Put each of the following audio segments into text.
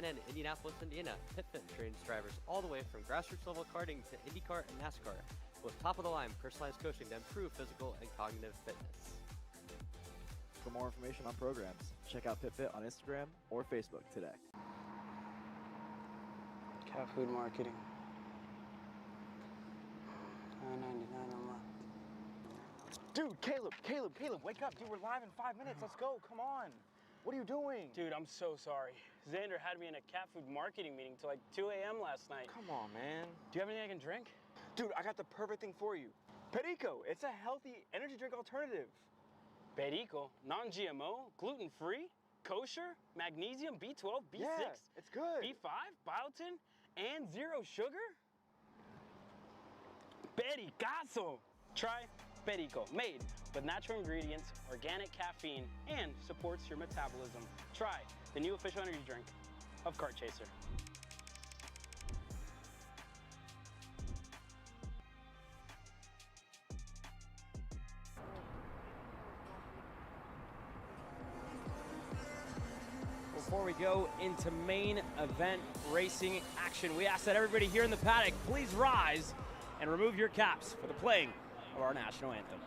China and Indianapolis, Indiana, PitFit trains drivers all the way from grassroots level karting to IndyCar and NASCAR with top-of-the-line personalized coaching to improve physical and cognitive fitness. For more information on programs, check out PitFit on Instagram or Facebook today. Cat food marketing. $9.99 a month. Dude, Caleb, wake up. Dude, we're live in 5 minutes. Let's go, come on. What are you doing? Dude, I'm so sorry. Xander had me in a cat food marketing meeting till like 2 a.m. last night. Come on, man. Do you have anything I can drink? Dude, I got the perfect thing for you. Perico, it's a healthy energy drink alternative. Perico, non-GMO, gluten-free, kosher, magnesium, B12, B6, Yeah, it's good. B5, biotin, and 0 sugar? Pericazo! Try Perico, made with natural ingredients, organic caffeine, and supports your metabolism. Try the new official energy drink of Kart Chaser. Before we go into main event racing action, we ask that everybody here in the paddock please rise and remove your caps for the playing of our national anthem.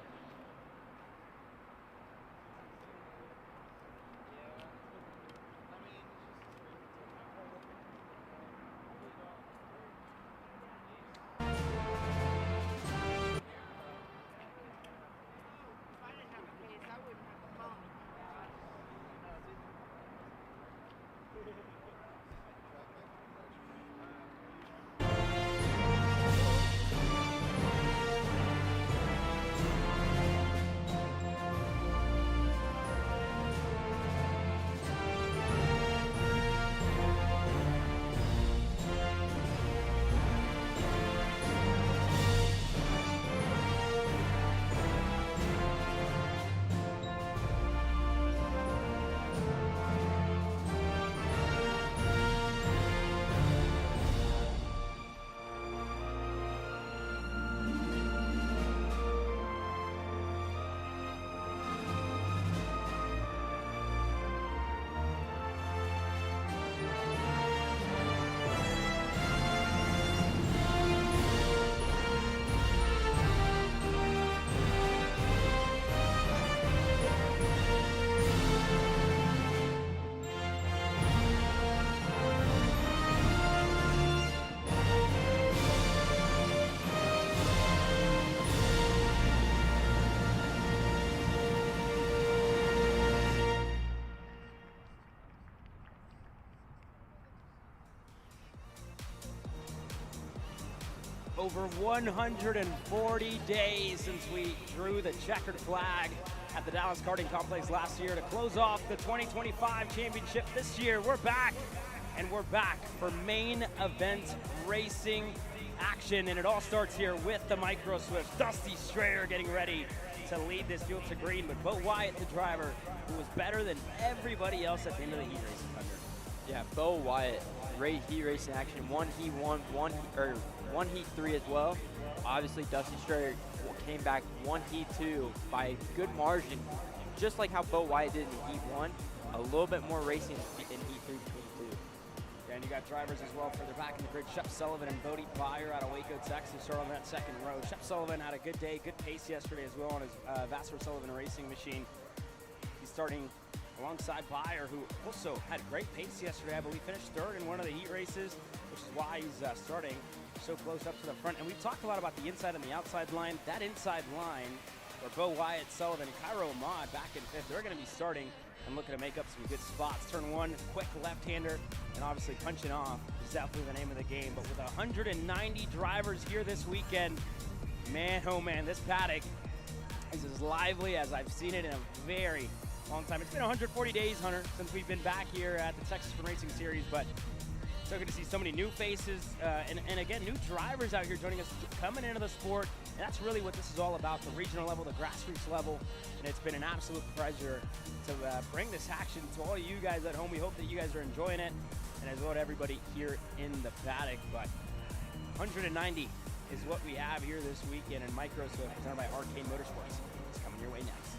Over 140 days since we drew the checkered flag at the Dallas Karting Complex last year to close off the 2025 championship. This year, we're back, and we're back for main event racing action, and it all starts here with the Micro Swift. Dusty Strayer getting ready to lead this field to green, but Bo Wyatt, the driver, who was better than everybody else at the end of the heat racing thunder. Yeah, Bo Wyatt, great heat racing action. One heat 3 as well. Obviously, Dusty Strayer came back one heat 2 by a good margin, just like how Bo Wyatt did in heat 1. A little bit more racing in heat 3 between the two. Yeah, and you got drivers as well further back in the grid. Shep Sullivan and Bodie Byer out of Waco, Texas, start on that second row. Shep Sullivan had a good day, good pace yesterday as well on his Vassar Sullivan racing machine. He's starting alongside Byer, who also had great pace yesterday. I believe finished third in one of the heat races, which is why he's starting so close up to the front. And we've talked a lot about the inside and the outside line. That inside line, where Bo Wyatt, Sullivan, and Cairo Ahmad back in fifth, they're going to be starting and looking to make up some good spots. Turn one, quick left-hander, and obviously punching off is definitely the name of the game. But with 190 drivers here this weekend, man, oh man, this paddock is as lively as I've seen it in a very long time. It's been 140 days, Hunter, since we've been back here at the Texas Sprint Racing Series, but so good to see so many new faces and again, new drivers out here joining us, coming into the sport. And that's really what this is all about, the regional level, the grassroots level. And it's been an absolute pleasure to bring this action to all you guys at home. We hope that you guys are enjoying it, and as well to everybody here in the paddock. But 190 is what we have here this weekend, and Micro Swift presented by Arcade Motorsports is coming your way next.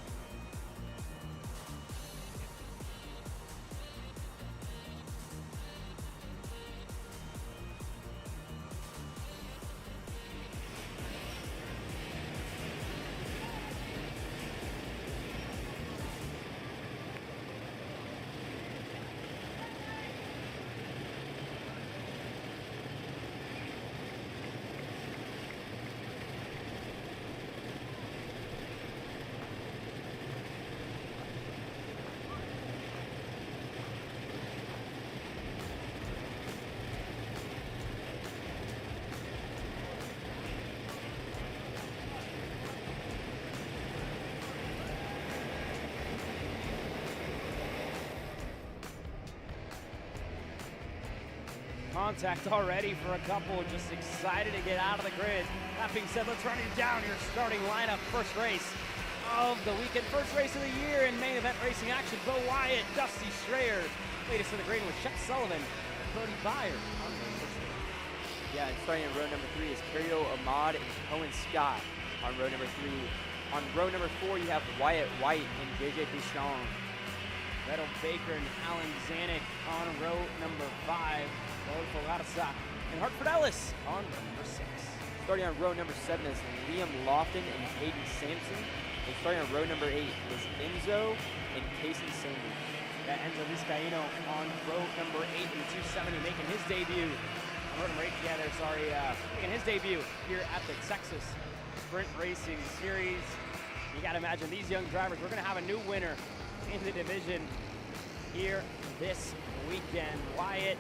contact already for a couple, just excited to get out of the grid. That being said, let's run you down your starting lineup. First race of the weekend, first race of the year in main event racing action. Bo Wyatt, Dusty Strayer. Latest in the green with Shep Sullivan and Cody Byer on the Yeah, and starting at row number 3 is Cario Ahmad and Cohen Scott on row number 3. On row number 4, you have Wyatt White and JJ Bouchon. Redo Baker and Alan Zanuck on row number 5. Rodolfo Larsa and Hartford Ellis on number 6. Starting on row number 7 is Liam Lofton and Hayden Sampson. And starting on row number 8 is Enzo and Casey Sanders. Enzo Vizcaino on row number 8 in 270, making his debut. On row number 8, making his debut here at the Texas Sprint Racing Series. You got to imagine these young drivers. We're going to have a new winner in the division here this weekend. Wyatt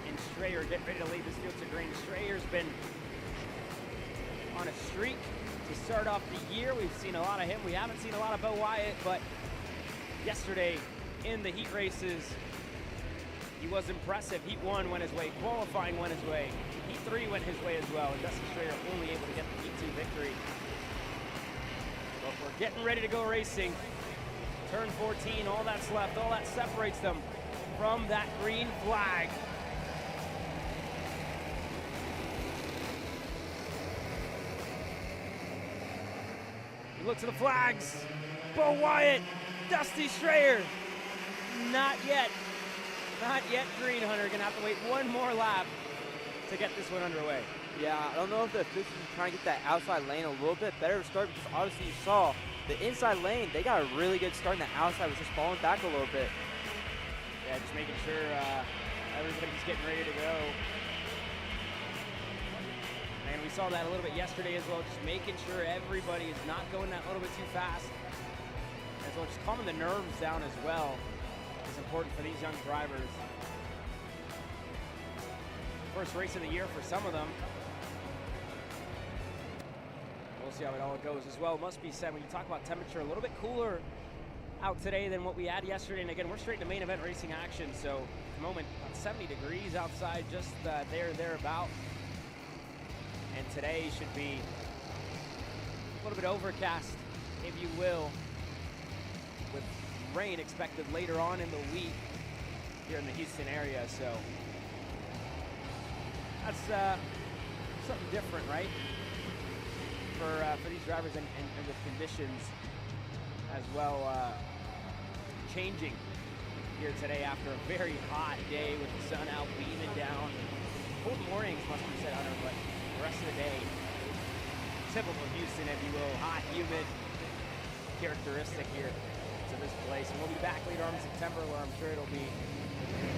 and Strayer getting ready to lead this field to green. Strayer's been on a streak to start off the year. We've seen a lot of him. We haven't seen a lot of Bo Wyatt, but yesterday in the heat races, he was impressive. Heat 1 went his way, qualifying went his way, Heat 3 went his way as well, and Dusty Strayer only able to get the Heat 2 victory. But we're getting ready to go racing. Turn 14, all that's left, all that separates them from that green flag. You look to the flags. Bo Wyatt, Dusty Strayer. Not yet. Not yet, Green Hunter. Gonna have to wait one more lap to get this one underway. Yeah, I don't know if the officials are trying to get that outside lane a little bit better to start, because obviously you saw the inside lane, they got a really good start, and the outside was just falling back a little bit. Yeah, just making sure everybody's getting ready to go. And we saw that a little bit yesterday as well, just making sure everybody is not going that little bit too fast. As well, just calming the nerves down as well is important for these young drivers. First race of the year for some of them. We'll see how it all goes as well. Must be said, when you talk about temperature, a little bit cooler out today than what we had yesterday. And again, we're straight into main event racing action. So at the moment, about 70 degrees outside, just thereabout. And today should be a little bit overcast, if you will, with rain expected later on in the week here in the Houston area. So that's something different, right? For these drivers and with conditions as well changing here today after a very hot day with the sun out beaming down. Cold mornings must be said, Hunter, but the rest of the day, typical Houston, if you will, hot, humid, characteristic here to this place. And we'll be back later on in September where I'm sure it'll be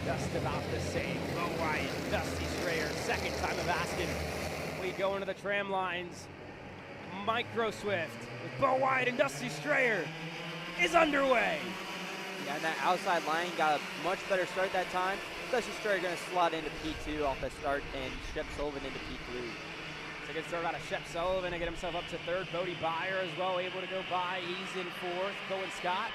just about the same. Bo Wyatt, Dusty Strayer, second time of asking. We go into the tram lines. Micro Swift with Bo Wyatt and Dusty Strayer is underway. Yeah, and that outside line got a much better start that time. Dusty Strayer going to slot into P2 off the start, and Shep Sullivan into P3. So a good start out of Shep Sullivan to get himself up to third. Bodie Byer as well, able to go by. He's in fourth. Cohen Scott.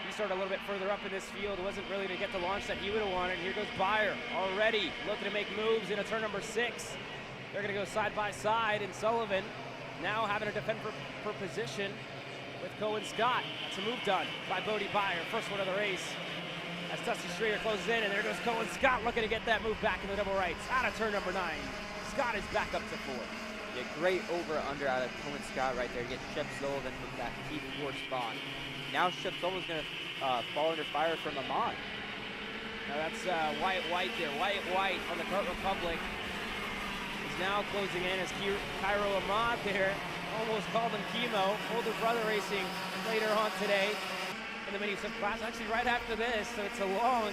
He started a little bit further up in this field. It wasn't really to get the launch that he would have wanted. Here goes Byer already looking to make moves into turn number 6. They're going to go side by side, and Sullivan now having to defend for position with Cohen Scott. That's a move done by Bodie Byer. First one of the race. As Dusty Strayer closes in, and there goes Cohen Scott looking to get that move back in the double rights. Out of turn number 9. Scott is back up to 4. Yeah, great over-under out of Cohen Scott right there to get Shep Sullivan from that P4 spot. Now Shep Sullivan's going to fall under fire from Ahmad. Now that's Wyatt White there. Wyatt White on the Kart Republic is now closing in as Cairo Ahmad there. Almost called him Chemo. Older brother racing later on today in the mini sub class. Actually right after this, so it's a long,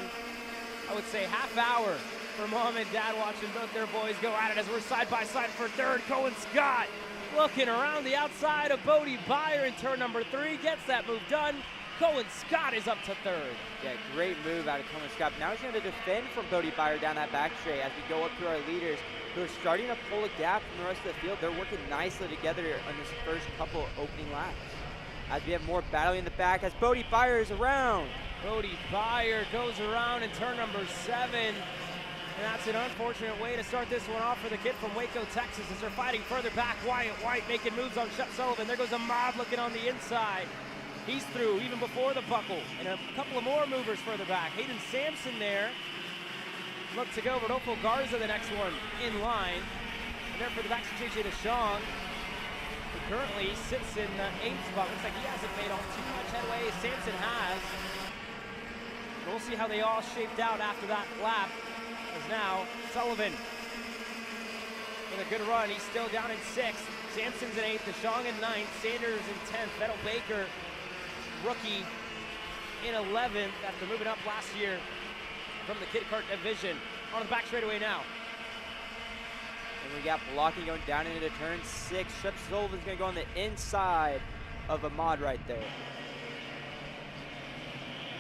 I would say, half hour for mom and dad watching both their boys go at it as we're side by side for third. Cohen Scott looking around the outside of Bodie Byer in turn number 3. Gets that move done. Cohen Scott is up to third. Yeah, great move out of Cohen Scott. Now he's going to defend from Bodie Byer down that back straight as we go up to our leaders who are starting to pull a gap from the rest of the field. They're working nicely together on this first couple opening laps. As we have more battling in the back as Bodie Byer is around. Bodie Byer goes around in turn number 7. And that's an unfortunate way to start this one off for the kid from Waco, Texas, as they're fighting further back. Wyatt White making moves on Shep Sullivan. There goes Ahmad looking on the inside. He's through even before the buckle. And a couple of more movers further back. Hayden Sampson there. Look to go. Rodolfo Garza, the next one in line. And there for the back to JJ DeShong, who currently sits in 8th spot. Looks like he hasn't made all too much headway. Sampson has. But we'll see how they all shaped out after that lap. As now Sullivan with a good run. He's still down in 6th. Sampson's in 8th. DeShong in 9th. Sanders in 10th. Vettel Baker, rookie, in 11th after moving up last year from the Kid Kart division. On the back straightaway now. And we got blocking going down into turn 6. Shep Sullivan's going to go on the inside of Ahmad right there.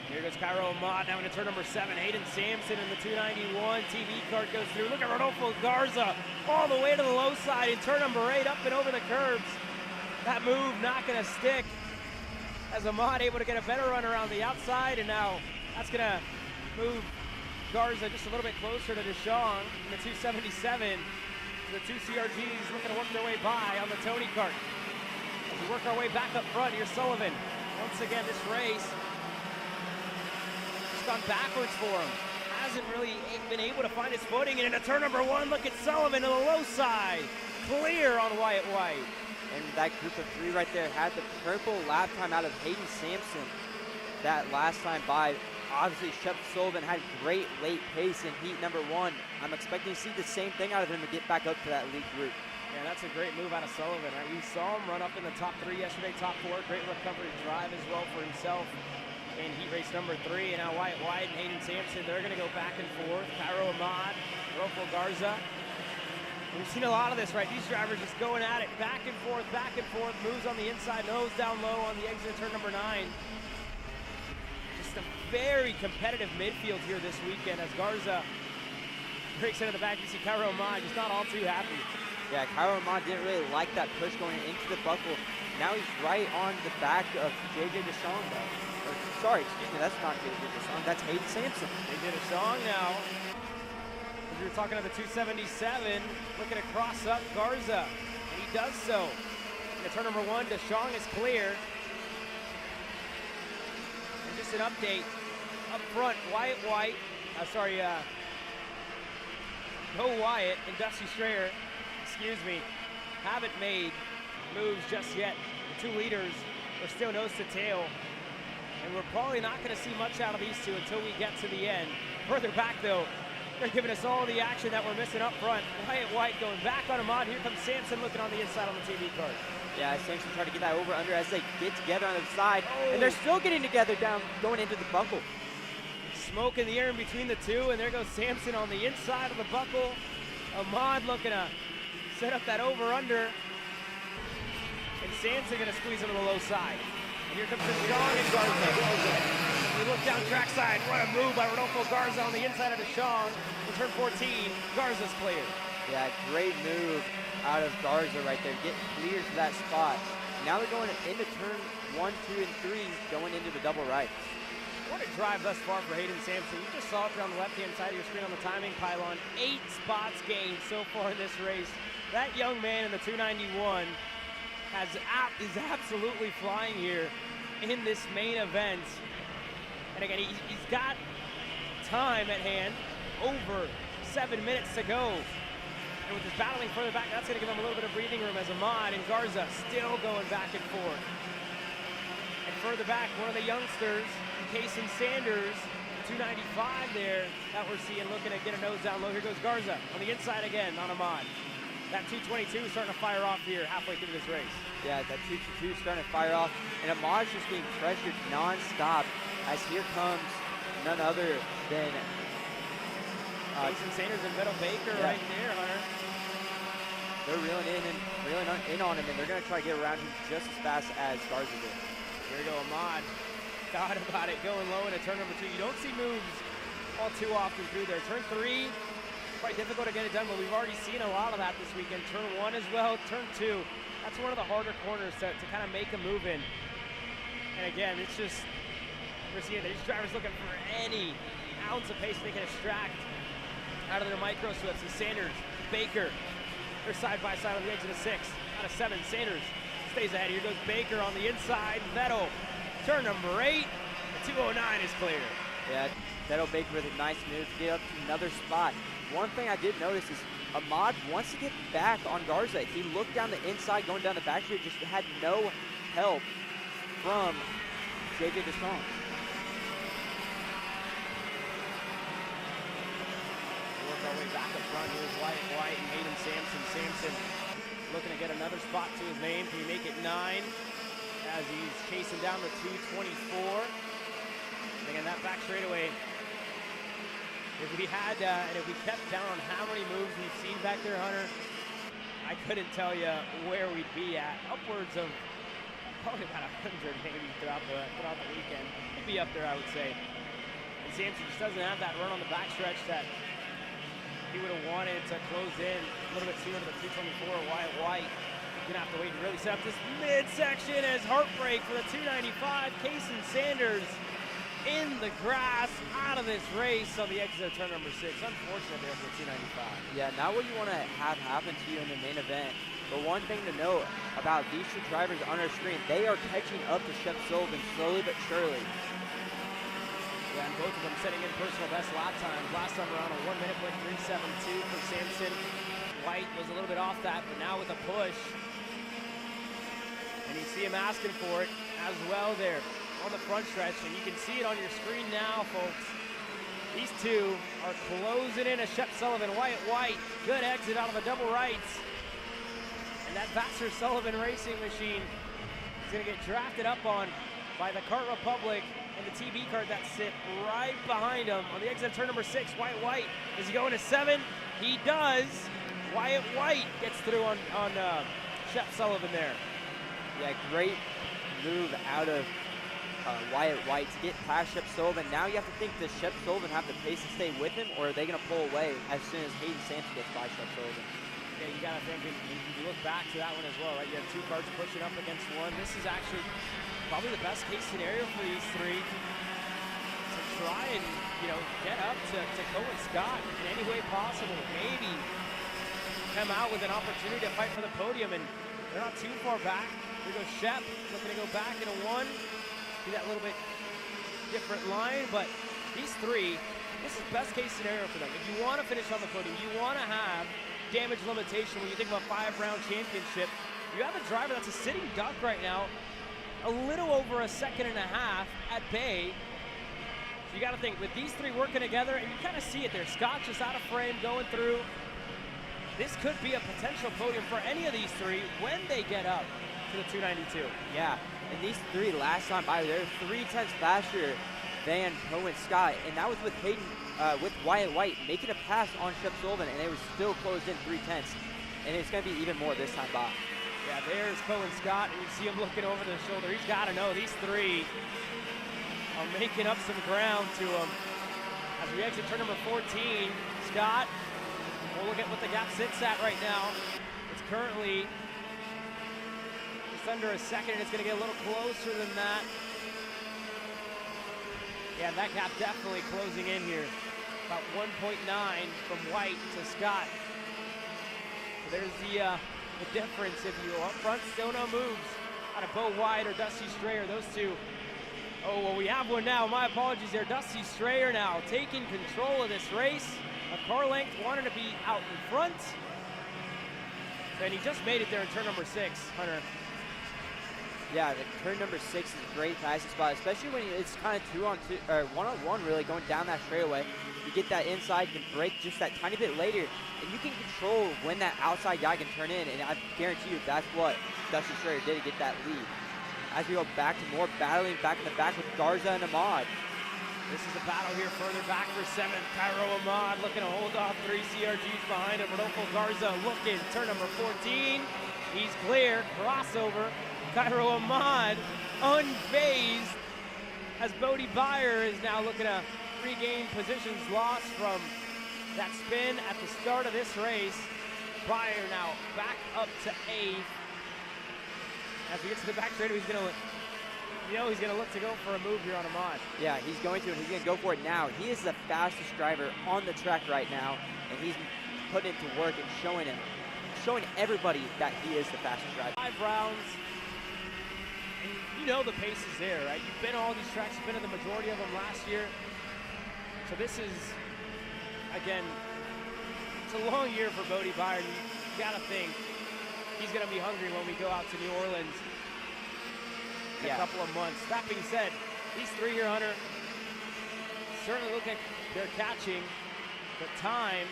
Here goes Cairo Ahmad now into turn number 7. Hayden Sampson in the 291. TV cart goes through. Look at Rodolfo Garza all the way to the low side in turn number 8, up and over the curbs. That move not going to stick, as Ahmad able to get a better run around the outside, and now that's going to move Garza just a little bit closer to DeShong in the 277. The two CRGs looking to work their way by on the Tony cart. As we work our way back up front, here's Sullivan. Once again, this race gone backwards for him. Hasn't really been able to find his footing. And into turn number 1, look at Sullivan to the low side. Clear on Wyatt White. And that group of 3 right there had the purple lap time out of Hayden Sampson that last time by. Obviously, Shep Sullivan had great late pace in heat number 1. I'm expecting to see the same thing out of him to get back up to that lead group. Yeah, that's a great move out of Sullivan. Right? We saw him run up in the top 3 yesterday, top 4. Great recovery drive as well for himself in heat race number 3. And now Wyatt White and Hayden Sampson, they're going to go back and forth. Cairo Ahmad, Rodolfo Garza. We've seen a lot of this, right? These drivers just going at it, back and forth, moves on the inside, nose down low on the exit of turn number 9. Just a very competitive midfield here this weekend as Garza breaks into the back. You see Cairo Ahmad just not all too happy. Yeah, Cairo Ahmad didn't really like that push going into the buckle. Now he's right on the back of JJ DeShong though. Sorry, excuse me, that's not JJ DeShong, that's Hayden Sampson. JJ DeShong now. As we were talking to the 277, looking to cross up Garza, and he does so. And turn number 1, DeShong is clear. And just an update up front, Bo Wyatt and Dusty Strayer, haven't made moves just yet. The 2 leaders are still nose to tail. And we're probably not going to see much out of these 2 until we get to the end. Further back, though, they're giving us all the action that we're missing up front. Wyatt White going back on Ahmad. Here comes Sampson looking on the inside on the TV card. Yeah, Sampson trying to get that over-under as they get together on the side. Oh. And they're still getting together down, going into the buckle. Smoke in the air in between the 2, and there goes Sampson on the inside of the buckle. Ahmad looking to set up that over-under. And Sampson going to squeeze him to the low side. Here comes the DeShong and Garza. We look down trackside. What a move by Rodolfo Garza on the inside of DeShong. In turn 14, Garza's clear. Yeah, great move out of Garza right there. Get clear to that spot. Now they're going into turn 1, 2, and 3, going into the double right. What a drive thus far for Hayden Sampson. You just saw it on the left-hand side of your screen on the timing pylon. 8 spots gained so far in this race. That young man in the 291 is absolutely flying here in this main event. And again, he's got time at hand, over 7 minutes to go. And with his battling further back, that's going to give him a little bit of breathing room as Ahmad and Garza still going back and forth. And further back, one of the youngsters, Kason Sanders, 295 there, that we're seeing looking to get a nose down low. Here goes Garza on the inside again on Ahmad. That 222 is starting to fire off here halfway through this race. Yeah, that 222 is starting to fire off, and Ahmad's just being pressured non-stop as here comes none other than Jason Sanders and Vettel Baker right there, Hunter. They're reeling in on him, and they're going to try to get around him just as fast as Garza did. Here we go, Ahmad. Thought about it, going low into turn number 2. You don't see moves all too often through there. Turn 3, quite difficult to get it done, but we've already seen a lot of that this weekend. Turn 1 as well, turn 2. That's one of the harder corners to kind of make a move in. And again, it's just, we're seeing these drivers looking for any ounce of pace they can extract out of their micro swips is Sanders, Baker. They're side by side on the exit of 6. Out of 7, Sanders stays ahead. Here goes Baker on the inside. Vettel, turn number 8. The 209 is clear. Yeah, Vettel Baker with a nice move to get up to another spot. One thing I did notice is Ahmad wants to get back on Garza. He looked down the inside, going down the back straight, just had no help from JJ DeSong. Work our way back up front. Here's White and Hayden Sampson. Sampson looking to get another spot to his name. Can he make it 9 as he's chasing down the 224? Again, that back straightaway. If we had, and if we kept down on how many moves we've seen back there, Hunter, I couldn't tell you where we'd be at. Upwards of probably about 100 maybe throughout the weekend. We'd be up there, I would say. And Sampson just doesn't have that run on the backstretch that he would have wanted to close in a little bit sooner to the 224. Wyatt White gonna have to wait to really set up this midsection as heartbreak for the 295. Kason Sanders in the grass, out of this race on the exit of turn number 6. Unfortunate there for the 295. Yeah, not what you want to have happen to you in the main event. But one thing to note about these two drivers on our screen, they are catching up to Shep Sullivan slowly but surely. Yeah, and both of them setting in personal best lap times. Last time around a 1 minute point 372 for Sampson. White was a little bit off that, but now with a push. And you see him asking for it as well there on the front stretch, and you can see it on your screen now, folks. These two are closing in as Shep Sullivan, Wyatt White. Good exit out of the double rights. And that Vassar Sullivan racing machine is going to get drafted up on by the Kart Republic and the TB Kart that sit right behind him on the exit of turn number 6. Wyatt White, is he going to 7? He does. Wyatt White gets through on Shep Sullivan there. Yeah, great move out of Wyatt White to get past Shep Sullivan. Now you have to think, does Shep Sullivan have the pace to stay with him, or are they going to pull away as soon as Hayden Sampson gets by Shep Sullivan? Yeah, you got to think, you look back to that one as well, right? You have 2 carts pushing up against 1. This is actually probably the best case scenario for these 3 to try and, get up to Cohen Scott in any way possible. Maybe come out with an opportunity to fight for the podium, and they're not too far back. Here goes Shep, looking to go back in a 1. See that little bit different line, but these 3, this is best case scenario for them. If you want to finish on the podium, you want to have damage limitation when you think of a 5-round championship. You have a driver that's a sitting duck right now, a little over a second and a half at bay. So you got to think, with these 3 working together, and you kind of see it there. Scott just out of frame, going through. This could be a potential podium for any of these 3 when they get up to the 292. Yeah. And these 3 last time by, they're 3/10 faster than Cohen Scott, and that was with Hayden, with Wyatt White making a pass on Shep Sullivan, and they were still closed in 3/10, and it's going to be even more this time by. Yeah, there's Cohen Scott, and you see him looking over the shoulder. He's got to know these 3 are making up some ground to him. As we exit turn number 14, Scott, we'll look at what the gap sits at right now. It's currently under a second, and it's going to get a little closer than that. Yeah, that gap definitely closing in here. About 1.9 from White to Scott. So there's the difference. If you up front, still no moves out of Bo White or Dusty Strayer. Those 2. Oh, well, we have one now. My apologies there. Dusty Strayer now taking control of this race. A car length, wanted to be out in front. And he just made it there in turn number 6, Hunter. Yeah, the turn number 6 is a great passing spot, especially when it's kind of 2-on-2 or 1-on-1 really going down that straightaway. You get that inside, you can brake just that tiny bit later, and you can control when that outside guy can turn in, and I guarantee you that's what Dustin Strayer did to get that lead. As we go back to more battling back in the back with Garza and Ahmad. This is a battle here further back for 7th. Cairo Ahmad looking to hold off 3 CRGs behind him. Rodolfo Garza looking, turn number 14. He's clear, crossover. Cairo Ahmad unfazed as Bodie Byer is now looking to regain positions lost from that spin at the start of this race. Byer now back up to 8th. As we get to the back straightaway, he's going to You know he's going to look to go for a move here on Ahmad. Yeah, he's going to, and he's going to go for it now. He is the fastest driver on the track right now, and he's putting it to work and showing everybody that he is the fastest driver. 5 rounds, and you know the pace is there, right? You've been to all these tracks, you've been to the majority of them last year. So this is, again, it's a long year for Bodie Byron. You got to think he's going to be hungry when we go out to New Orleans in a couple of months. That being said, these 3-year hunter certainly look like they're catching, but time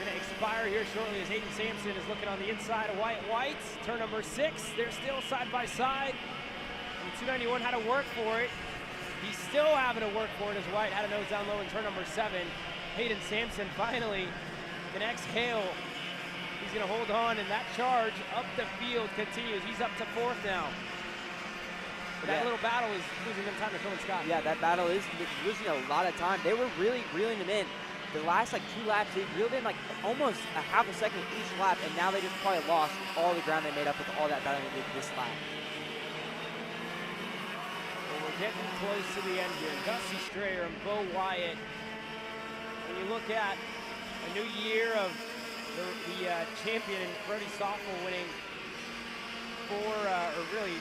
going to expire here shortly as Hayden Sampson is looking on the inside of Wyatt White. Turn number 6, they're still side by side. And 291 had to work for it. He's still having to work for it as White had a nose down low in turn number 7. Hayden Sampson finally can exhale. He's going to hold on, and that charge up the field continues. He's up to 4th now. But that little battle is losing them time to Cohen Scott. Yeah, that battle is losing a lot of time. They were really reeling them in. The last 2 laps, they reeled in almost a half a second each lap, and now they just probably lost all the ground they made up with all that battling they did this lap. Well, we're getting close to the end here. Dusty Strayer and Bo Wyatt. When you look at a new year of the champion, Brody Stoffel, winning 4, or really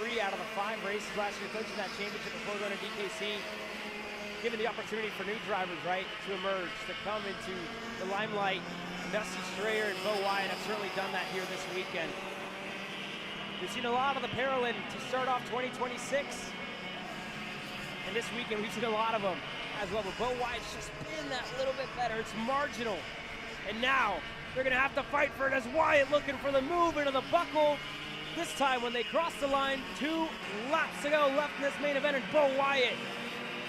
3 out of the 5 races last year, clinching that championship before going to DKC. Given the opportunity for new drivers, right, to emerge, to come into the limelight. Dusty Strayer and Bo Wyatt have certainly done that here this weekend. We've seen a lot of the Paralympics to start off 2026. And this weekend we've seen a lot of them as well. But Bo Wyatt's just been that little bit better. It's marginal. And now they're going to have to fight for it as Wyatt looking for the move into the buckle. This time when they cross the line, 2 laps to go left in this main event, and Bo Wyatt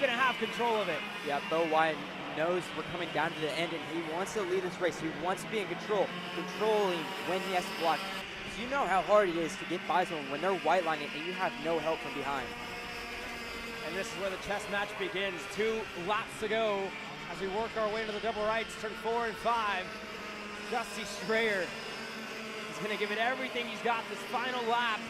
gonna have control of it. Yeah, Bo Wyatt knows we're coming down to the end, and he wants to lead this race. He wants to be in control, controlling when he has to block. Because you know how hard it is to get by someone when they're white lining and you have no help from behind. And this is where the chess match begins. 2 laps to go as we work our way into the double rights, turn 4 and 5. Dusty Strayer is gonna give it everything he's got this final lap.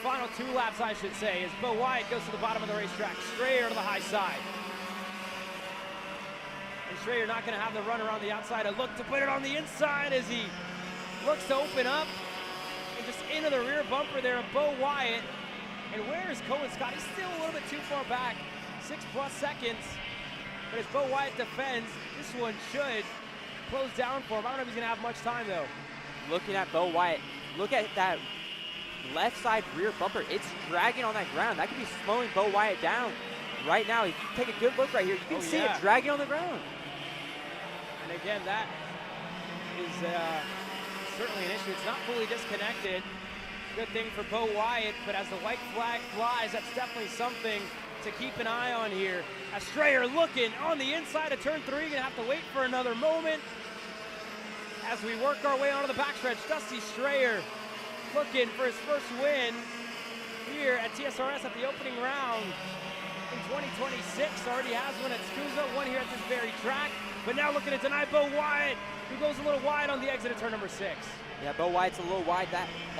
Final 2 laps, I should say, as Bo Wyatt goes to the bottom of the racetrack. Strayer to the high side. And Strayer not going to have the run around the outside. A look to put it on the inside as he looks to open up and just into the rear bumper there of Bo Wyatt. And where is Cohen Scott? He's still a little bit too far back, 6+ seconds. But as Bo Wyatt defends, this one should close down for him. I don't know if he's going to have much time, though. Looking at Bo Wyatt, look at that left side rear bumper. It's dragging on that ground. That could be slowing Bo Wyatt down right now. If you take a good look right here, you can see it dragging on the ground. And again, that is certainly an issue. It's not fully disconnected. Good thing for Bo Wyatt, but as the white flag flies, that's definitely something to keep an eye on here. As Strayer looking on the inside of turn 3, gonna have to wait for another moment. As we work our way onto the backstretch, Dusty Strayer looking for his first win here at TSRS at the opening round in 2026. Already has one at SCUSA, one here at this very track. But now looking to deny Bo Wyatt, who goes a little wide on the exit of turn number 6. Yeah, Bo Wyatt's a little wide.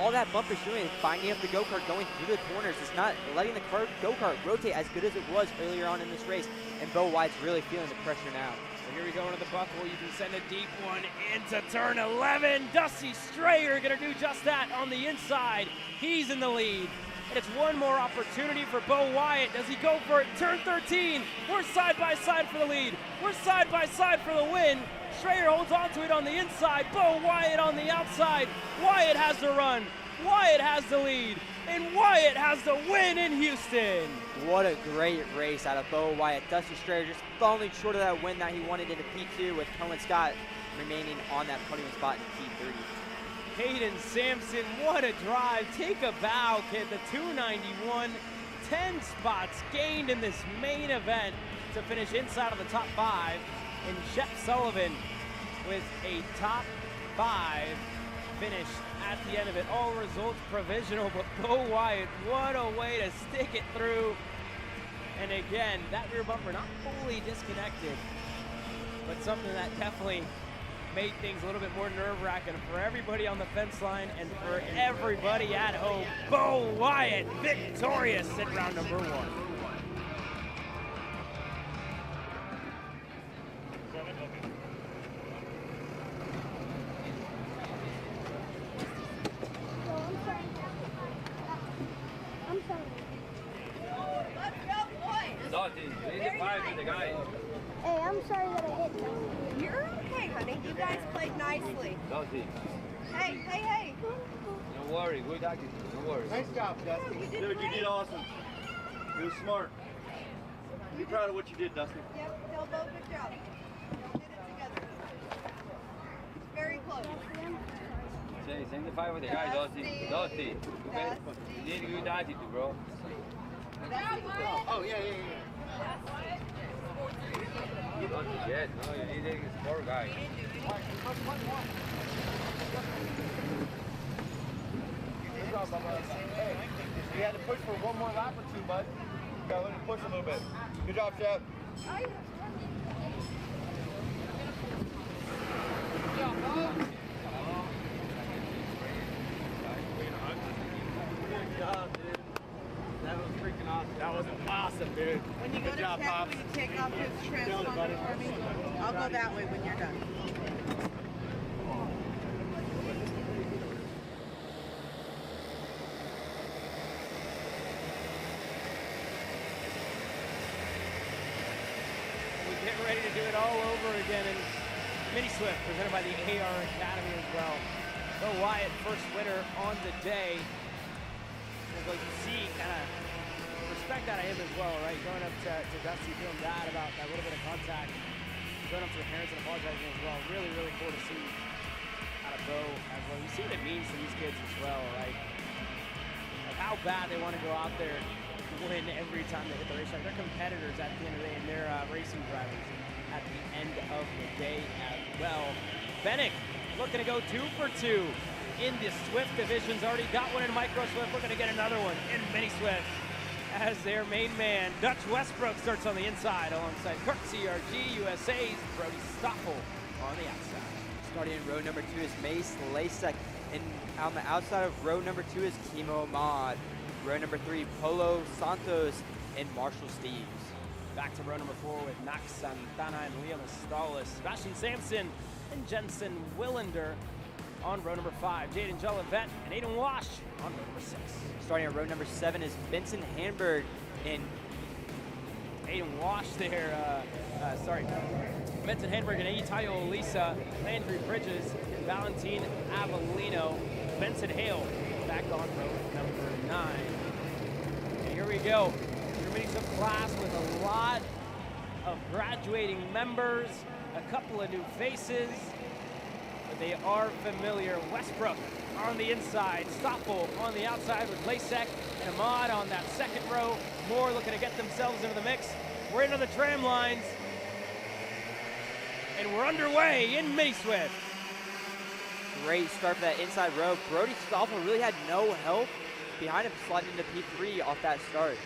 All that bumper's doing is binding up the go-kart going through the corners. It's not letting the go-kart rotate as good as it was earlier on in this race. And Bo Wyatt's really feeling the pressure now. Here we go into the buckle. You can send a deep one into turn 11. Dusty Strayer gonna do just that on the inside. He's in the lead. And it's one more opportunity for Bo Wyatt. Does he go for it? Turn 13. We're side by side for the lead. We're side by side for the win. Strayer holds on to it on the inside. Bo Wyatt on the outside. Wyatt has the run. Wyatt has the lead. And Wyatt has the win in Houston. What a great race out of Bo Wyatt. Dusty Strayer just falling short of that win that he wanted into P2, with Cohen Scott remaining on that podium spot in P30. Hayden Sampson, what a drive. Take a bow, kid. The 291, 10 spots gained in this main event to finish inside of the top 5. And Shep Sullivan with a top 5 finish at the end of it. All results provisional, but Bo Wyatt, what a way to stick it through. And again, that rear bumper not fully disconnected, but something that definitely made things a little bit more nerve-wracking for everybody on the fence line and for everybody at home. Bo Wyatt victorious in round number 1. Hey, I'm sorry that I hit them. You're okay, honey. You guys played nicely. Hey, hey, hey. Don't worry, good acting. Don't worry. Nice job, Dusty. You did Dude, you great. did awesome. You were smart. Be proud of what you did, Dusty. Yep, tell Bo good job. You did it together. It's very close. Say, send the fight with the guy, Dusty. Dusty. You need good attitude, bro. Oh, yeah. You don't forget, no, you need a sport guy. Good job, Bubba. Hey, we had to push for one more lap or two, bud. Gotta let him push a little bit. Good job, Chef. That was awesome, dude. When you go to check, will you take off his transponder for me? I'll go that way when you're done. We're getting ready to do it all over again in Mini Swift, presented by the AR Academy as well. Bo Wyatt, first winner on the day. As you see, kind of respect out of him as well, right? Going up to Dusty, feeling bad about that little bit of contact. Going up to the parents and apologizing as well. Really, really cool to see out of Bo as well. You see what it means to these kids as well, right? Like how bad they want to go out there and win every time they hit the racetrack. They're competitors at the end of the day, and they're racing drivers at the end of the day as well. Bennick looking to go 2 for 2 in the Swift divisions. Already got one in Micro Swift. Looking to get another one in Mini Swift. As their main man, Dutch Westbrook, starts on the inside alongside Karts CRG USA's Brody Stoffel on the outside. Starting in row number 2 is Mace Lasek, and on the outside of row number 2 is Kimo Ahmad. Row number 3, Polo Santos and Marshall Steves. Back to row number 4 with Max Santana and Liam Estalis, Sebastian Sampson and Jensen Willander on row number 5. Jaden Jolivet and Aiden Wash on row number 6. Starting at row number 7 is Benson Hanberg and Aiden Wash there, Benson Hanberg and Aitayo Olisa, Landry Bridges, and Valentin Avellino. Benson Hale back on row number 9. And here we go. Your Mini Swift class with a lot of graduating members, a couple of new faces, but they are familiar. Westbrook on the inside, Stoffel on the outside with Lasek and Ahmad on that second row. Moore looking to get themselves into the mix. We're into the tram lines, and we're underway in Mini Swift. Great start for that inside row. Brody Stoffel really had no help behind him, sliding into P3 off that start.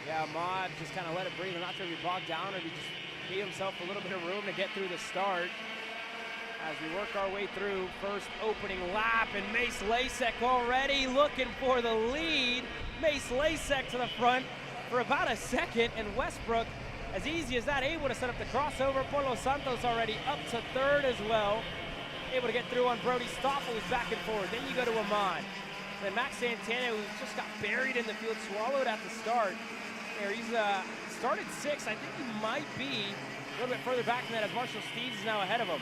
Yeah, Ahmad just kind of let it breathe. I'm not sure if he bogged down or if he just gave himself a little bit of room to get through the start. As we work our way through first opening lap, and Mace Lasek already looking for the lead. Mace Lasek to the front for about a second, and Westbrook, as easy as that, able to set up the crossover. Polo Santos already up to third as well. Able to get through on Brody Stoffel, who's back and forth. Then you go to Ahmad. Then Max Santana, who just got buried in the field, swallowed at the start. There, he's started 6th. I think he might be a little bit further back than that, as Marshall Steves is now ahead of him.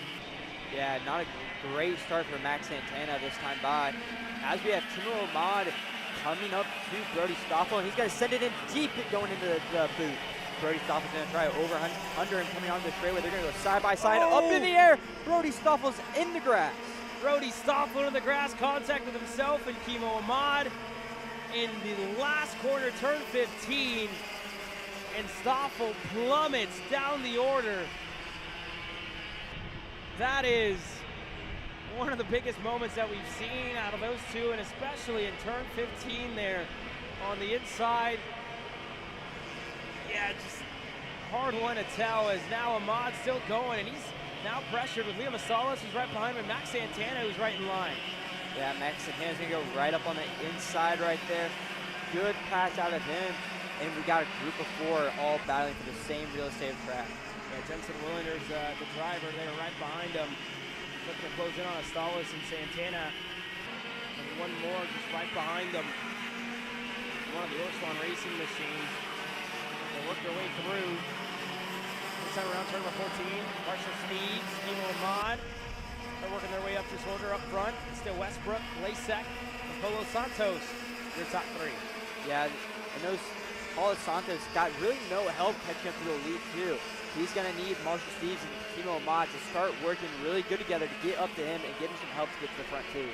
Yeah, not a great start for Max Santana this time by. As we have Kimo Ahmad coming up to Brody Stoffel, and he's going to send it in deep going into the boot. Brody Stoffel's going to try over under and coming onto the straightaway. They're going to go side by side, up in the air. Brody Stoffel's in the grass. Brody Stoffel in the grass, contact with himself and Kimo Ahmad in the last corner, turn 15. And Stoffel plummets down the order. That is one of the biggest moments that we've seen out of those two, and especially in turn 15 there on the inside. Yeah, just hard one to tell, as now Ahmad's still going, and now pressured with Liam Astalis, who's right behind him, and Max Santana, who's right in line. Yeah, Max Santana's gonna go right up on the inside right there. Good pass out of him. And we got a group of 4 all battling for the same real estate of track. Yeah, Jensen Willender's the driver there right behind him. Looking to close in on Astalis and Santana. And one more just right behind them. One of the Orslon racing machines. They work their way through. This time around, turn number 14. Marshall Steves, Kimo Ahmad. They're working their way up this order up front. It's still Westbrook, Lasek, and Polo Santos. Your top 3. Yeah, and those Paulo Santos got really no help catching up to the lead too. He's gonna need Marshall Steves and Kimo Ahmad to start working really good together to get up to him and give him some help to get to the front too.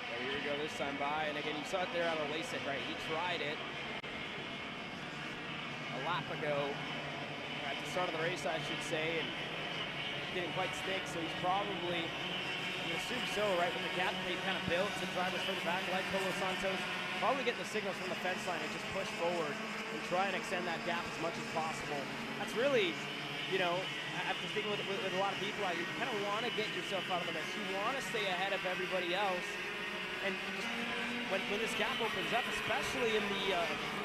Yeah, here we go this time by, and again you saw it there on Lasek, right? He tried it a lap ago, at the start of the race I should say, and didn't quite stick, so he's probably, I would assume so, right, with the gap they kind of built to drivers further back like Polo Santos. Probably get the signals from the fence line and just push forward and try and extend that gap as much as possible. That's really, you know, after speaking with a lot of people, you kind of want to get yourself out of the mess. You want to stay ahead of everybody else. And just when this gap opens up, especially in the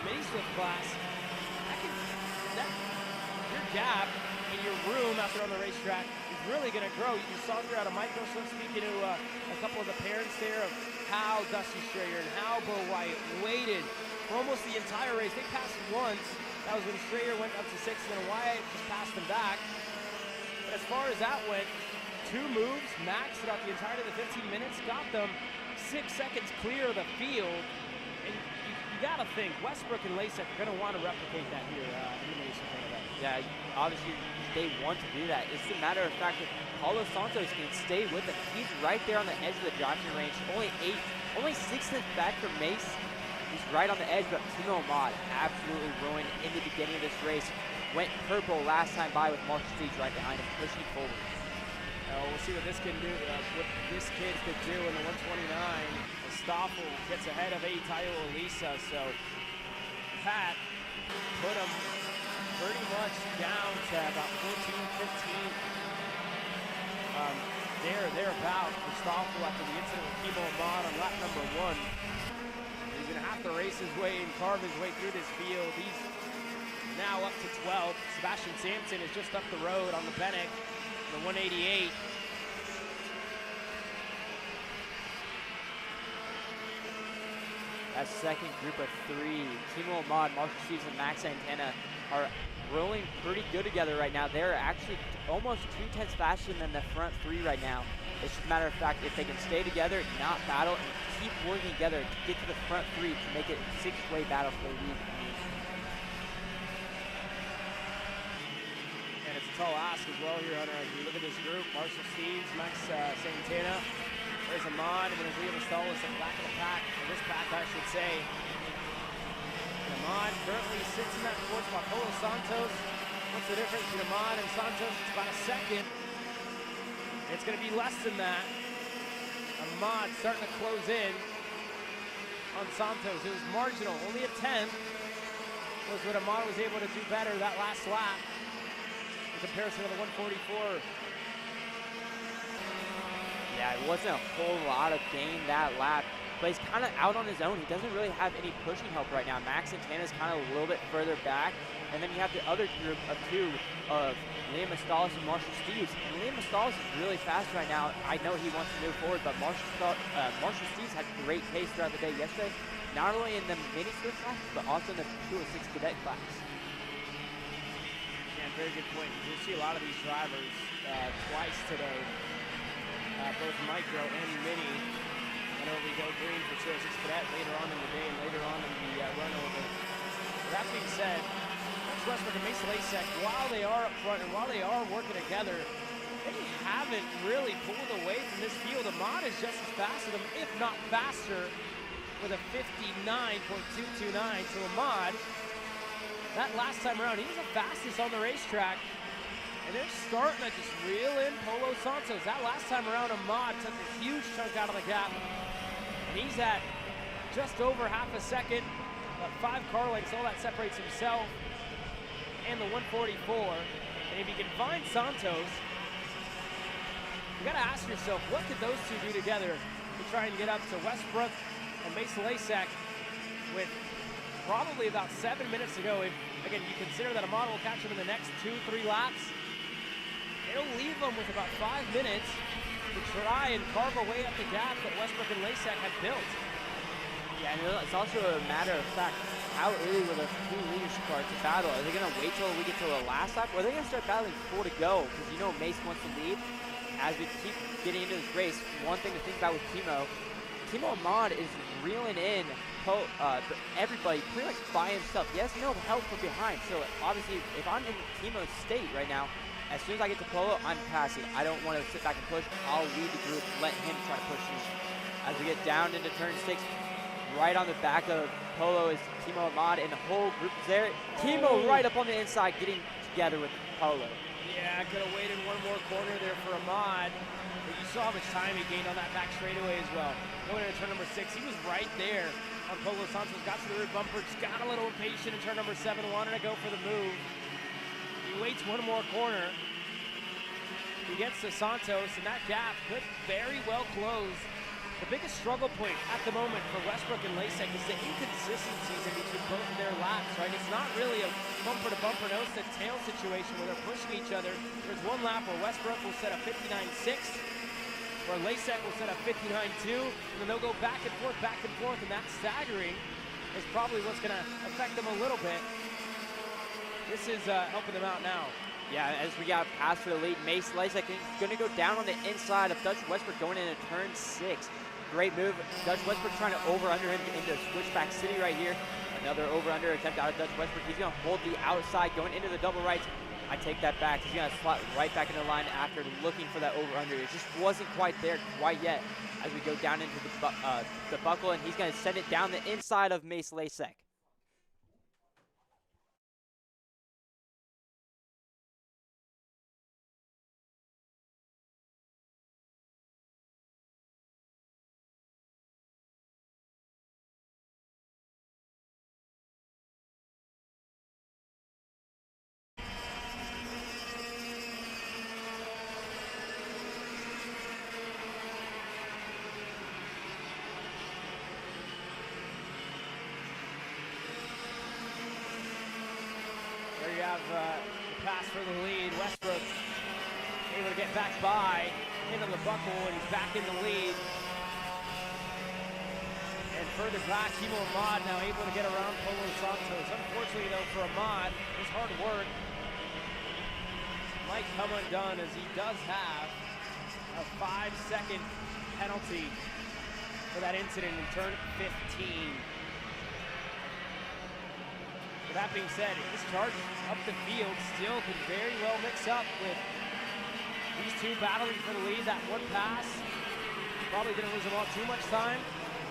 mini swift class, your gap in your room out there on the racetrack is really going to grow. You saw throughout a micro swift speaking to a couple of the parents there of how Dusty Strayer and how Bo White waited for almost the entire race. They passed once. That was when Strayer went up to 6th, and then Wyatt just passed them back. But as far as that went, 2 moves, max throughout the entirety of the 15 minutes, got them 6 seconds clear of the field. And you got to think, Westbrook and Lasek are going to want to replicate that here in the Mason event. Yeah, obviously they want to do that. It's a matter of fact that Paulo Santos can stay with him. He's right there on the edge of the driving range, only 6 tenths back from Mace. He's right on the edge, but Kimo Ahmad absolutely ruined in the beginning of this race. Went purple last time by with Marshall Steves right behind him, pushing forward. We'll see what this can do, what this kid could do in the 129. Stoffel gets ahead of Tayo Elisa, so Pat put him pretty much down to about 14, 15. Thereabout for Stoffel after the incident with Kimo Ahmad on lap number 1. He's going to have to race his way and carve his way through this field. He's now up to 12. Sebastian Sampson is just up the road on the Bennick, the 188. That second group of 3, Kimo Ahmad, Marshall Steves, and Max Santana are rolling pretty good together right now. They're actually almost 2 tenths faster than the front 3 right now. It's just a matter of fact, if they can stay together, not battle, and keep working together to get to the front 3 to make it a 6-way battle for the lead. And it's a tall ask as well here, Hunter, as we look at this group. Marshall Steves, Max Santana, there's Ahmad, and then Liam Astalis at the back of the pack, or this pack I should say. Ahmad currently sits in that 4th spot. Polo Santos, what's the difference between Ahmad and Santos? It's about a second. It's going to be less than that. Ahmad starting to close in on Santos. It was marginal, only a 10th was what Ahmad was able to do better that last lap in comparison to the 144. Yeah, it wasn't a whole lot of gain that lap, but he's kind of out on his own. He doesn't really have any pushing help right now. Max Santana's kind of a little bit further back, and then you have the other group of 2 of Liam Astalis and Marshall Steves. And Liam Astalis is really fast right now. I know he wants to move forward, but Marshall Steves had great pace throughout the day yesterday, not only in the mini swift class, but also in the 206 cadet class. Yeah, very good point. You'll see a lot of these drivers twice today, both micro and mini. And over we go green for 206 cadet later on in the day and later on in the run over. With that being said, Westbrook and Mason Lasek, while they are up front and while they are working together, they haven't really pulled away from this field. Ahmad is just as fast as them, if not faster, with a 59.229. So Ahmad, that last time around, he was the fastest on the racetrack. And they're starting to just reel in Polo Santos. That last time around, Ahmad took a huge chunk out of the gap. And he's at just over half a second, about 5 car lengths. All that separates himself and the 144. And And if you can find Santos, you gotta ask yourself, what could those two do together to try and get up to Westbrook and Mason Lasek with probably about 7 minutes to go. If, again, you consider that Ahmad will catch him in the next 2-3 laps, it'll leave them with about 5 minutes to try and carve away up the gap that Westbrook and Lasek had built. Yeah, and it's also a matter of fact, how early will the two leadership cars to battle? Are they going to wait till we get to the last lap, or are they going to start battling 4 to go? Because you know Mace wants to lead. As we keep getting into this race, one thing to think about with Timo Ahmad is reeling in everybody pretty much by himself. He has no help from behind. So obviously, if I'm in Timo's state right now, as soon as I get to Polo, I'm passing. I don't want to sit back and push. I'll lead the group, let him try to push me. As we get down into turn 6, right on the back of Polo is Timo Ahmad, and the whole group is there. Timo right up on the inside, getting together with Polo. Yeah, could have waited one more corner there for Ahmad. But you saw how much time he gained on that back straightaway as well. Going into turn number 6, he was right there on Polo Santos. Got to the rear bumper, just got a little impatient in turn number 7, wanted to go for the move. He waits one more corner. He gets to Santos, and that gap could very well close. The biggest struggle point at the moment for Westbrook and Lasek is the inconsistencies in between both of their laps, right? It's not really a bumper-to-bumper, nose-to-tail situation where they're pushing each other. There's one lap where Westbrook will set a 59.6, where Lasek will set a 59.2, and then they'll go back and forth, and that staggering is probably what's going to affect them a little bit. This is helping them out now. Yeah, as we got past for the lead, Mace Lasek is going to go down on the inside of Dutch Westbrook going into turn 6. Great move. Dutch Westbrook trying to over-under him into Switchback City right here. Another over-under attempt out of Dutch Westbrook. He's going to hold the outside going into the double rights. I take that back. He's going to slot right back into the line after looking for that over-under. It just wasn't quite there quite yet as we go down into the buckle, and he's going to send it down the inside of Mace Lasek. The pass for the lead. Westbrook able to get back by, hit on the buckle, and he's back in the lead. And further back, Timo Ahmad now able to get around Polo Santos. Unfortunately, though, for Ahmad, his hard work might come undone, as he does have a 5-second penalty for that incident in turn 15. That being said, this charge up the field still could very well mix up with these two battling for the lead. That one pass probably didn't lose them all too much time,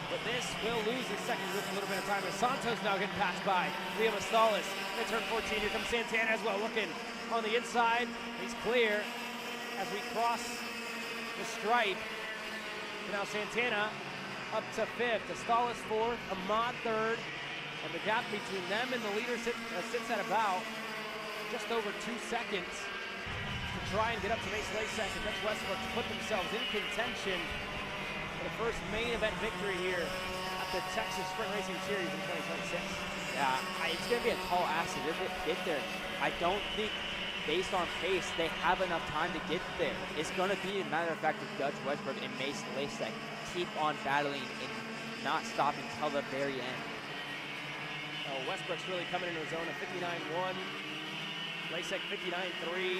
but this will lose the second group a little bit of time. As Santos now getting passed by Liam Astalis in turn 14. Here comes Santana as well, looking on the inside. He's clear as we cross the stripe. Now Santana up to 5th, Astalis 4th, Ahmad 3rd. And the gap between them and the leader sits at about just over 2 seconds to try and get up to Mace Lasek and Dutch Westbrook to put themselves in contention for the first main event victory here at the Texas Sprint Racing Series in 2026. Yeah, it's going to be a tall ask to get there. I don't think, based on pace, they have enough time to get there. It's going to be a matter of fact of Dutch Westbrook and Mace Lasek keep on battling and not stopping until the very end. Westbrook's really coming into his own at 59.1. Lasek 59.3. In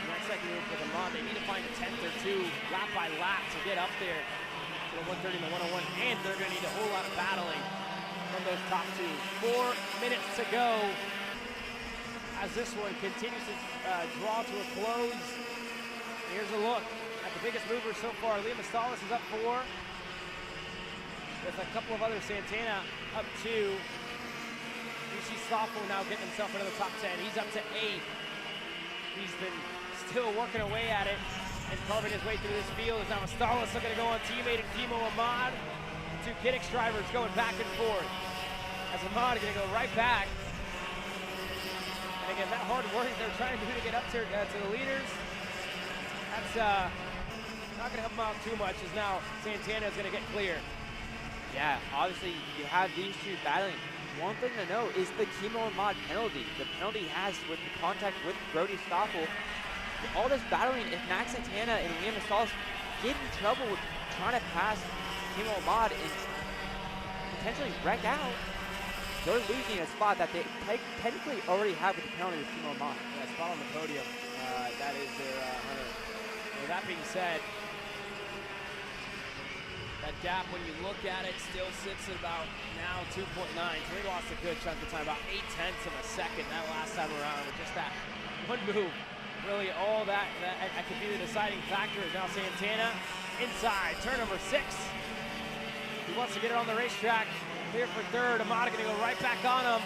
that second group with Ahmad, they need to find a 10th or 2 lap by lap to get up there to the 130 and the 101, and they're going to need a whole lot of battling from those top 2. 4 minutes to go as this one continues to draw to a close. Here's a look at the biggest mover so far. Liam Astalis is up 4. With a couple of others, Santana up 2. Rishi Stoffel now getting himself into the top 10. He's up to 8th. He's been still working away at it and carving his way through this field. As now Astalis looking to go on teammate and Timo Ahmad. 2 Kiddick drivers going back and forth. As Ahmad is going to go right back. And again, that hard work they're trying to do to get up to the leaders, that's not going to help them out too much, as now Santana is going to get clear. Yeah, obviously you have these two battling. One thing to know is the Kimo and Mod penalty. The penalty he has with the contact with Brody Stoffel. All this battling, if Max Santana and Liam Gonzalez get in trouble with trying to pass Kimo and Mod and potentially wreck out, they're losing a spot that they technically already have with the penalty with Kimo and Mod. Yeah, spot on the podium. That is their hunter. With that being said, that gap, when you look at it, still sits at about now 2.9. So they lost a good chunk of time, about 0.8 of a second that last time around. With just that one move, really all that could be the deciding factor. Is now Santana inside, turn number 6. He wants to get it on the racetrack. Clear for third. Amada going to go right back on him.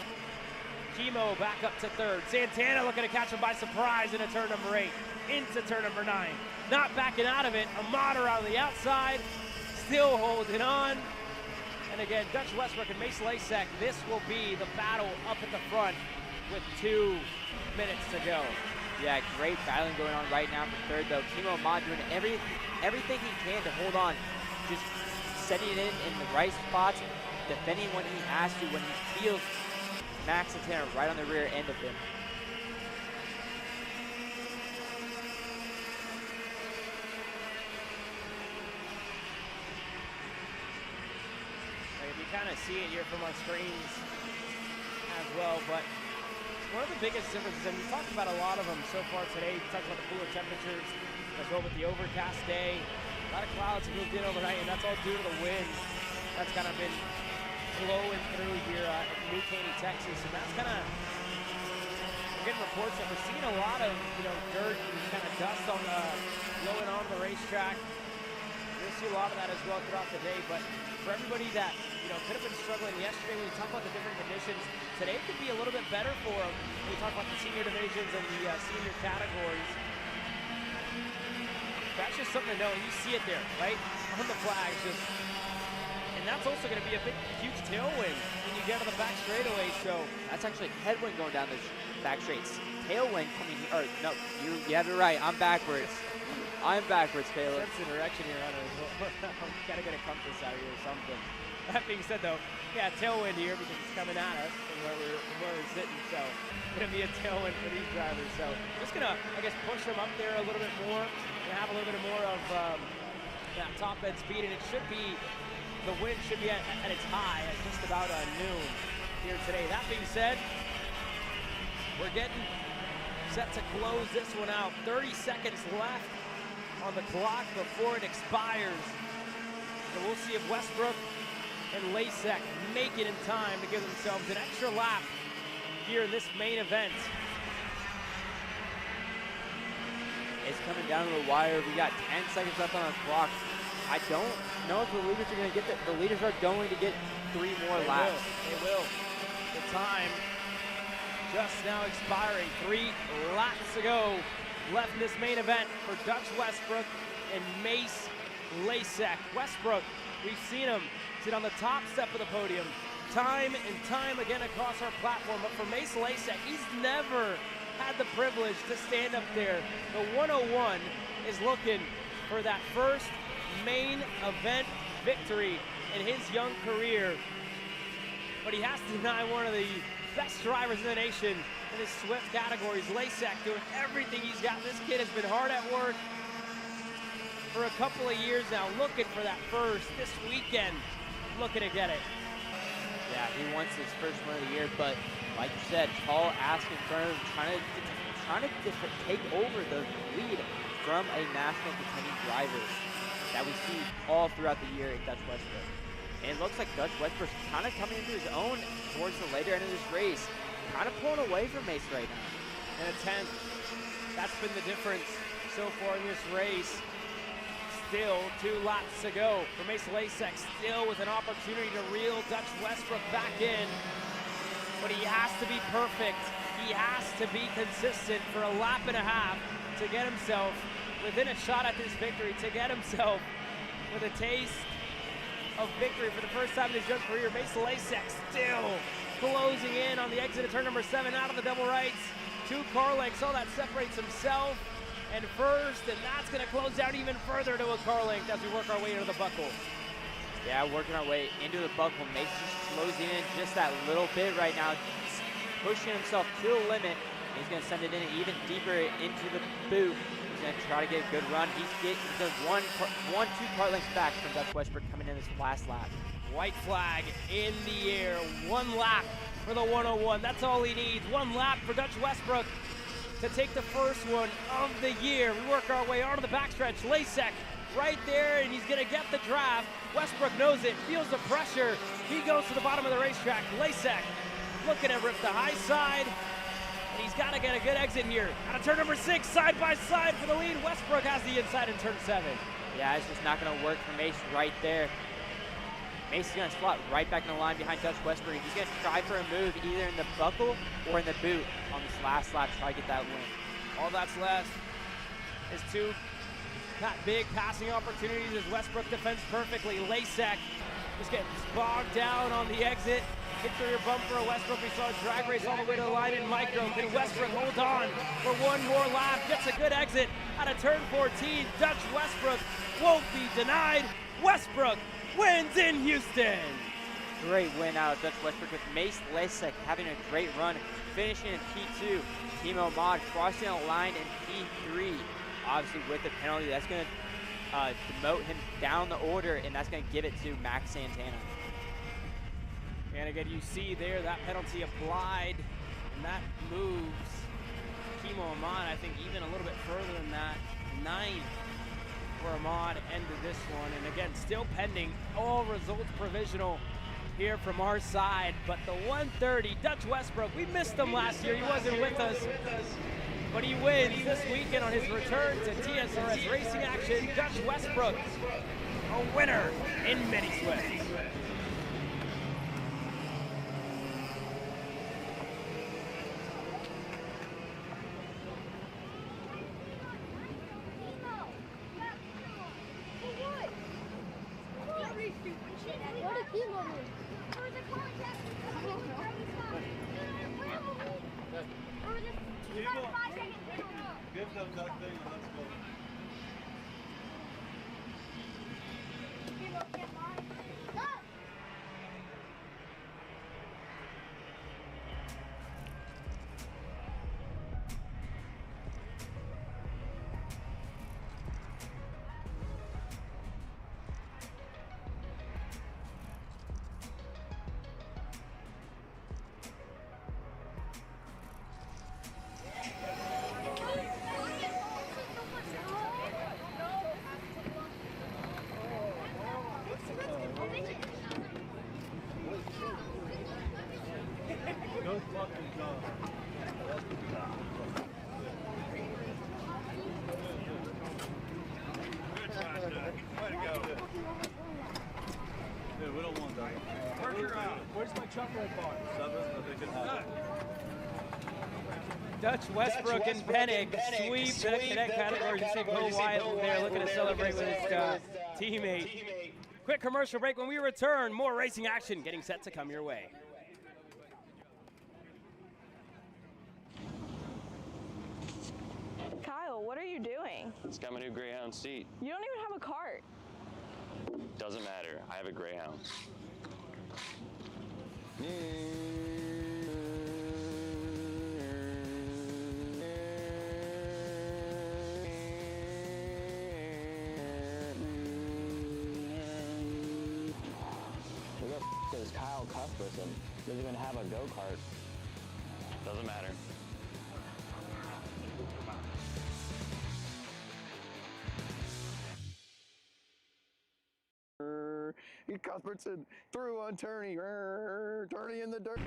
Kimo back up to third. Santana looking to catch him by surprise into turn number 8. Into turn number 9. Not backing out of it. Amada on the outside. Still holding on. And again, Dutch Westbrook and Mace Lasek, this will be the battle up at the front with 2 minutes to go. Yeah, great battling going on right now for third, though. Kimo Mod doing everything he can to hold on. Just setting it in the right spots, defending when he has to, when he feels Max Santana right on the rear end of him. You kind of see it here from our screens as well, but one of the biggest differences, and we talked about a lot of them so far today, we talked about the cooler temperatures as well with the overcast day. A lot of clouds have moved in overnight, and that's all due to the wind that's kind of been blowing through here at New Caney, Texas, and that's kind of, we're getting reports that we're seeing a lot of, dirt and kind of dust on blowing on the racetrack. You'll see a lot of that as well throughout the day, but for everybody that could have been struggling yesterday, when we talk about the different conditions, today could be a little bit better for them. When we talk about the senior divisions and the senior categories. That's just something to know. You see it there, right? On the flags, and that's also going to be a big, huge tailwind when you get to the back straightaway. So that's actually headwind going down the back straights. Tailwind coming here. Or no, you have it right. I'm backwards. I'm backwards, Taylor. That's the direction here, Hunter. Gotta get a compass out of here or something. That being said, though, yeah, tailwind here because it's coming at us from where we're sitting. So it's gonna be a tailwind for these drivers. So just gonna, I guess, push them up there a little bit more and have a little bit more of that top end speed. And it should be, the wind should be at its high at just about noon here today. That being said, we're getting set to close this one out. 30 seconds left on the clock before it expires. And we'll see if Westbrook and Lasek make it in time to give themselves an extra lap here in this main event. It's coming down to the wire. We got 10 seconds left on the clock. I don't know if the leaders are going to get the leaders are going to get 3 more laps. They will. The time just now expiring. 3 laps to go left in this main event for Dutch Westbrook and Mace Lasek. Westbrook, we've seen him sit on the top step of the podium time and time again across our platform, but for Mace Lasek, he's never had the privilege to stand up there. The 101 is looking for that first main event victory in his young career, but he has to deny one of the best drivers in the nation in his Swift categories. Lasek doing everything he's got. This kid has been hard at work for a couple of years now, looking for that first this weekend, looking to get it. Yeah, he wants his first win of the year, but like you said, tall ask in front of him, trying to take over the lead from a national contending driver that we see all throughout the year in Dutch Westbrook. And it looks like Dutch Westbrook's kind of coming into his own towards the later end of this race, kind of pulling away from Mace right now. And a 10th, that's been the difference so far in this race. Still 2 laps to go for Mace Lasek, still with an opportunity to reel Dutch Westbrook back in. But he has to be perfect. He has to be consistent for a lap and a half to get himself within a shot at this victory, to get himself with a taste of victory for the first time in his young career. Mace Lasek still closing in on the exit of turn number 7 out of the double rights. 2 car lengths. All that separates himself and first, and that's going to close down even further to a car length as we work our way into the buckle. Yeah, working our way into the buckle. Mason just slows in just that little bit right now. He's pushing himself to the limit. He's going to send it in even deeper into the boot. He's going to try to get a good run. He's one, 2 car lengths back from Dutch Westbrook coming in this last lap. White flag in the air. 1 lap for the 101. That's all he needs. 1 lap for Dutch Westbrook to take the first one of the year. We work our way onto the backstretch. Lasek right there, and he's going to get the draft. Westbrook knows it, feels the pressure. He goes to the bottom of the racetrack. Lasek looking to rip the high side, and he's got to get a good exit here. Out of turn number 6, side by side for the lead. Westbrook has the inside in turn 7. Yeah, it's just not going to work for Mason right there. Mason's going to slot right back in the line behind Dutch Westbrook. He's going to try for a move either in the buckle or in the boot on this last lap to try to get that win. All that's left is 2 big passing opportunities as Westbrook defends perfectly. Lasek just getting bogged down on the exit. Interior bumper of Westbrook. We saw a drag race all the way to the line in micro. Can Westbrook hold on for 1 more lap? Gets a good exit out of turn 14. Dutch Westbrook won't be denied. Westbrook wins in Houston. Great win out of Dutch Westbrook with Mace Lasek having a great run, finishing in P2. Timo Mod crossing the line in P3. Obviously with the penalty, that's going to demote him down the order, and that's going to give it to Max Santana. And again, you see there that penalty applied, and that moves Timo Ahmad, I think, even a little bit further than that. 9 for Ahmad ended this one. And again, still pending, all results provisional here from our side. But the 130, Dutch Westbrook, we missed him last year. He wasn't with us. But he wins this weekend on his return to TSRS Racing action. Dutch Westbrook, a winner in Mini Swift. Give them that thing and let's go. Where's my chocolate bar? Dutch Westbrook and Pennick sweep the cadet categories. You see Bo Wyatt there looking to celebrate with his teammate. Quick commercial break. When we return, more racing action getting set to come your way. Kyle, what are you doing? It's got my new Greyhound seat. You don't even have a cart. Doesn't matter. I have a Greyhound. Who the f is Kyle Cuthbertson? Doesn't even have a go-kart. Doesn't matter. Cuthbertson through on Turney. Turney in the dirt.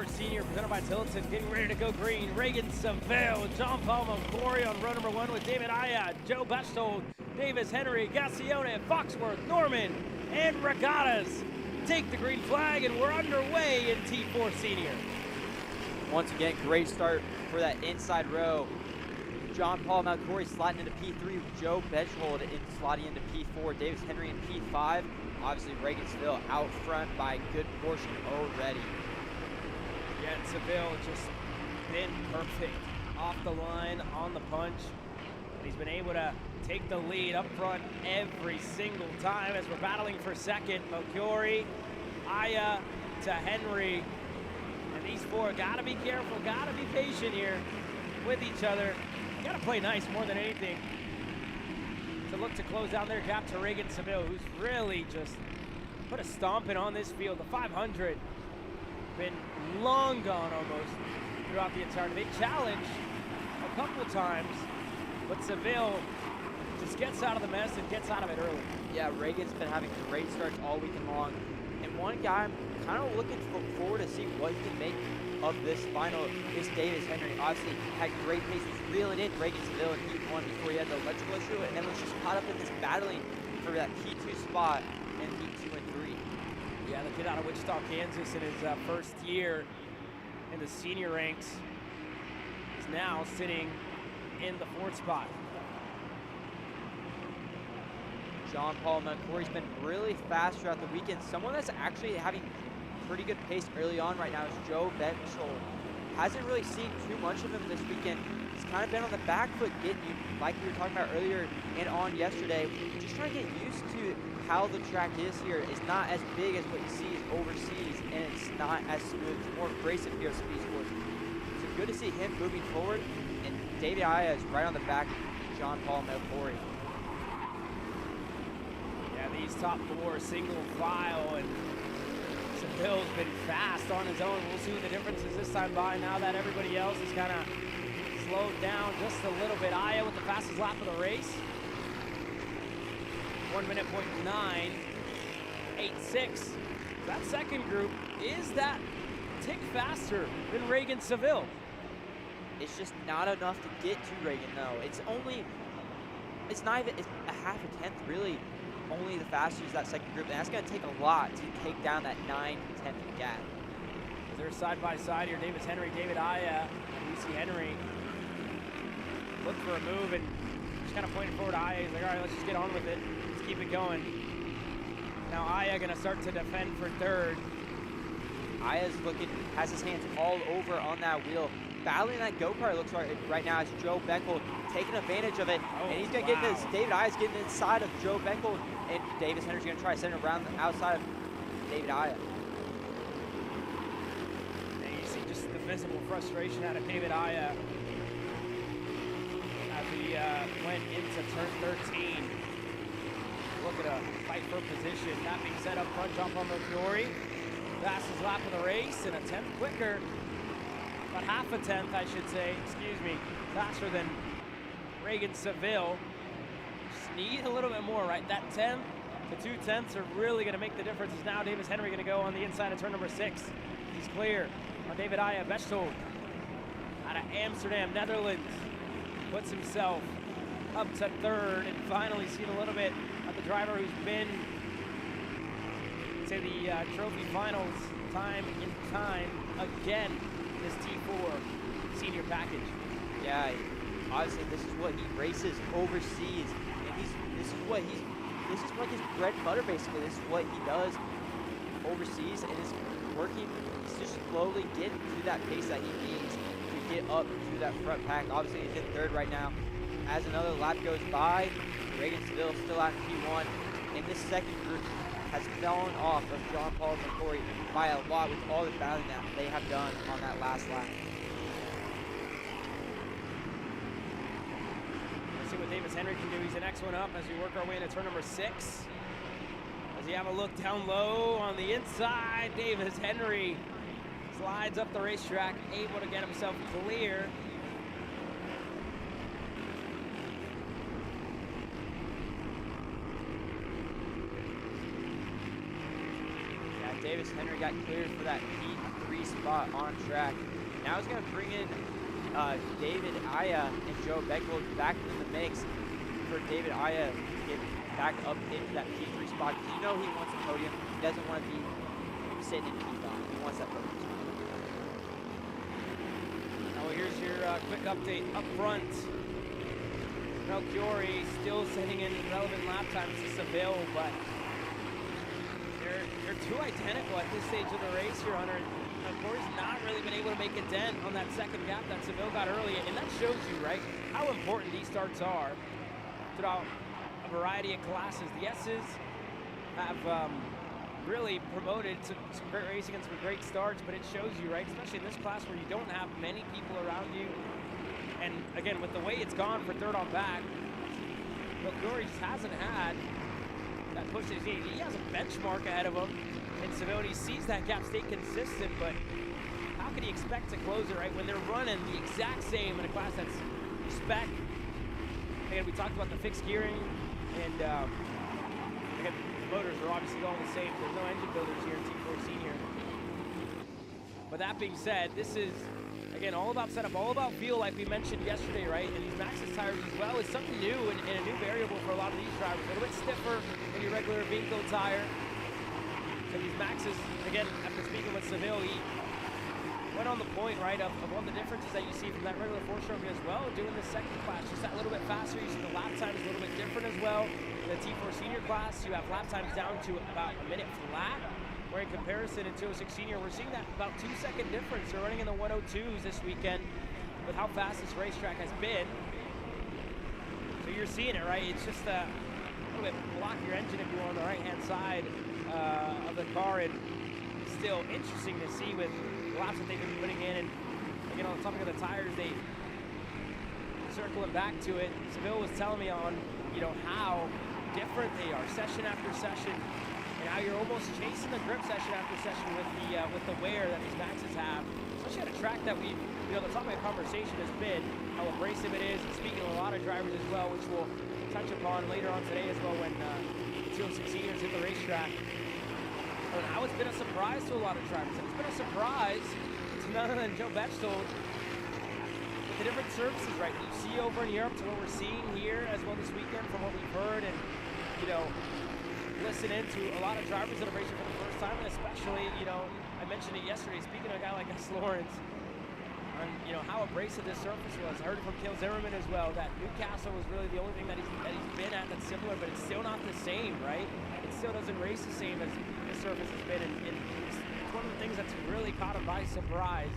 T4 senior presented by Tilton, getting ready to go green. Reagan Seville, John Paul McCrory on row number 1 with David Aya, Joe Bechtold, Davis Henry, Gassione, Foxworth, Norman, and Regattas take the green flag, and we're underway in T4 senior. Once again, great start for that inside row. John Paul McCrory sliding into P3, Joe Bechtold sliding into P4, Davis Henry in P5. Obviously, Reagan Seville out front by a good portion already. Yeah, and Seville just been perfect off the line, on the punch. And he's been able to take the lead up front every single time as we're battling for second. McCrory, Aya to Henry. And these four gotta be careful, gotta be patient here with each other. Gotta play nice more than anything to look to close down their gap to Reagan Seville, who's really just put a stomping on this field. The 500 been long gone almost throughout the entirety. They challenged a couple times, but Seville just gets out of the mess and gets out of it early. Yeah, Reagan's been having great starts all weekend long. And one guy I'm kind of looking forward to see what he can make of this final is Davis Henry. Obviously had great pace, was reeling in Reagan Seville in Heat 1 before he had the electrical issue, and then was just caught up in this battling for that P2 spot in Heat 2 and 3. Yeah, the kid out of Wichita, Kansas in his first year in the senior ranks is now sitting in the 4th spot. John Paul McCrory's been really fast throughout the weekend. Someone that's actually having pretty good pace early on right now is Joe Bechtold. Hasn't really seen too much of him this weekend. He's kind of been on the back foot, getting you, like we were talking about earlier and on yesterday, just trying to get used to how the track is here. It's not as big as what you see overseas, and it's not as smooth. It's more abrasive here at Speedsportz. So good to see him moving forward, and David Aya is right on the back of John Paul McCrory. Yeah, these top four single file, and Seville's been fast on his own. We'll see what the difference is this time by now that everybody else is kind of slowed down just a little bit. Aya with the fastest lap of the race. 1 minute, 0.986. That second group is that tick faster than Reagan Seville. It's just not enough to get to Reagan, though. It's not even a half a tenth, really. Only the fastest is that second group, and that's going to take a lot to take down that 9-10th gap. They're side by side here. Davis Henry, David Aya, and we see Henry look for a move and just kind of pointing forward to Aya. He's like, all right, let's just get on with it. Let's keep it going. Now Aya going to start to defend for third. Aya's has his hands all over on that wheel. Battling that go-kart looks right now as Joe Bechtold taking advantage of it. And he's going to get this. David Aya's getting inside of Joe Bechtold, and Davis Henry's going to try to send it around the outside of David Aya. And you see just the visible frustration out of David Aya as we went into turn 13. Looking to fight for position. That being said, up front, John Paul McCrory. Fastest lap of the race, and a tenth quicker. About half a tenth, I should say, excuse me, faster than Reagan Seville. Just need a little bit more, right? That 10th to 2 tenths are really going to make the difference. Is now Davis Henry going to go on the inside of turn number 6. He's clear on David Aya. Bechtold out of Amsterdam, Netherlands, puts himself up to third, and finally seen a little bit of the driver who's been to the trophy finals time and time again. This T4 senior package. Yeah, obviously this is what he races overseas, and this is like his bread and butter basically. This is what he does overseas, and it's working. He's just slowly getting to that pace that he needs to get up to that front pack. Obviously he's in third right now. As another lap goes by, Reagan Seville still out in P1, and this second group has fallen off of John Paul McCrory by a lot with all the battling that they have done on that last lap. Let's see what Davis Henry can do. He's the next one up as we work our way into turn number 6. As we have a look down low on the inside, Davis Henry slides up the racetrack, able to get himself clear. Davis Henry got cleared for that P3 spot on track. Now he's going to bring in David Aya and Joe Beckel back in the mix for David Aya to get back up into that P3 spot. Because you know he wants a podium. He doesn't want to be sitting in P5. He wants that podium spot. Now here's your quick update up front. Melchiori still sending in relevant lap times to Seville, but they're too identical at this stage of the race here, Hunter. Melchiori's not really been able to make a dent on that second gap that Seville got early, and that shows you, right, how important these starts are throughout a variety of classes. The S's have really promoted some great racing and some great starts, but it shows you, right, especially in this class where you don't have many people around you. And again, with the way it's gone for third on back, Melchiori just hasn't had that push. He has a benchmark ahead of him in Seville, and he sees that gap stay consistent, but how can he expect to close it, right, when they're running the exact same in a class that's spec? Again, we talked about the fixed gearing, and again, the motors are obviously all the same. There's no engine builders here in T4 Senior. But that being said, this is, again, all about setup, all about feel, like we mentioned yesterday, right? And these Maxxis tires as well is something new and a new variable for a lot of these drivers. A little bit stiffer than your regular Vinco tire. So these Maxxis, again, after speaking with Seville, he went on the point, right, of one of the differences that you see from that regular four-stroke as well, doing the second class, just that little bit faster. You see the lap time is a little bit different as well. In the T4 Senior class, you have lap times down to about a minute flat, where in comparison in 206 Senior, we're seeing that about 2-second difference. They're running in the 102s this weekend with how fast this racetrack has been. So you're seeing it, right? It's just a little bit block your engine if you want on the right-hand side of the car, and still interesting to see with laps that they've been putting in. And again, on the topic of the tires, they circling back to it. Seville was telling me on, you know, how different they are session after session, and how you're almost chasing the grip session after session with the wear that these Maxxis have, especially at a track that we, you know, the topic of conversation has been how abrasive it is, and speaking to a lot of drivers as well, which we'll touch upon later on today as well when 206 Seniors hit the racetrack. And how it's been a surprise to a lot of drivers, and it's been a surprise to none other than Joe Bechtel with the different surfaces, right, you see over in Europe to what we're seeing here as well this weekend from what we've heard, and, you know, listen into a lot of drivers that are racing for the first time, and especially, you know, I mentioned it yesterday, speaking of a guy like Gus Lawrence, on, you know, how abrasive this surface was. I heard it from Cale Zimmerman as well, that Newcastle was really the only thing that he's been at that's similar, but it's still not the same, right? It still doesn't race the same as this surface has been, and it's one of the things that's really caught him by surprise.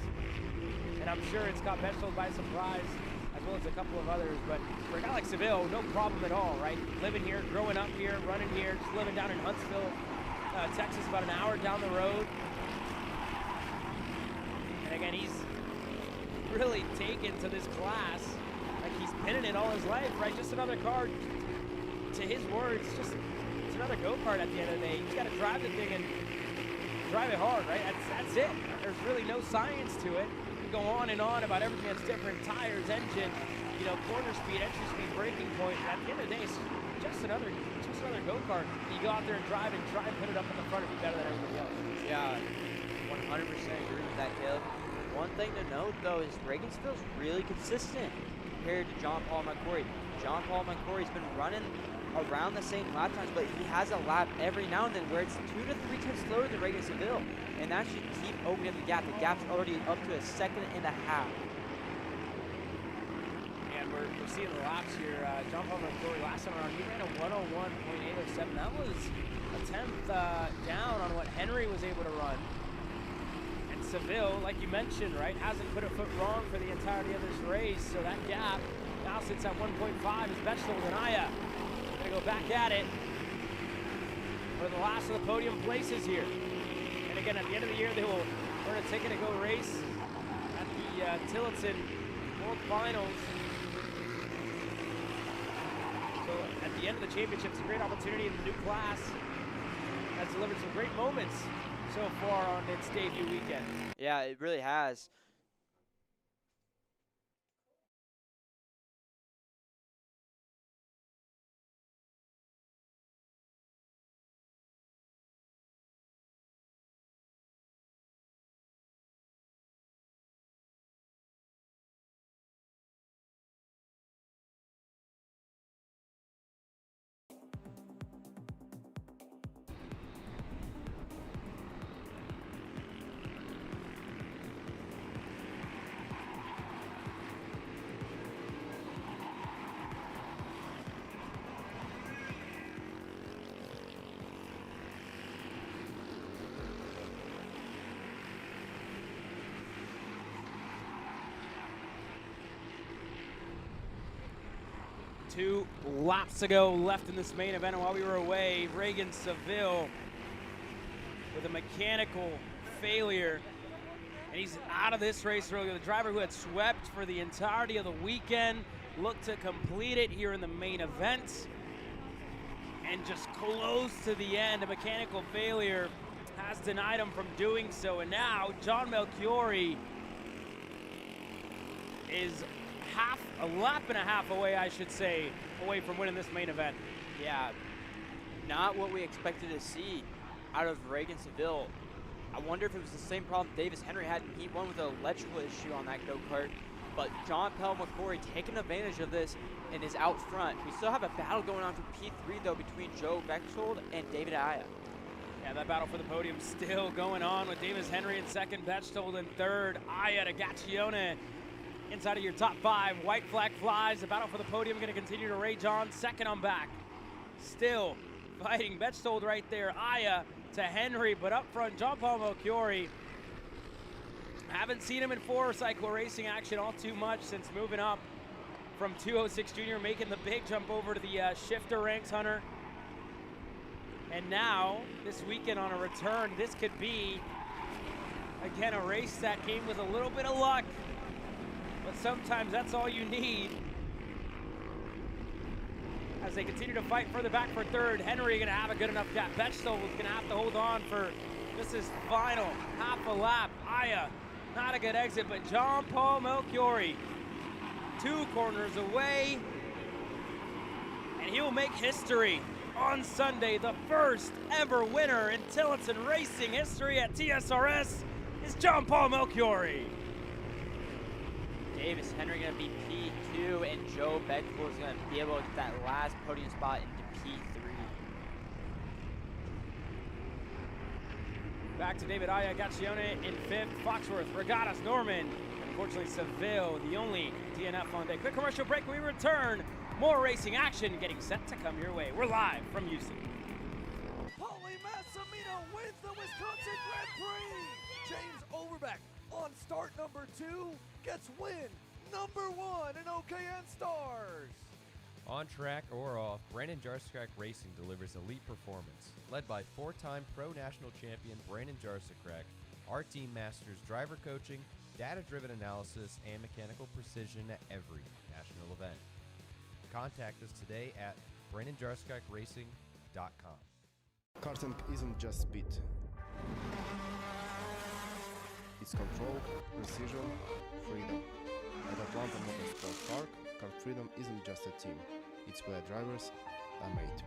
And I'm sure it's caught Bechtel by surprise, as well as a couple of others. But for a guy like Seville, no problem at all, right? Living here, growing up here, running here, just living down in Huntsville, Texas, about an hour down the road. And again, he's really taken to this class like he's been in it all his life, right? Just another car, to his words, it's another go-kart at the end of the day. He's got to drive the thing and drive it hard, right? That's it. There's really no science to it. You go on and on about everything that's different, tires, engine, you know, corner speed, entry speed, braking point. At the end of the day, it's just another go-kart. You go out there and drive and try and put it up in the front and be better than everybody else. Yeah, 100% agree with that, Caleb. One thing to note, though, is Regensville's really consistent compared to John Paul McCory. John Paul McCory's been running around the same lap times, but he has a lap every now and then where it's 2 to 3 times slower than Regensville, and that should keep opening up the gap. The gap's already up to a 1.5 seconds. And we're seeing the laps here. John Paul McCory last time around, he ran a 101.807. That was a 10th down on what Henry was able to run. Seville, like you mentioned, right, hasn't put a foot wrong for the entirety of this race, so that gap now sits at 1.5 as Bechtel and Aya gonna go back at it for the last of the podium places here. And again, at the end of the year, they will earn a ticket to go race at the Tillotson World Finals. So at the end of the championship, it's a great opportunity in the new class. Has delivered some great moments so far on its debut weekend. Yeah, it really has. 2 laps to go left in this main event. And while we were away, Reagan Seville with a mechanical failure. And he's out of this race earlier. The driver who had swept for the entirety of the weekend looked to complete it here in the main event. And just close to the end, a mechanical failure has denied him from doing so. And now John Melchiori is a lap and a half away, I should say, away from winning this main event. Yeah, not what we expected to see out of Reagan Seville. I wonder if it was the same problem Davis Henry had in Heat 1 with an electrical issue on that go-kart. But John Melchiori taking advantage of this and is out front. We still have a battle going on for P3, though, between Joe Bechtold and David Aya. Yeah, that battle for the podium still going on with Davis Henry in second, Bechtold in third, Aya to Gaccione inside of your top 5. White flag flies. The battle for the podium going to continue to rage on. Second on back. Still fighting. Bechtold right there. Aya to Henry, but up front, John Paul Melchiori. Haven't seen him in 4 cycle racing action all too much since moving up from 206 Junior, making the big jump over to the shifter ranks, Hunter. And now, this weekend on a return, this could be, again, a race that came with a little bit of luck. But sometimes that's all you need. As they continue to fight further back for third, Henry gonna have a good enough gap. Bechtold is gonna have to hold on for this is final half a lap. Aya, not a good exit, but John Paul Melchiori, 2 corners away, and he will make history on Sunday. The first ever winner in Tillotson racing history at TSRS is John Paul Melchiori. Davis Henry going to be P2, and Joe Bechtold is going to be able to get that last podium spot into P3. Back to David Aya, Gaccione in 5th, Foxworth, Regattas, Norman, and unfortunately Seville, the only DNF on day. Quick commercial break, when we return, more racing action getting set to come your way. We're live from Houston. Paulie Massimino wins the Wisconsin Grand Prix! James Overbeck on start number 2 gets win number 1 in OKN Stars. On track or off, Brandon Jarsekrak Racing delivers elite performance. Led by 4-time Pro National Champion Brandon Jarsekrak, our team masters driver coaching, data-driven analysis, and mechanical precision at every national event. Contact us today at BrandonJarsekrakRacing.com. Karting isn't just speed. It's control, precision, freedom. At Atlanta Motorsport Park, Kart Freedom isn't just a team. It's where drivers are made.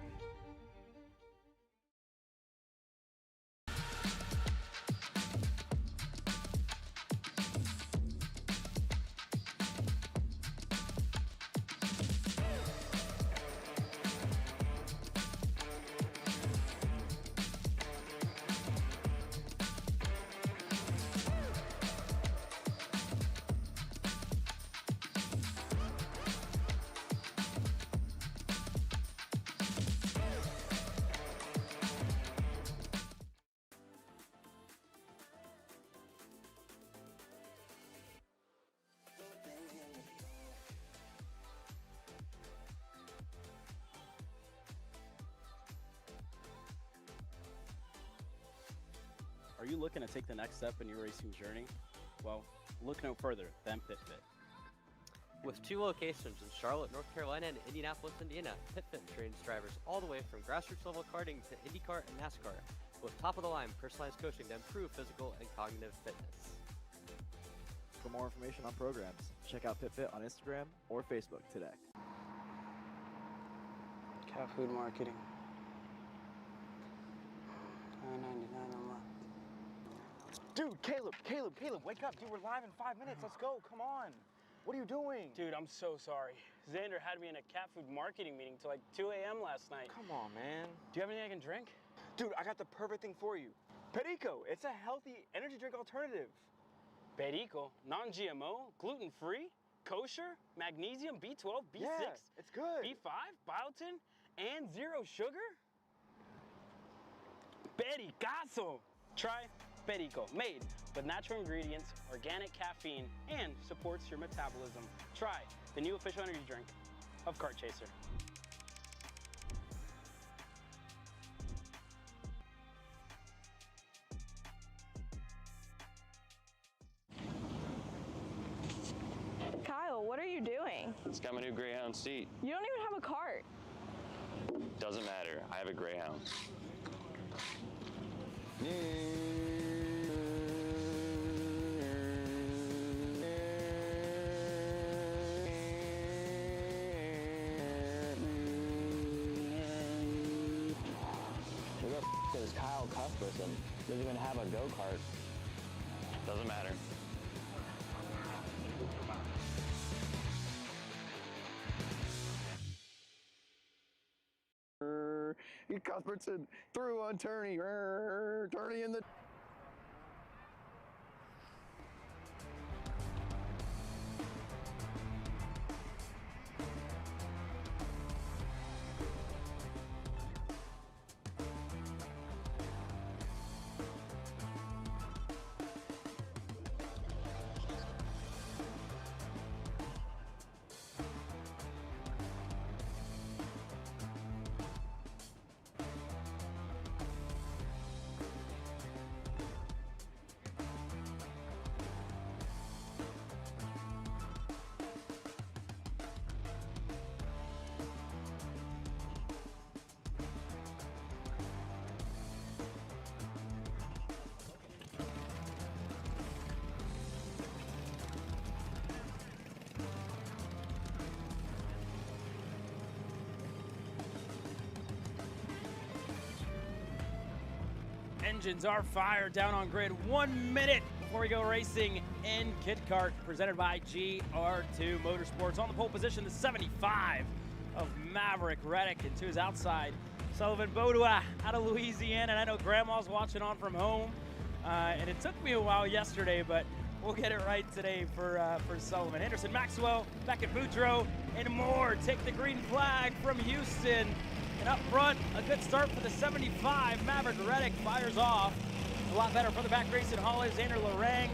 Are you looking to take the next step in your racing journey? Well, look no further than PitFit. With 2 locations in Charlotte, North Carolina and Indianapolis, Indiana, PitFit trains drivers all the way from grassroots level karting to IndyCar and NASCAR, with top-of-the-line personalized coaching to improve physical and cognitive fitness. For more information on programs, check out PitFit on Instagram or Facebook today. Cat food marketing. $9.99 a month. Dude, Caleb, wake up. Dude, we're live in 5 minutes. Let's go. Come on. What are you doing? Dude, I'm so sorry. Xander had me in a cat food marketing meeting till like 2 a.m. last night. Come on, man. Do you have anything I can drink? Dude, I got the perfect thing for you. Perico. It's a healthy energy drink alternative. Perico, non-GMO, gluten-free, kosher, magnesium, B12, B6, yeah, it's good. B5, biotin, and 0 sugar? Pericazo! Try Perico, made with natural ingredients, organic caffeine, and supports your metabolism. Try the new official energy drink of Kart Chaser. Kyle, what are you doing? It's got my new Greyhound seat. You don't even have a cart. Doesn't matter. I have a Greyhound. Who the f is Kyle Cuthbertson? Doesn't even have a go-kart. Doesn't matter. Cuthbertson through on Turney. Turney in the... Engines are fired down on grid. 1 minute before we go racing in Kit Kart, presented by GR2 Motorsports. On the pole position, the 75 of Maverick Reddick, and to his outside, Sullivan Bodua out of Louisiana. And I know Grandma's watching on from home, and it took me a while yesterday, but we'll get it right today for Sullivan. Anderson Maxwell, Beckett Boudreaux, and more take the green flag from Houston. And up front, a good start for the 75. Maverick Reddick fires off. A lot better for the back. Grayson Hollis, Xander Lorang,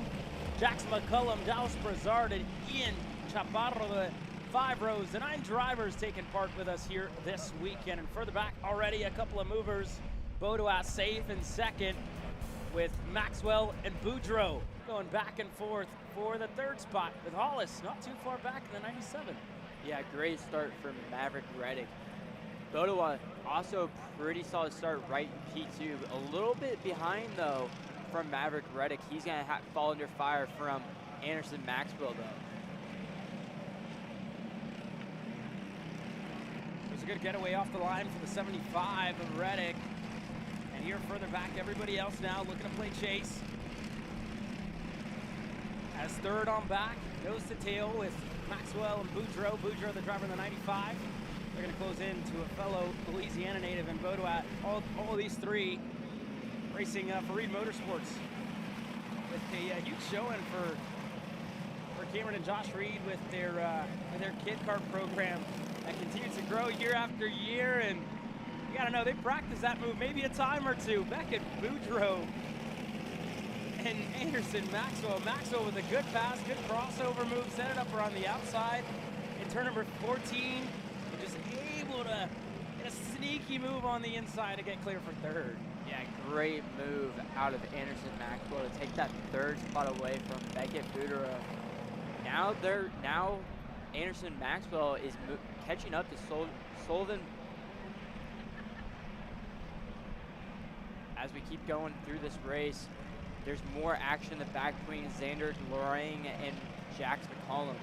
Jax McCullum, Dallas Brazard, and Ian Chaparro. The 5 rows, the 9 drivers taking part with us here this weekend. And further back already, a couple of movers. Bodua safe in second with Maxwell and Boudreaux going back and forth for the 3rd spot with Hollis not too far back in the 97. Yeah, great start from Maverick Reddick. Bodua also pretty solid start right in P2. A little bit behind though from Maverick Reddick. He's gonna fall under fire from Anderson Maxwell though. There's a good getaway off the line for the 75 of Reddick. And here further back, everybody else now looking to play chase. As 3rd on back, nose to tail with Maxwell and Boudreaux. Boudreaux, the driver in the 95. They're going to close in to a fellow Louisiana native in Bodua. All of these 3 racing for Reed Motorsports with a huge showing for Cameron and Josh Reed with their Kit Kart program that continues to grow year after year. And you got to know, they practice that move maybe a time or two. Beckett Boudreaux and Anderson Maxwell. Maxwell with a good pass, good crossover move, set it up around the outside. In turn number 14, just able to get a sneaky move on the inside to get clear for 3rd. Yeah, great move out of Anderson Maxwell to take that 3rd spot away from Beckett Boudreaux. Now Anderson Maxwell is catching up to Sullivan. As we keep going through this race, there's more action in the back between Xander Lorang and Jax McCollum.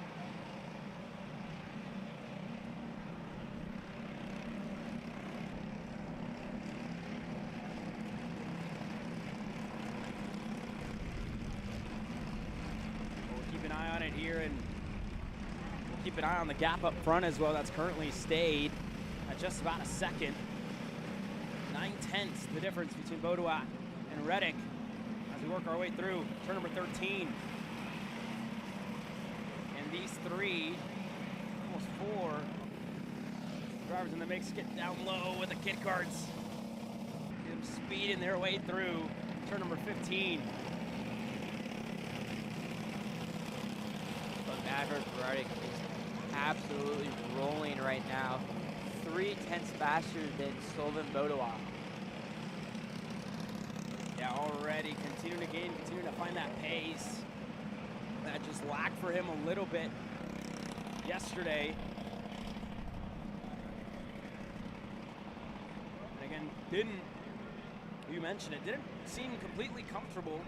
Here, and we'll keep an eye on the gap up front as well. That's currently stayed at just about a second. 9/10 the difference between Bodua and Reddick as we work our way through turn number 13. And these 3, almost 4 drivers in the mix get down low with the Kit Karts. Get them speeding their way through turn number 15. Maverick Reddick is absolutely rolling right now. 3/10 faster than Sullivan Bodowa. Yeah, already continuing to gain, continuing to find that pace. That just lacked for him a little bit yesterday. And again, you mentioned it, didn't seem completely comfortable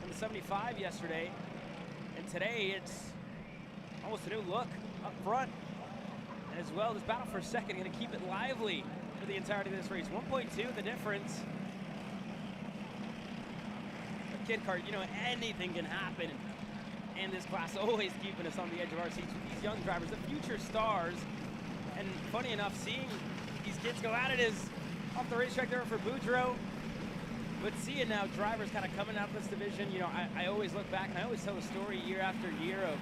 in the 75 yesterday. And today it's almost a new look up front. And as well, this battle for second going to keep it lively for the entirety of this race. 1.2 the difference. But Kid Kart, you know, anything can happen in this class, always keeping us on the edge of our seats with these young drivers, the future stars. And funny enough, seeing these kids go at it is off the racetrack there for Boudreaux. But seeing now drivers kind of coming out of this division, you know, I always look back and I always tell the story year after year of,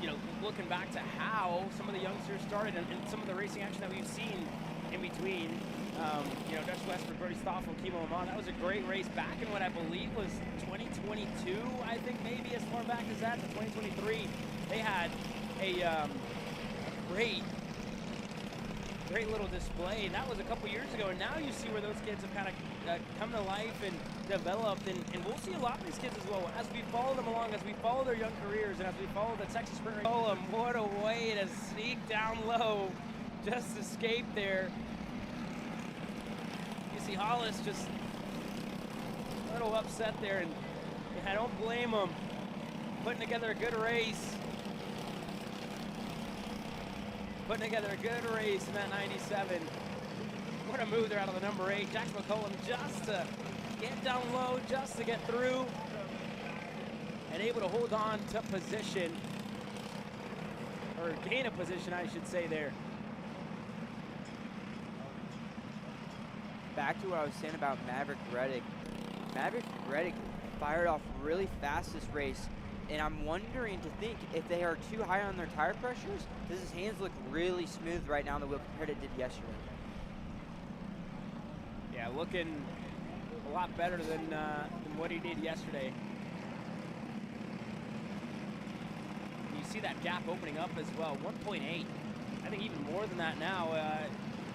you know, looking back to how some of the youngsters started and some of the racing action that we've seen in between. You know, Dutch Westbrook, Brody Stoffel, Kimo Amon, that was a great race back in what I believe was 2022, I think maybe as far back as that, to 2023. They had a great little display, and that was a couple years ago, and now you see where those kids have kind of come to life and developed, and we'll see a lot of these kids as well as we follow them along, as we follow their young careers, and as we follow the Texas Sprint Race. Oh, what a way to sneak down low, just escape there. You see Hollis just a little upset there, and I don't blame him. Putting together a good race. Putting together a good race in that 97. What a move there out of the number 8. Jax McCollum just to get down low, just to get through. And able to hold on to position. Or gain a position, I should say there. Back to what I was saying about Maverick Reddick. Maverick Reddick fired off really fast this race. And I'm wondering to think if they are too high on their tire pressures, does his hands look really smooth right now on the wheel compared to it did yesterday? Yeah, looking a lot better than what he did yesterday. You see that gap opening up as well, 1.8. I think even more than that now.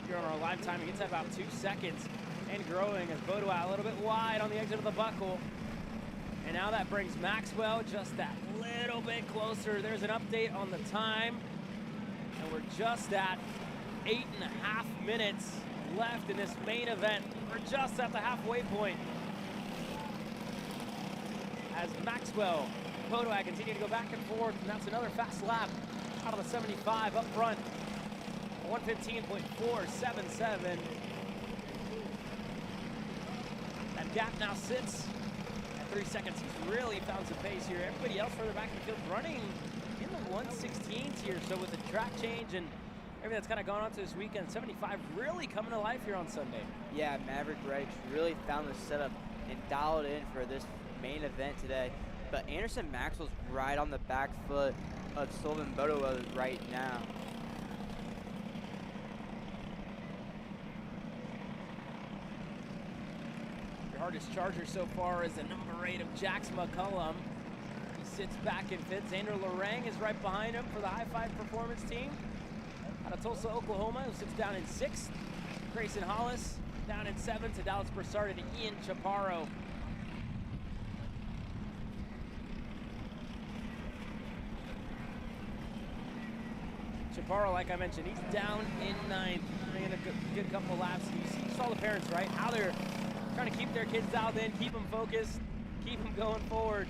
Here on our live time, he gets at about 2 seconds and growing as Bodois a little bit wide on the exit of the buckle. And now that brings Maxwell just that little bit closer. There's an update on the time. And we're just at 8.5 minutes left in this main event. We're just at the halfway point. As Maxwell, Bodois continue to go back and forth. And that's another fast lap out of the 75 up front. 1:15.477. That gap now sits 3 seconds. He's really found some pace here. Everybody else further back in the field running in the 1:16s here. So with the track change and everything that's kind of gone on to this weekend, 75 really coming to life here on Sunday. Yeah, Maverick Reddick really found the setup and dialed in for this main event today. But Anderson Maxwell's right on the back foot of Sullivan Bodowa right now. Hardest charger so far is the number 8 of Jax McCullum. He sits back in fifth. Xander Lorang is right behind him for the High Five Performance team out of Tulsa, Oklahoma, who sits down in 6th. Grayson Hollis down in 7th to Dallas Broussard and Ian Chaparro. Chaparro, like I mentioned, he's down in 9th, bringing a good couple laps. You saw the parents, right? How they're trying to keep their kids dialed in, keep them focused, keep them going forward.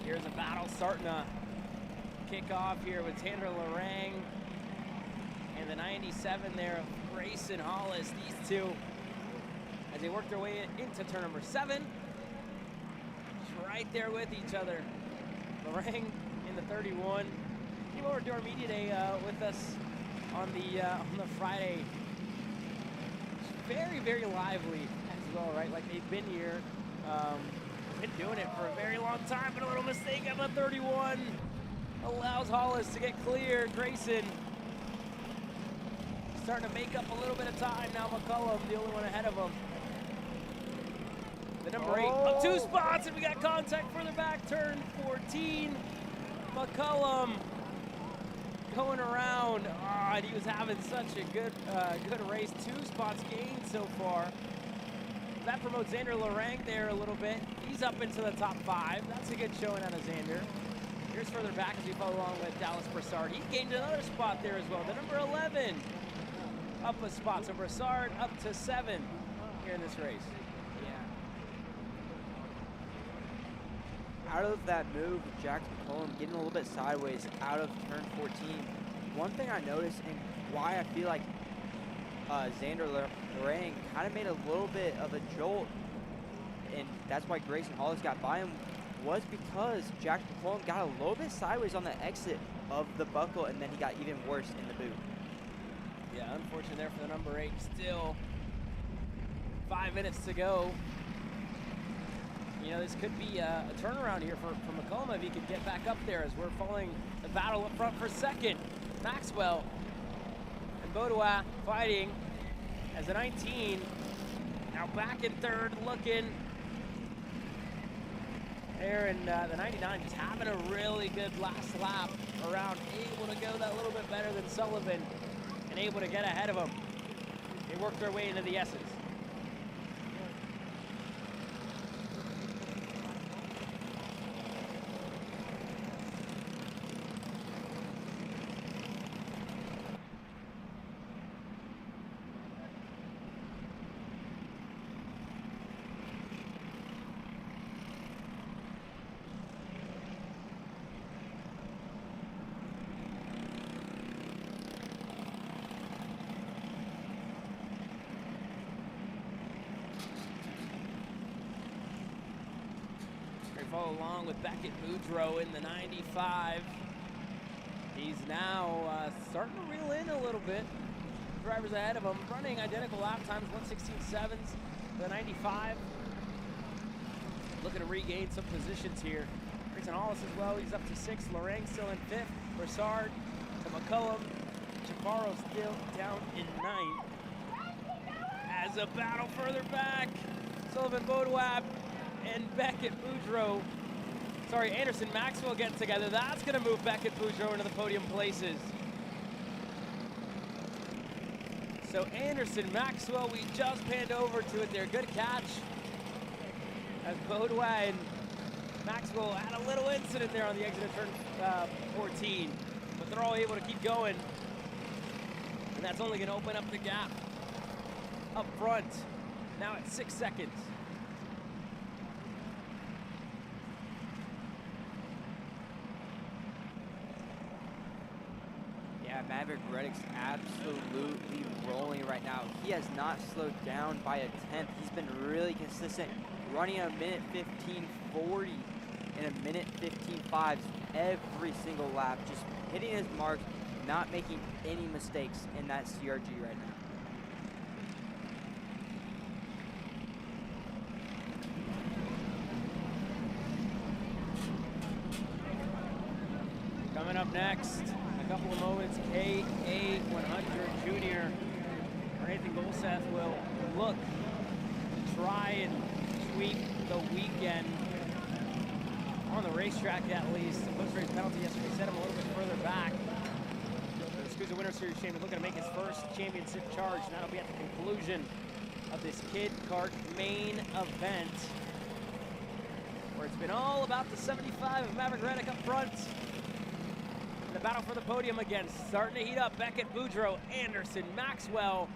Here's a battle starting to kick off here with Xander Lorang and the 97 there of Grayson Hollis. These two, as they work their way into turn number 7. Just right there with each other. Lorang in the 31. Came over to our media day with us on the Friday. Very, very lively as well, right? Like they've been here, been doing it for a very long time, but a little mistake on the 31 allows Hollis to get clear. Grayson starting to make up a little bit of time now. McCullum, the only one ahead of him. The number 8 up 2 spots, and we got contact further back, turn 14. McCullum going around. And he was having such a good race. 2 spots gained so far. That promotes Xander Lorang there a little bit. He's up into the top 5. That's a good showing out of Xander. Here's further back as we follow along with Dallas Broussard. He gained another spot there as well. The number 11 up a spot. So Broussard up to 7 here in this race. Out of that move, Jack McCullum getting a little bit sideways out of turn 14. One thing I noticed and why I feel like Xander Lorang kind of made a little bit of a jolt, and that's why Grayson Hollis got by him, was because Jack McCullum got a little bit sideways on the exit of the buckle, and then he got even worse in the boot. Yeah, unfortunate there for the number 8. Still 5 minutes to go. You know, this could be a turnaround here for McCullum if he could get back up there as we're following the battle up front for second. Maxwell and Baudouin fighting as the 19 now back in third, looking there, and the 99 just having a really good last lap around, able to go that little bit better than Sullivan and able to get ahead of him. They work their way into the S's. Follow along with Beckett Boudreaux in the 95. He's now starting to reel in a little bit. Drivers ahead of him running identical lap times, 1:16.7s. The 95 looking to regain some positions here. Grayson Hollis as well, he's up to 6th. Lorang still in 5th. Broussard to McCullum. Chaparro still down in 9th. As a battle further back, Sullivan Baudouin and Beckett Boudreaux, Anderson Maxwell getting together. That's going to move Beckett Boudreaux into the podium places. So Anderson Maxwell, we just panned over to it there. Good catch as Baudouin and Maxwell had a little incident there on the exit of turn 14, but they're all able to keep going. And that's only going to open up the gap up front. Now at 6 seconds. Maverick Reddick's absolutely rolling right now. He has not slowed down by a 10th. He's been really consistent, running a minute 15:40 and a minute 15:5 every single lap, just hitting his marks, not making any mistakes in that CRG right now. Coming up next, a couple of moments, KA100 Junior. Nathan Golseth will look to try and sweep the weekend on the racetrack at least. The post-race penalty yesterday set him a little bit further back. The SCUSA Winter Series champion looking to make his first championship charge, and that'll be at the conclusion of this Kid Kart main event, where it's been all about the 75 of Maverick Reddick up front. The battle for the podium again, starting to heat up. Beckett Boudreaux, Anderson Maxwell.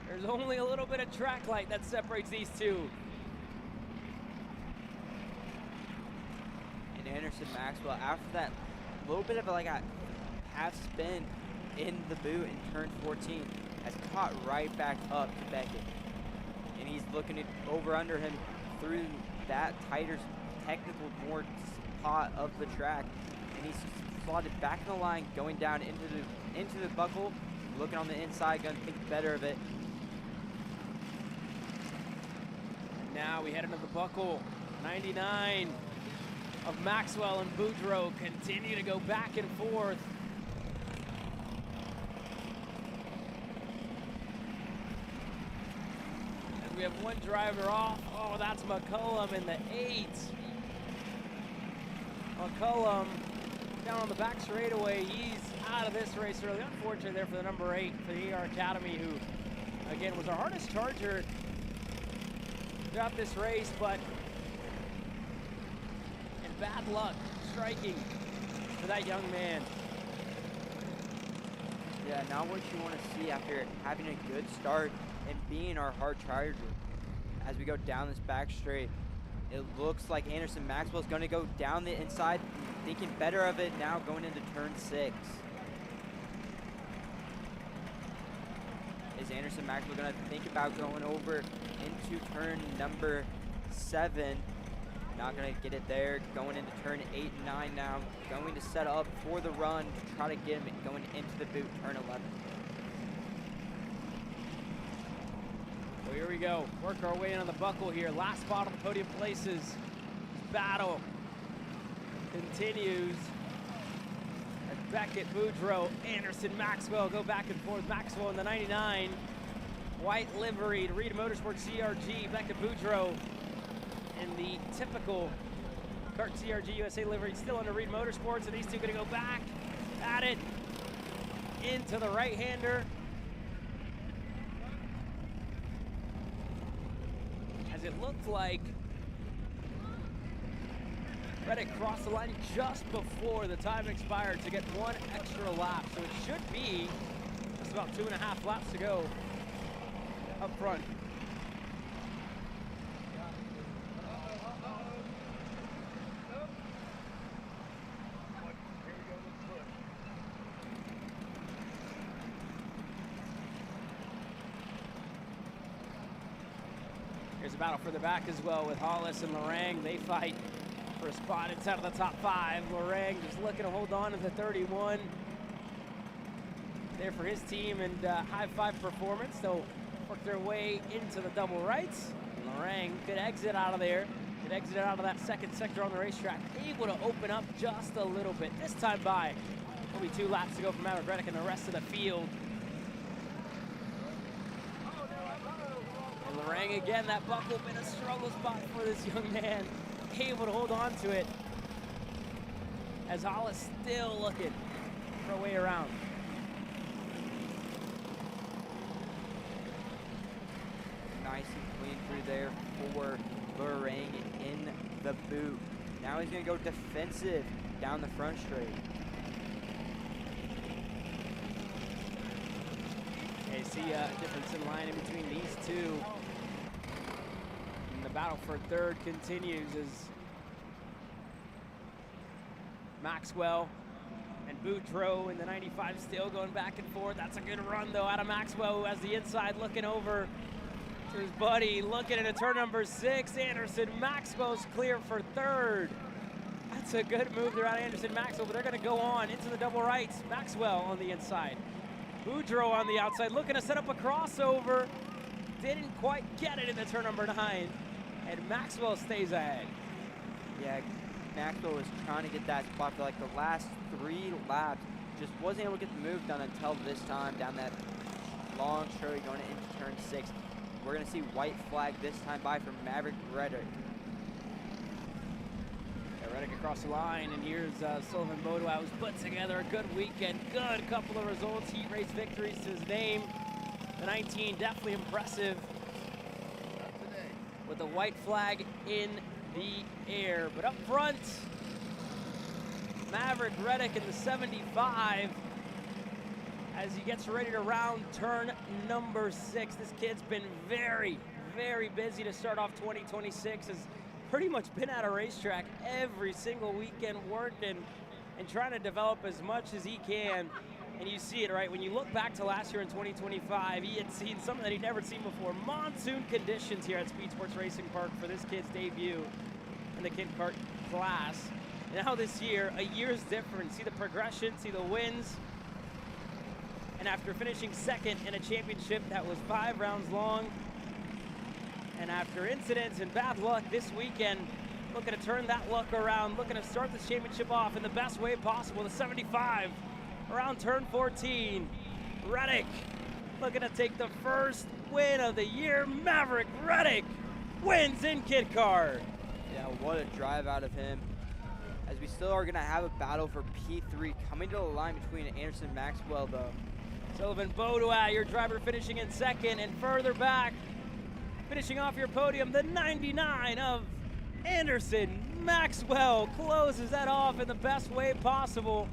There's only a little bit of track light that separates these two. And Anderson Maxwell, after that little bit of like a half spin in the boot in turn 14, has caught right back up to Beckett. And he's looking it over under him through that tighter technical more spot of the track. And he's slotted back in the line, going down into the buckle, looking on the inside, gonna think better of it. And now we head into the buckle. 99 of Maxwell and Boudreaux continue to go back and forth. As we have one driver off. Oh, that's McCullum in the 8. McCullum down on the back straightaway. He's out of this race early. Unfortunately there for the number 8 for the AR Academy, who again was our hardest charger throughout this race, but in bad luck striking for that young man. Yeah, not what you want to see after having a good start and being our hard charger. As we go down this back straight, it looks like Anderson Maxwell's going to go down the inside, thinking better of it now going into turn 6. Is Anderson Maxwell going to think about going over into turn number 7? Not going to get it there. Going into turn 8 and 9 now. Going to set up for the run to try to get him going into the boot, turn 11. So here we go. Work our way in on the buckle here. Last spot on the podium places. Battle continues. As Beckett, Boudreaux, Anderson, Maxwell go back and forth. Maxwell in the 99. White liveried Reed Motorsports CRG. Beckett, Boudreaux in the typical Kart CRG USA livery, still under Reed Motorsports, and these two gonna go back at it into the right-hander. As it looked like Reddick crossed the line just before the time expired to get one extra lap, so it should be just about 2.5 laps to go up front. Here's a battle further back as well with Hollis and Lorang. They fight for a spot inside of the top 5. Lorang just looking to hold on to the 31 there for his team, and high 5 performance. They'll work their way into the double rights. Lorang could exit out of there, could exit out of that second sector on the racetrack, able to open up just a little bit. This time by, only 2 laps to go for Maverick Reddick and the rest of the field. Lorang again, that buckle been a struggle spot for this young man. Able to hold on to it as Hollis still looking for a way around. Nice and clean through there for Lorang in the boot. Now he's going to go defensive down the front straight. Okay, see a difference in line in between these two. And the battle for third continues as Maxwell and Boudreaux in the 95 still going back and forth. That's a good run though out of Maxwell, who has the inside, looking over to his buddy, looking at a turn number 6. Anderson Maxwell's clear for third. That's a good move there out of Anderson Maxwell, but they're gonna go on into the double rights. Maxwell on the inside. Boudreaux on the outside, looking to set up a crossover. Didn't quite get it in the turn number 9, and Maxwell stays ahead. Yeah, Maxwell was trying to get that spot for like the last 3 laps. Just wasn't able to get the move done until this time down that long straight going into turn 6. We're gonna see white flag this time by from Maverick Reddick. Reddick across the line, and here's Sullivan Bodua, who's put together a good weekend, good couple of results, heat race victories to his name. The 19 definitely impressive with the white flag in the air. But up front, Maverick Reddick in the 75 as he gets ready to round turn number 6. This kid's been very, very busy to start off 2026. Has pretty much been at a racetrack every single weekend working and trying to develop as much as he can. And you see it, right? When you look back to last year in 2025, he had seen something that he'd never seen before. Monsoon conditions here at Speedsportz Racing Park for this kid's debut in the Kid Kart class. And now this year, a year's different. See the progression, see the wins. And after finishing second in a championship that was 5 rounds long, and after incidents and bad luck this weekend, looking to turn that luck around, looking to start this championship off in the best way possible. The 75 around turn 14. Reddick looking to take the first win of the year. Maverick Reddick wins in Kid Kart. Yeah, what a drive out of him. As we still are going to have a battle for P3 coming to the line between Anderson and Maxwell, though. Sullivan Baudouin, your driver, finishing in second, and further back, finishing off your podium, the 99 of Anderson. Maxwell closes that off in the best way possible.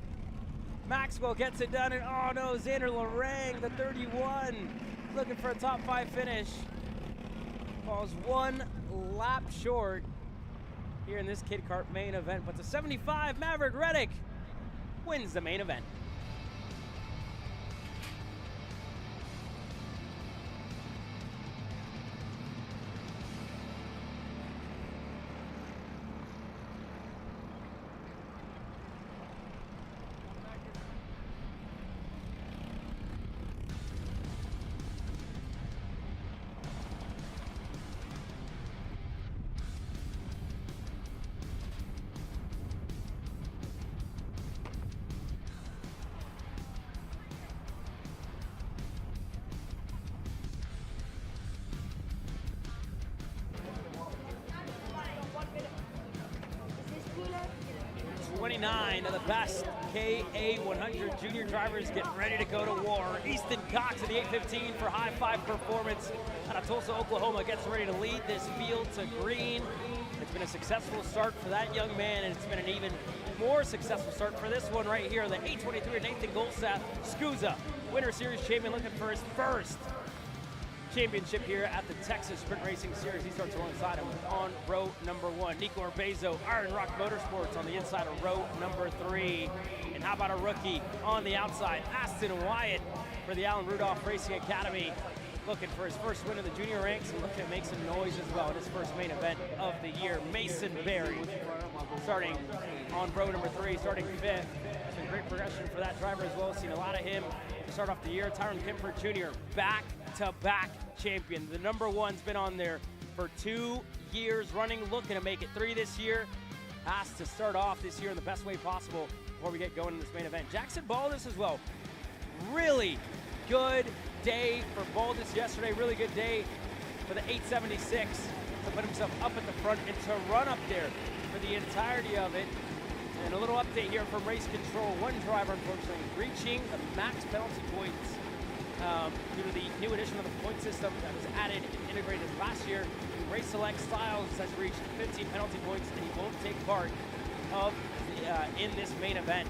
Maxwell gets it done, and oh no, Xander Lorang, the 31, looking for a top 5 finish. Falls 1 lap short here in this Kid Kart main event, but the 75 Maverick Reddick wins the main event. Of the best KA100 junior drivers getting ready to go to war. Easton Cox in the 815 for high 5 performance out of Tulsa, Oklahoma, gets ready to lead this field to green. It's been a successful start for that young man, and it's been an even more successful start for this one right here. The 823 Nathan Golseth, Scusa, Winter Series champion, looking for his first championship here at the Texas Sprint Racing Series. He starts alongside him on row number 1. Nico Urbezo, Iron Rock Motorsports on the inside of row number 3. And how about a rookie on the outside? Aston Wyatt for the Alan Rudolph Racing Academy, looking for his first win in the junior ranks and looking to make some noise as well in his first main event of the year. Mason Berry starting on row number 3, starting 5th. It's been great progression for that driver as well. Seen a lot of him to start off the year. Tyron Kemper Jr., back-to-back champion. The number 1's been on there for 2 years running, looking to make it 3 this year. Has to start off this year in the best way possible before we get going in this main event. Jackson Baldus as well. Really good day for Baldus yesterday. Really good day for the 876 to put himself up at the front and to run up there for the entirety of it. And a little update here from race control. One driver, unfortunately, reaching the max penalty points due to the new addition of the point system that was added and integrated last year. Race Select Styles has reached 15 penalty points, and he won't take part of in this main event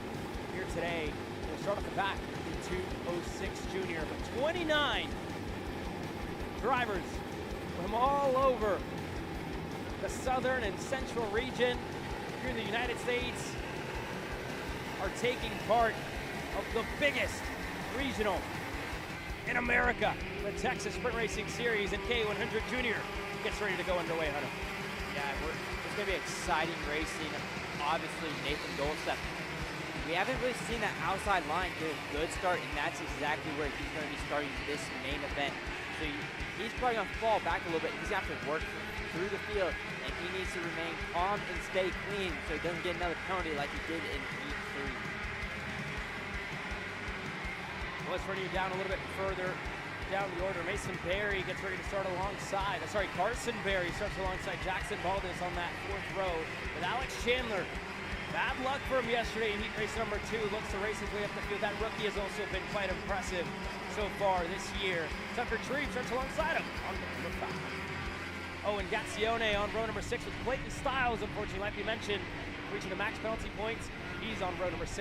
here today. We'll start off the back in 206 Junior, but 29 drivers from all over the southern and central region here in the United States are taking part of the biggest regional in America, the Texas Sprint Racing Series, and K100 Junior gets ready to go underway, Hunter. Yeah, it's going to be exciting racing. Obviously, Nathan Golseth. We haven't really seen that outside line get a good start, and that's exactly where he's going to be starting this main event. So he's probably going to fall back a little bit. He's going to have to work through the field, and he needs to remain calm and stay clean so he doesn't get another penalty like he did in Heat 3. Let's run you down a little bit further down the order. Mason Berry gets ready to start alongside, Carson Berry starts alongside Jackson Baldus on that 4th row with Alex Chandler. Bad luck for him yesterday in heat race number 2. Looks to race his way up the field. That rookie has also been quite impressive so far this year. Tucker Treve starts alongside him on number 5. Owen Gazione on row number 6 with Clayton Styles, unfortunately, like we mentioned, reaching the max penalty points. He's on row number 6.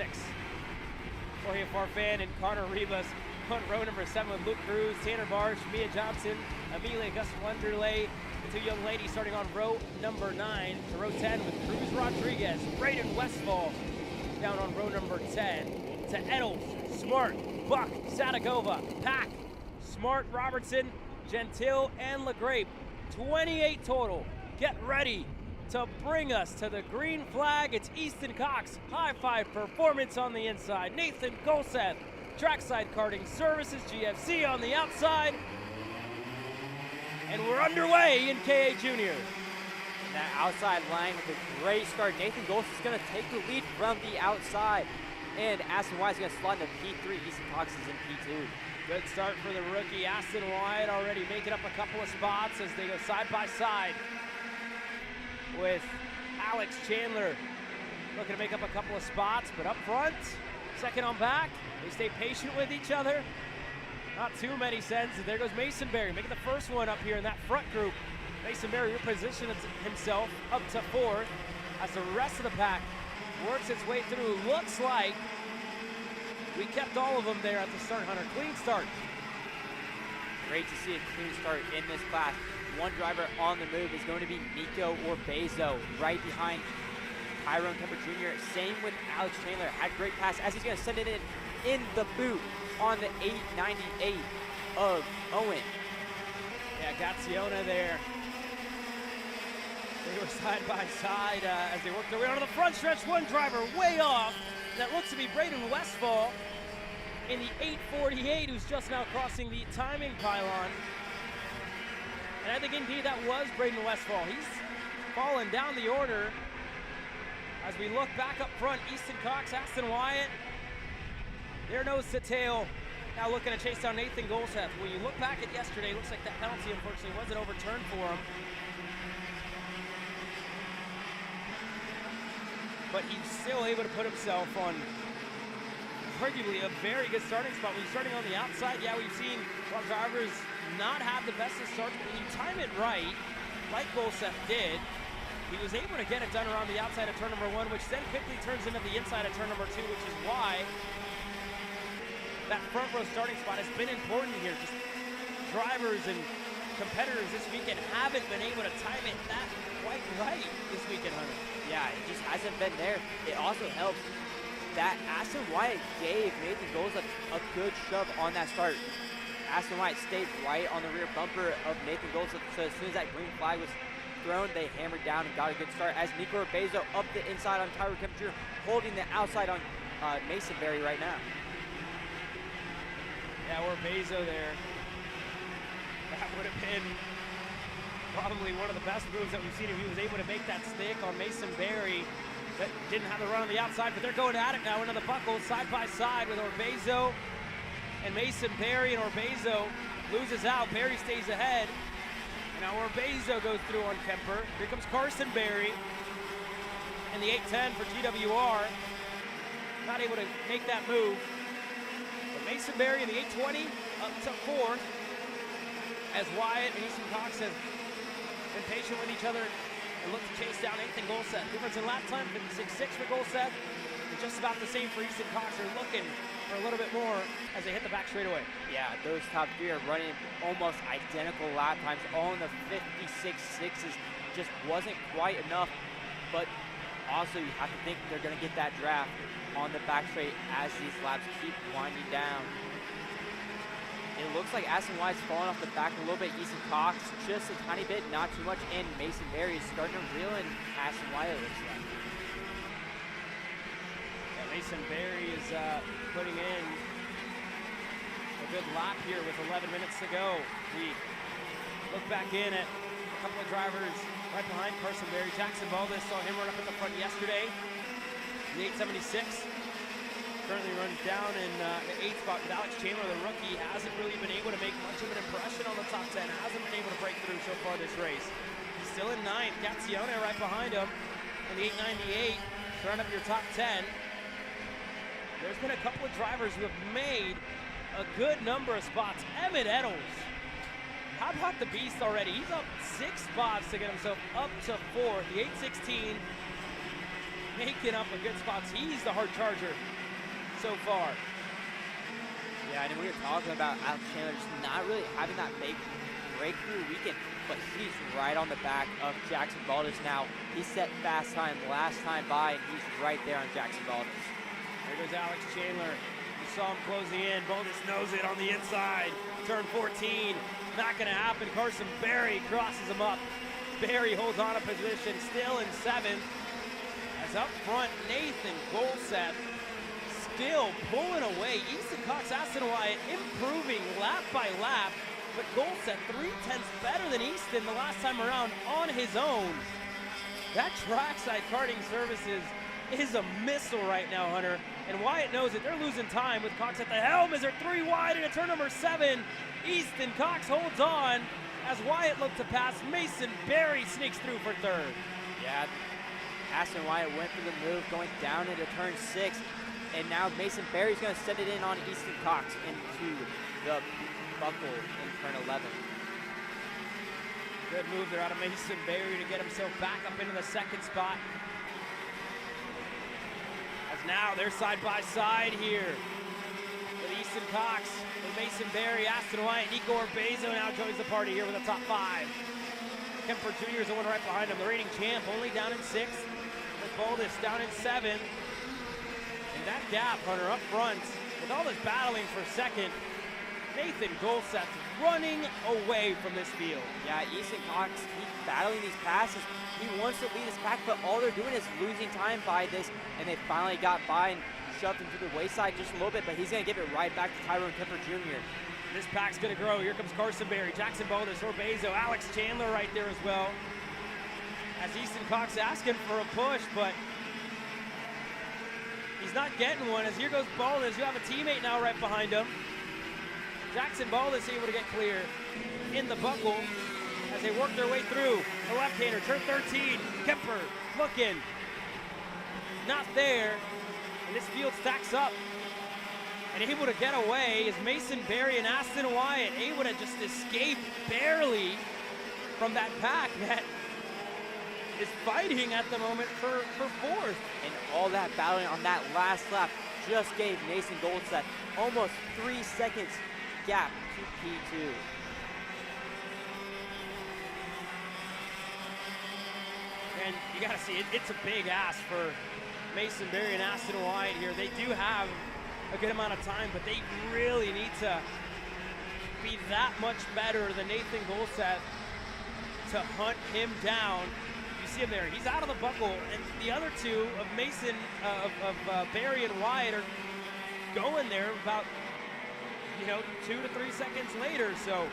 Jorge Farfan and Connor Rivas on row number 7 with Luke Cruz, Tanner Barsh, Mia Johnson, Amelia Gus Wonderlay. The 2 young ladies starting on row number 9 to row 10 with Cruz Rodriguez, Brayden Westfall down on row number 10. to Eddles, Smart, Buck, Sadagova, Pack, Smart, Robertson, Gentile, and LaGrape. 28 total. Get ready to bring us to the green flag. It's Easton Cox, High Five Performance on the inside. Nathan Golseth, Trackside Karting Services, GFC on the outside. And we're underway in KA Junior. That outside line with a great start. Nathan Golseth is going to take the lead from the outside. And Aston Wyatt is going to slide into P3. Easton Cox is in P2. Good start for the rookie. Aston Wyatt already making up a couple of spots as they go side by side with Alex Chandler looking to make up a couple of spots, but up front, second on back, they stay patient with each other. Not too many sends. There goes Mason Berry making the first one up here in that front group. Mason Berry repositions himself up to fourth as the rest of the pack works its way through. Looks like we kept all of them there at the start, Hunter. Clean start. Great to see a clean start in this class. One driver on the move is going to be Nico Orbezo, right behind Tyrone Kemper Jr. Same with Alex Chandler. Had great pass as he's going to send it in the boot on the 898 of Owen. Yeah, Gaziona there. They were side by side as they worked their way onto the front stretch. One driver way off. That looks to be Braden Westfall in the 848, who's just now crossing the timing pylon. And I think indeed that was Braden Westfall. He's fallen down the order. As we look back up front, Easton Cox, Aston Wyatt, their nose to tail. Now looking to chase down Nathan Golseth. When you look back at yesterday, it looks like that penalty unfortunately wasn't overturned for him. But he's still able to put himself on arguably a very good starting spot. When he's starting on the outside, yeah, we've seen a lot of drivers not have the best of starts, but when you time it right, like Golseth did, he was able to get it done around the outside of turn number one, which then quickly turns into the inside of turn number two, which is why that front row starting spot has been important here. Just drivers and competitors this weekend haven't been able to time it that quite right this weekend, Hunter. Yeah, it just hasn't been there. It also helps that Aston Wyatt gave Nathan Golseth a good shove on that start. Aston Wyatt stayed right on the rear bumper of Nathan Golseth, so as soon as that green flag was thrown, they hammered down and got a good start as Nico Orbezo up the inside on Tyrone Kemper, holding the outside on Mason Berry right now. Yeah, Orbezo there. That would have been probably one of the best moves that we've seen if he was able to make that stick on Mason Berry. That didn't have the run on the outside, but they're going at it now into the buckle side by side with Orbezo and Mason Berry, and Orbezo loses out. Berry stays ahead. And now Orbezo goes through on Kemper. Here comes Carson Berry and the 810 for GWR. Not able to make that move. But Mason Berry in the 820 up to fourth as Wyatt and Easton Cox have been patient with each other and look to chase down Nathan Golseth. Difference in lap time, 56.6 for Golseth, and just about the same for Easton Cox. They're looking for a little bit more as they hit the back straightaway. Yeah, those top three are running almost identical lap times, all in the 56.6s. Just wasn't quite enough, but also you have to think they're going to get that draft on the back straight as these laps keep winding down. It looks like Aston Wyatt's falling off the back a little bit. Easton Cox just a tiny bit, not too much, and Mason Berry is starting to reel in Aston Wyatt, looks like. Yeah, Mason Berry is putting in a good lap here with 11 minutes to go. We look back in at a couple of drivers right behind Carson Berry. Jackson Valdez saw him run up at the front yesterday. The 876. Currently runs down in the 8th spot with Alex Chandler, the rookie. Hasn't really been able to make much of an impression on the top 10. Hasn't been able to break through so far this race. He's still in 9th. Gazione right behind him in the 898. Throwing up your top 10. There's been a couple of drivers who have made a good number of spots. Emmett Eddles. How about the beast already? He's up 6 spots to get himself up to 4th. The 816 making up a good spots. He's the hard charger so far. Yeah, and we were talking about Alex Chandler just not really having that big breakthrough weekend, but he's right on the back of Jackson Valdez now. He set fast time last time by, and he's right there on Jackson Valdez. There goes Alex Chandler. You saw him closing in. Baldus knows it on the inside. Turn 14. Not going to happen. Carson Berry crosses him up. Berry holds on a position, still in 7th. As up front, Nathan Golseth still pulling away. Easton Cox, Aston Wyatt improving lap by lap, but Golseth 3/10 better than Easton the last time around on his own. That trackside karting services is a missile right now, Hunter. And Wyatt knows it. They're losing time with Cox at the helm as they're 3 wide into turn number 7. Easton Cox holds on as Wyatt looked to pass. Mason Berry sneaks through for 3rd. Yeah, Aston Wyatt went for the move going down into turn 6. And now Mason Berry's going to send it in on Easton Cox into the buckle in turn 11. Good move there out of Mason Berry to get himself back up into the 2nd spot. As now they're side by side here with Easton Cox, with Mason Berry, Aston Wyatt, Nico Orbezo now joins the party here with the top 5. Kemper Jr. is the one right behind him, the reigning champ, only down in 6th. With Baldus down in 7th. And that gap, Hunter, up front, with all this battling for 2nd, Nathan Golseth running away from this field. Yeah, Easton Cox, he's battling these passes. He wants to lead his pack, but all they're doing is losing time by this, and they finally got by and shoved him to the wayside just a little bit, but he's going to give it right back to Tyrone Kemper Jr. This pack's going to grow. Here comes Carson Berry, Jackson Baldus, Orbezo, Alex Chandler right there as well. As Easton Cox asking for a push, but he's not getting one. As here goes Baldus, you have a teammate now right behind him. Jackson Baldus able to get clear in the buckle as they work their way through. The left-hander, turn 13, Kemper looking, not there, and this field stacks up. And able to get away is Mason Berry and Aston Wyatt, able to just escape barely from that pack that is fighting at the moment for 4th. And all that battling on that last lap just gave Nathan Golseth almost 3 seconds gap to P2. And you gotta see, it's a big ask for Mason Berry and Aston Wyatt here. They do have a good amount of time, but they really need to be that much better than Nathan Golseth to hunt him down. You see him there, he's out of the buckle, and the other two of Mason, Berry and Wyatt are going there about 2 to 3 seconds later. So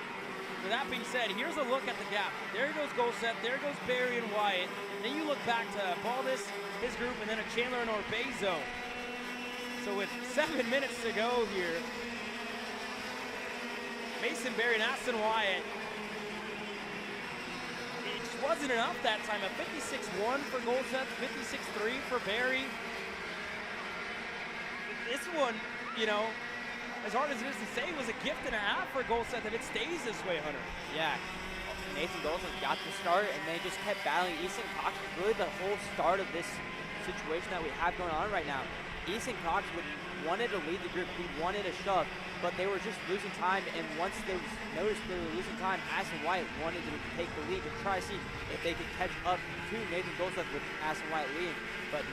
with that being said, here's a look at the gap. There goes Golseth, there goes Berry and Wyatt. Then you look back to Baldus, his group, and then a Chandler and Orbezo. So with 7 minutes to go here, Mason Berry and Aston Wyatt, it just wasn't enough that time. A 56-1 for Golseth, 56-3 for Berry. This one, as hard as it is to say, was a gift and a half for Golseth if it stays this way, Hunter. Yeah, Nathan Golseth got the start, and they just kept battling. Easton Cox was really the whole start of this situation that we have going on right now. Easton Cox wanted to lead the group, he wanted a shove, but they were just losing time, and once they noticed they were losing time, Aston Wyatt wanted to take the lead and try to see if they could catch up to Nathan Golseth with Aston Wyatt leading, but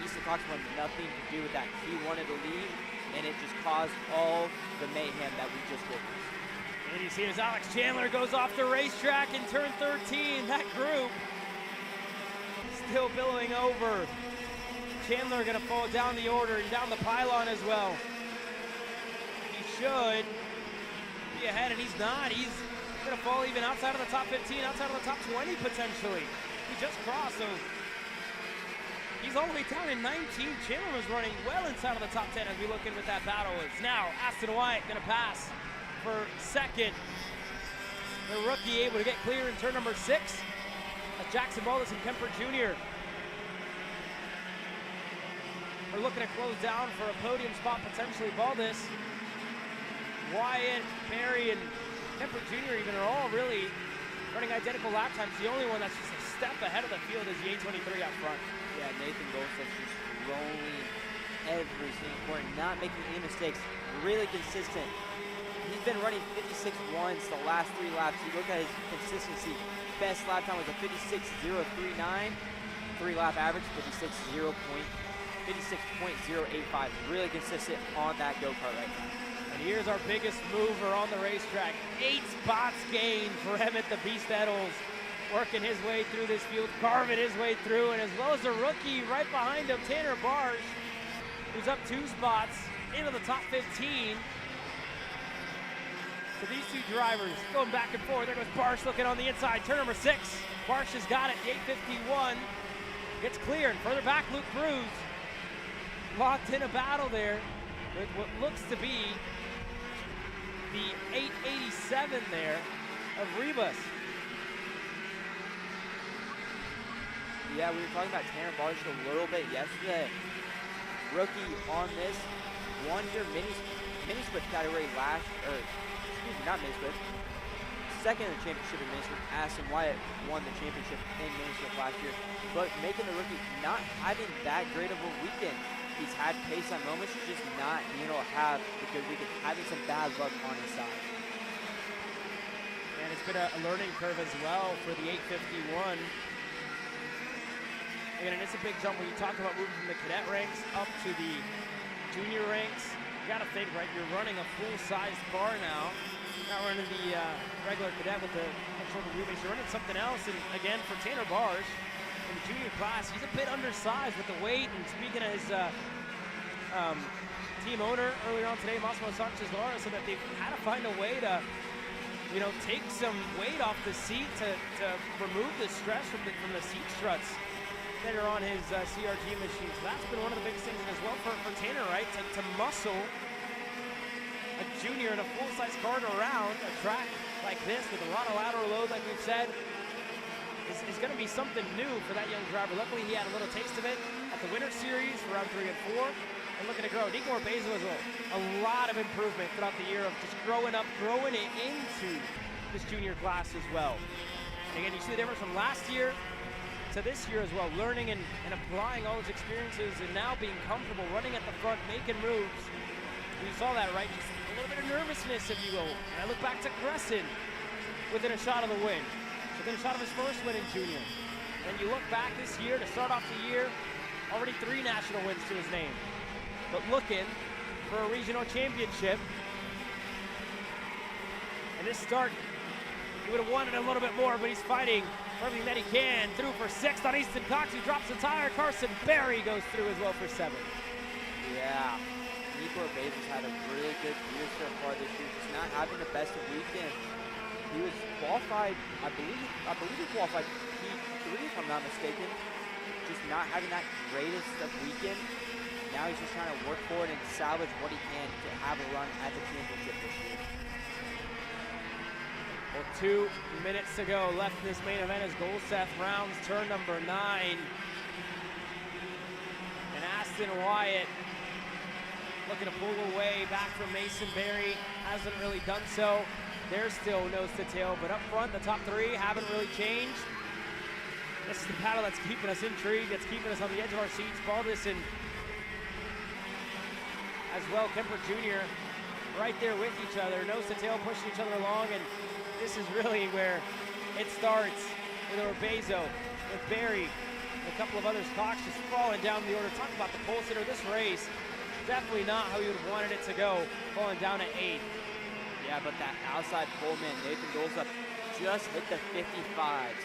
Easton Cox wanted nothing to do with that. He wanted to lead, and it just caused all the mayhem that we just witnessed. And you see as Alex Chandler goes off the racetrack in turn 13, that group still billowing over. Chandler gonna fall down the order and down the pylon as well. He should be ahead, and he's not. He's gonna fall even outside of the top 15, outside of the top 20 potentially. He just crossed, so he's all the way down in 19. Chandler was running well inside of the top 10 as we look in with that battle. Is now Aston Wyatt gonna pass for 2nd. The rookie able to get clear in turn number 6. Jackson Baldus and Kemper Jr. are looking to close down for a podium spot potentially. Baldus, Wyatt, Berry, and Kemper Jr. even are all really running identical lap times. The only one that's just a step ahead of the field is the A23 out front. Yeah, Nathan Golseth just rolling every single corner, not making any mistakes, really consistent. He's been running 56-1s the last 3 laps. You look at his consistency. Best lap time was a 56.039. 3-lap average, 56.0.2. 56.085. Really consistent on that go-kart right now. And here's our biggest mover on the racetrack. 8 spots gained for Emmett the Beast Eddles, working his way through this field, carving his way through, and as well as a rookie right behind him, Tanner Barge, who's up 2 spots into the top 15. So these two drivers going back and forth. There goes Barsh looking on the inside. Turn number 6. Barsh has got it. The 851 gets clear. And further back, Luke Cruz locked in a battle there with what looks to be the 887 there of Rebus. Yeah, we were talking about Tanner Barsh a little bit yesterday. Rookie on this 1-year mini split category not mini split. Second in the championship in mini split. Aston Wyatt won the championship in mini split last year, but making the rookie not having that great of a weekend. He's had pace on moments, he's just not being able to have a good weekend, having some bad luck on his side. And it's been a learning curve as well for the 851. Again, and it's a big jump when you talk about moving from the cadet ranks up to the junior ranks. You gotta think, right, you're running a full-sized car now. Not running the regular cadet with the shorter wheelbase. You're running something else, and again, for Tanner Barsh, in the junior class, he's a bit undersized with the weight, and speaking of his team owner earlier on today, Massimo Sanchez-Lara, said that they've had to find a way to, you know, take some weight off the seat to remove the stress from the seat struts that are on his CRG machine. So that's been one of the biggest things as well for Tanner, right? To muscle a junior in a full-size car around a track like this with a lot of lateral load, like we've said, is going to be something new for that young driver. Luckily, he had a little taste of it at the Winter Series for round 3 and 4, and looking to grow. Nico Orbezo as well. A lot of improvement throughout the year of just growing up, growing it into this junior class as well. And again, you see the difference from last year to this year as well, learning and applying all his experiences and now being comfortable running at the front, making moves. You saw that, right? Just a little bit of nervousness, if you will. And I look back to Crescent within a shot of the win, within a shot of his first win in junior. And you look back this year, to start off the year, already 3 national wins to his name. But looking for a regional championship. And this start, he would have wanted a little bit more, but he's fighting for everything that he can. Through for 6th on Easton Cox, who drops the tire. Carson Berry goes through as well for 7th. Yeah, Nico Orbezo's had a really good year so far this year, just not having the best of weekend. He was qualified, I believe he qualified P3 if I'm not mistaken. Just not having that greatest of weekend. Now he's just trying to work for it and salvage what he can to have a run at the championship this year. Well, 2 minutes to go left in this main event as Golseth rounds turn number 9. And Aston Wyatt looking to pull away back from Mason Berry. Hasn't really done so. They're still nose to tail, but up front, the top 3 haven't really changed. This is the battle that's keeping us intrigued, that's keeping us on the edge of our seats. Baldus and as well, Kemper Jr. right there with each other, nose to tail, pushing each other along, and this is really where it starts with Orbezo, with Berry, and a couple of others. Cox just falling down the order. Talk about the pole sitter. This race, definitely not how you would have wanted it to go, falling down at 8. Yeah, but that outside poleman, Nathan Golseth, just hit the 55s.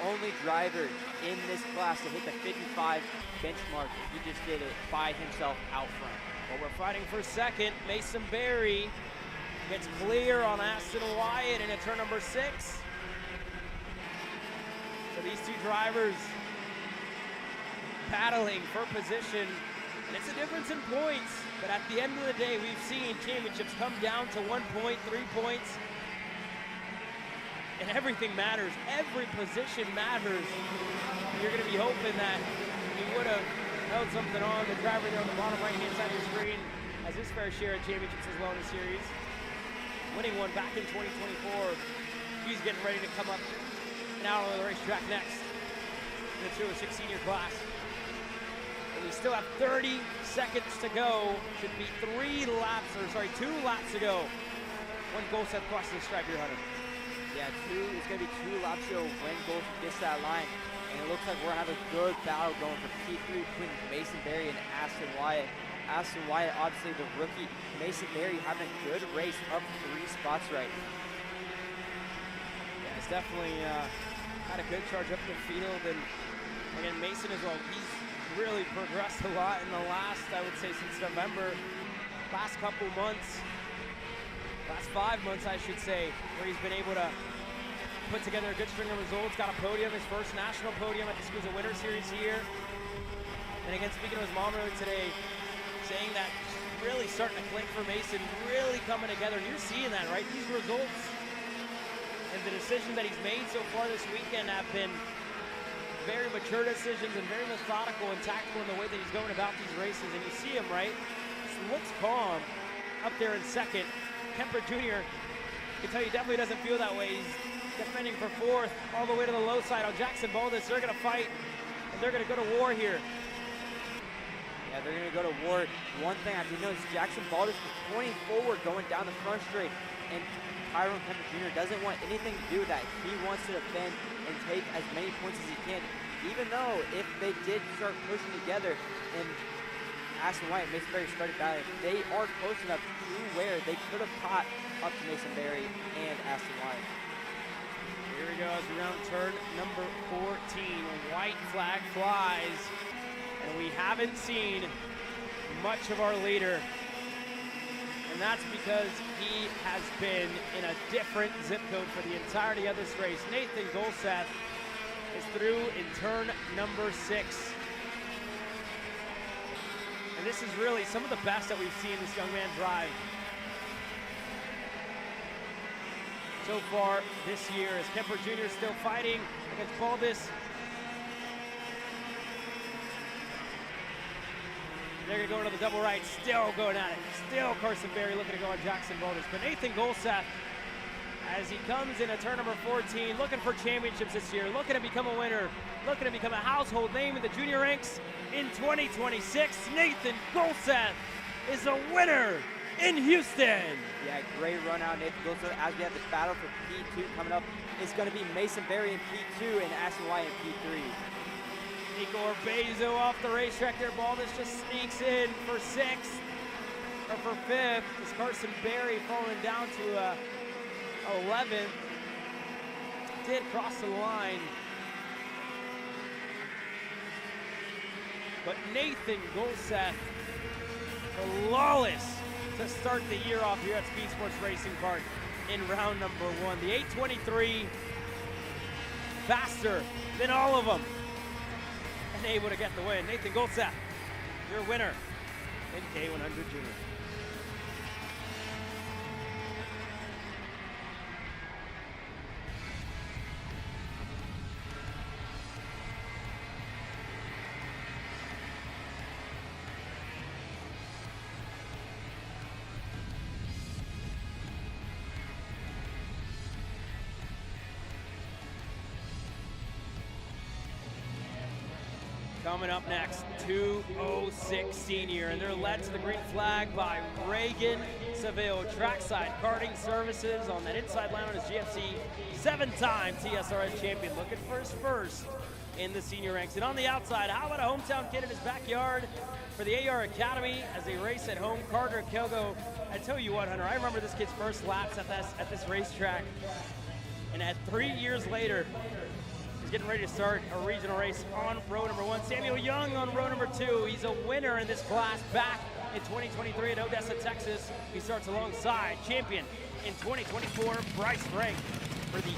Only driver in this class to hit the 55 benchmark. He just did it by himself out front. Well, we're fighting for 2nd. Mason Berry gets clear on Aston Wyatt into turn number 6. So these 2 drivers battling for position, and it's a difference in points. But at the end of the day, we've seen championships come down to 1 point, 3 points. And everything matters. Every position matters. You're going to be hoping that you would have held something on. The driver there on the bottom right-hand side of the screen has his fair share of championships as well in the series. Winning one back in 2024. He's getting ready to come up and out on the racetrack next in the 206 senior class. And we still have 30 seconds to go. Should be 2 laps to go when Golseth crosses the stripe here, Hunter. Yeah, it's going to be 2 laps to go when Golseth gets that line. And it looks like we're having a good battle going for P3 between Mason Berry and Aston Wyatt. Aston Wyatt, obviously the rookie. Mason Berry having a good race, up 3 spots right. Yeah, it's definitely had a good charge up the field, and again, Mason as well. He's really progressed a lot in the last, I would say, since November, last couple months, last 5 months, I should say, where he's been able to put together a good string of results. Got a podium, his first national podium at the SKUSA Winter Series here. And again, speaking to his mom earlier today, saying that really starting to click for Mason, really coming together. And you're seeing that, right? These results and the decisions that he's made so far this weekend have been very mature decisions and very methodical and tactical in the way that he's going about these races. And you see him, right? Just looks calm up there in second. Kemper Jr., you can tell you definitely doesn't feel that way. He's defending for 4th all the way to the low side. On Jackson Baldus, they're going to fight, and they're going to go to war here. Yeah, they're going to go to war. One thing I did notice, Jackson Baldus was pointing forward, going down the front straight, and Tyrone Kemper Jr. doesn't want anything to do with that. He wants to defend and take as many points as he can, even though if they did start pushing together and Aston Wyatt and Mason Berry started battling, they are close enough to where they could have caught up to Mason Berry and Aston Wyatt. Here we go as we round turn number 14. White flag flies, and we haven't seen much of our leader. And that's because he has been in a different zip code for the entirety of this race. Nathan Golseth is through in turn number 6. And this is really some of the best that we've seen this young man drive so far this year, as Kemper Jr. still fighting against Baldus. They're going to go into the double right, still going at it. Still Carson Berry looking to go on Jackson Baldus. But Nathan Golseth, as he comes in at turn number 14, looking for championships this year, looking to become a winner, looking to become a household name in the junior ranks in 2026. Nathan Golseth is a winner in Houston. Yeah, great run out, Nathan Golseth. As we have the battle for P2 coming up, it's going to be Mason Berry in P2 and Aston Wyatt in P3. Nico Orbezo off the racetrack there. Baldus just sneaks in for 6th, or for 5th. Is Carson Berry falling down to 11th. Did cross the line. But Nathan Golseth, flawless to start the year off here at Speedsportz Racing Park in round number 1. The 823, faster than all of them, and able to get the win. Nathan Golseth, your winner in K100 Junior. Coming up next, 206 senior, and they're led to the green flag by Reagan Seville, Trackside Karting Services on that inside line on his GFC, 7-time TSRS champion, looking for his first in the senior ranks. And on the outside, how about a hometown kid in his backyard for the AR Academy as they race at home, Carter Kilgo. I tell you what, Hunter, I remember this kid's first laps at this racetrack, and at 3 years later, he's getting ready to start a regional race on row number 1. Samuel Young on row number 2. He's a winner in this class back in 2023 at Odessa, Texas. He starts alongside champion in 2024, Bryce Frank for the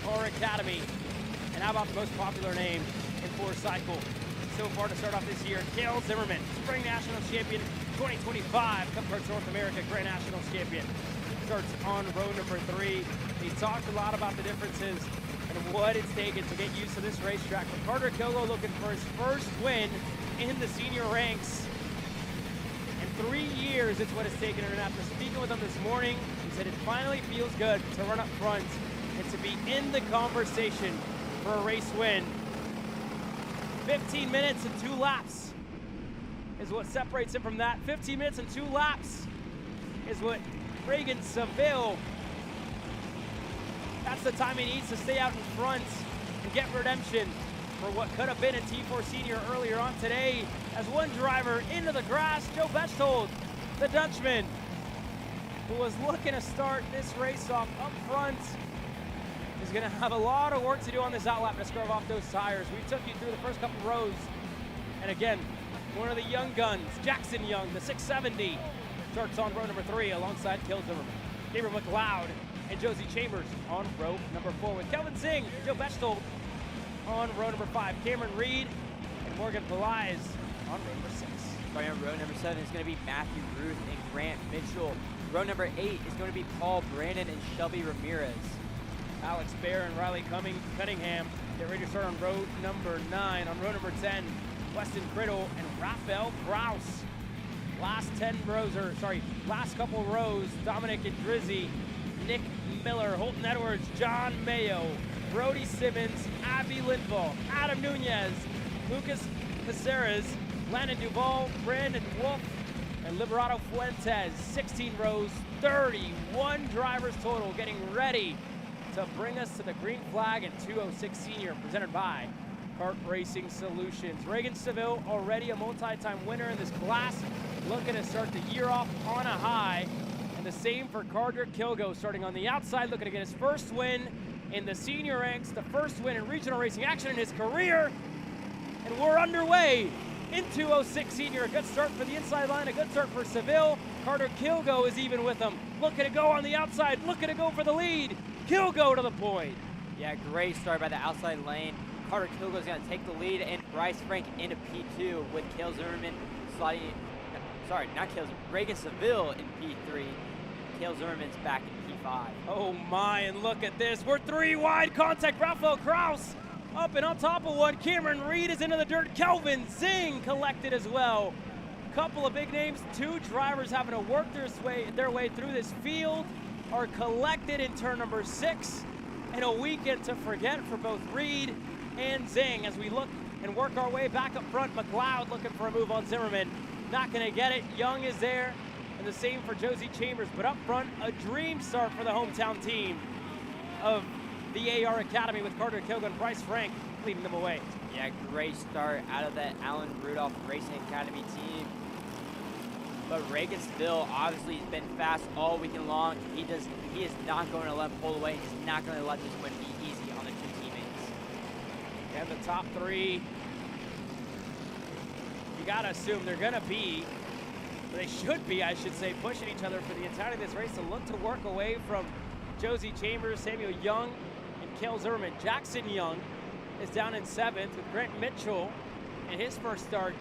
AR Academy. And how about the most popular name in 4-cycle so far to start off this year, Cale Zimmerman, Spring Nationals champion, 2025 Cup Karts North America Grand Nationals champion. Starts on row number 3. He's talked a lot about the differences and what it's taken to get used to this racetrack. But Carter Kilgo looking for his first win in the senior ranks. In 3 years, it's what it's taken. And after speaking with him this morning, he said it finally feels good to run up front and to be in the conversation for a race win. 15 minutes and 2 laps is what separates him from that. 15 minutes and 2 laps is what Reagan Seville, that's the time he needs to stay out in front and get redemption for what could have been a T4 senior earlier on today, as one driver into the grass, Joe Bechtold, the Dutchman, who was looking to start this race off up front, is going to have a lot of work to do on this outlap to scrub off those tires. We took you through the first couple rows, and again, one of the young guns, Jackson Young, the 670, starts on row number 3 alongside Kill Zimmerman. Gabriel McLeod and Josie Chambers on row number 4 with Kelvin Singh, Joe Bechtold on row number 5. Cameron Reed and Morgan Pelias on row number 6. Starting on row number 7 is going to be Matthew Ruth and Grant Mitchell. Row number 8 is going to be Paul Brandon and Shelby Ramirez. Alex Bear and Riley Cunningham get ready to start on row number 9. On row number 10, Weston Criddle and Raphael Kraus. Last couple rows, Dominic Idrizzi, Nick Miller, Holton Edwards, John Mayo, Brody Simmons, Abby Lindvall, Adam Nunez, Lucas Caceres, Landon Duvall, Brandon Wolf, and Liberato Fuentes. 16 rows, 31 drivers total, getting ready to bring us to the green flag in 206 Senior, presented by Kart Racing Solutions. Reagan Seville, already a multi-time winner in this class, looking to start the year off on a high. And the same for Carter Kilgo, starting on the outside, looking to get his first win in the senior ranks, the first win in regional racing action in his career. And we're underway in 206 Senior. A good start for the inside line, a good start for Seville. Carter Kilgo is even with him, looking to go on the outside, looking to go for the lead. Kilgo to the point. Yeah, great start by the outside lane. Carter Kilgo's going to take the lead, and Bryce Frank into P2 with Cale Zimmerman sliding, sorry, not Cale, Reagan Seville in P3. Cale Zimmerman's back in P5. Oh my, and look at this. We're 3 wide contact. Raphael Kraus up and on top of one. Cameron Reed is into the dirt. Kelvin Zing collected as well. Couple of big names, 2 drivers having to work their way through this field are collected in turn number 6. And a weekend to forget for both Reed and Zing as we look and work our way back up front. McLeod looking for a move on Zimmerman. Not going to get it. Young is there. And the same for Josie Chambers. But up front, a dream start for the hometown team of the AR Academy with Carter Kilgo and Bryce Frank leading them away. Yeah, great start out of that Alan Rudolph Racing Academy team. But Regensville obviously has been fast all weekend long. He is not going to let him pull away. He's not going to let this win be easy on the 2 teammates. And the top 3, you got to assume they're going to be, they should be, I should say, pushing each other for the entirety of this race to look to work away from Josie Chambers, Samuel Young, and Cale Zimmerman. Jackson Young is down in 7th with Grant Mitchell in his first start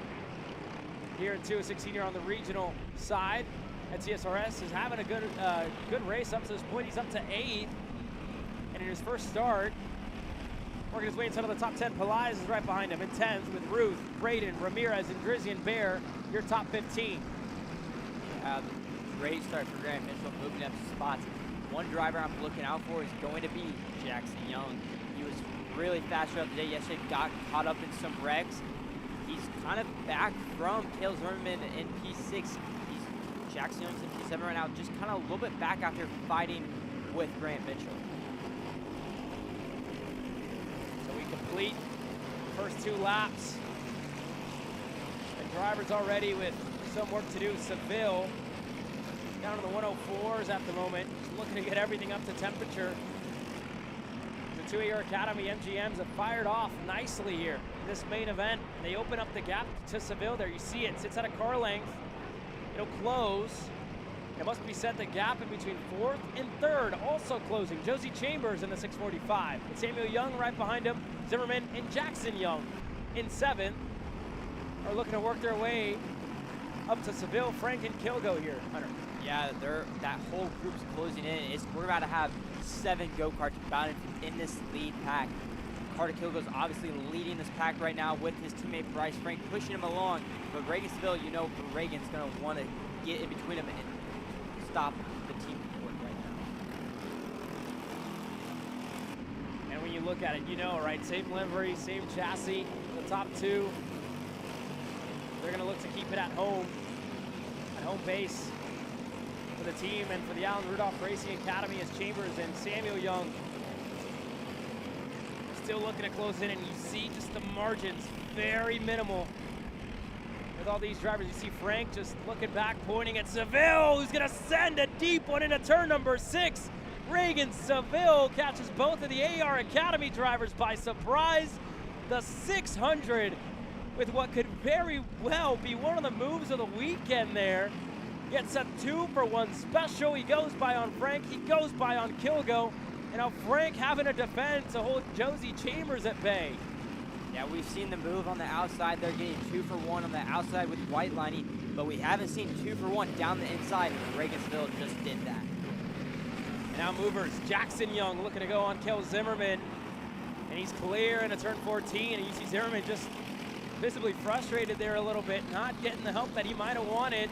here in 206 Senior on the regional side at CSRS. Is having a good race up to this point. He's up to 8th, and in his first start, working his way inside of the top 10. Pelias is right behind him in 10th with Ruth, Braden, Ramirez, and Drizzy and Bear, your top 15. Great start for Grant Mitchell, moving up spots. One driver I'm looking out for is going to be Jackson Young. He was really fast throughout the day yesterday, got caught up in some wrecks. He's kind of back from Cale Zimmerman in P6. Jackson Young's in P7 right now, just kind of a little bit back after fighting with Grant Mitchell. So we complete the first 2 laps. And drivers already with some work to do. Seville down to the 104s at the moment, looking to get everything up to temperature. The 2AR Academy MGMs have fired off nicely here in this main event. They open up the gap to Seville there. You see it sits at a car length. It'll close. It must be said the gap in between 4th and 3rd also closing. Josie Chambers in the 645. And Samuel Young right behind him. Zimmerman and Jackson Young in 7th are looking to work their way up to Seville. Frank and Kilgo here, Hunter. Yeah, that whole group's closing in. We're about to have 7 go-karts bound in this lead pack. Carter Kilgo's obviously leading this pack right now with his teammate Bryce Frank pushing him along. But Regensville, you know, Reagan's going to want to get in between them and stop the team work right now. And when you look at it, you know, right? Same livery, same chassis. The top 2, they're going to look to keep it at home base for the team and for the Alan Rudolph Racing Academy as Chambers and Samuel Young still looking to close in, and you see just the margins very minimal with all these drivers. You see Frank just looking back, pointing at Seville, who's gonna send a deep one into turn number 6. Reagan Seville catches both of the AR Academy drivers by surprise. The 600 with what could very well be one of the moves of the weekend there. Gets a 2-for-1 special. He goes by on Frank, he goes by on Kilgo, and now Frank having to defend to hold Josie Chambers at bay. Yeah, we've seen the move on the outside. They're getting 2-for-1 on the outside with white lining, but we haven't seen 2-for-1 down the inside, and Regensville just did that. And now movers, Jackson Young looking to go on Kel Zimmerman, and he's clear into turn 14, and you see Zimmerman just visibly frustrated there a little bit, not getting the help that he might have wanted.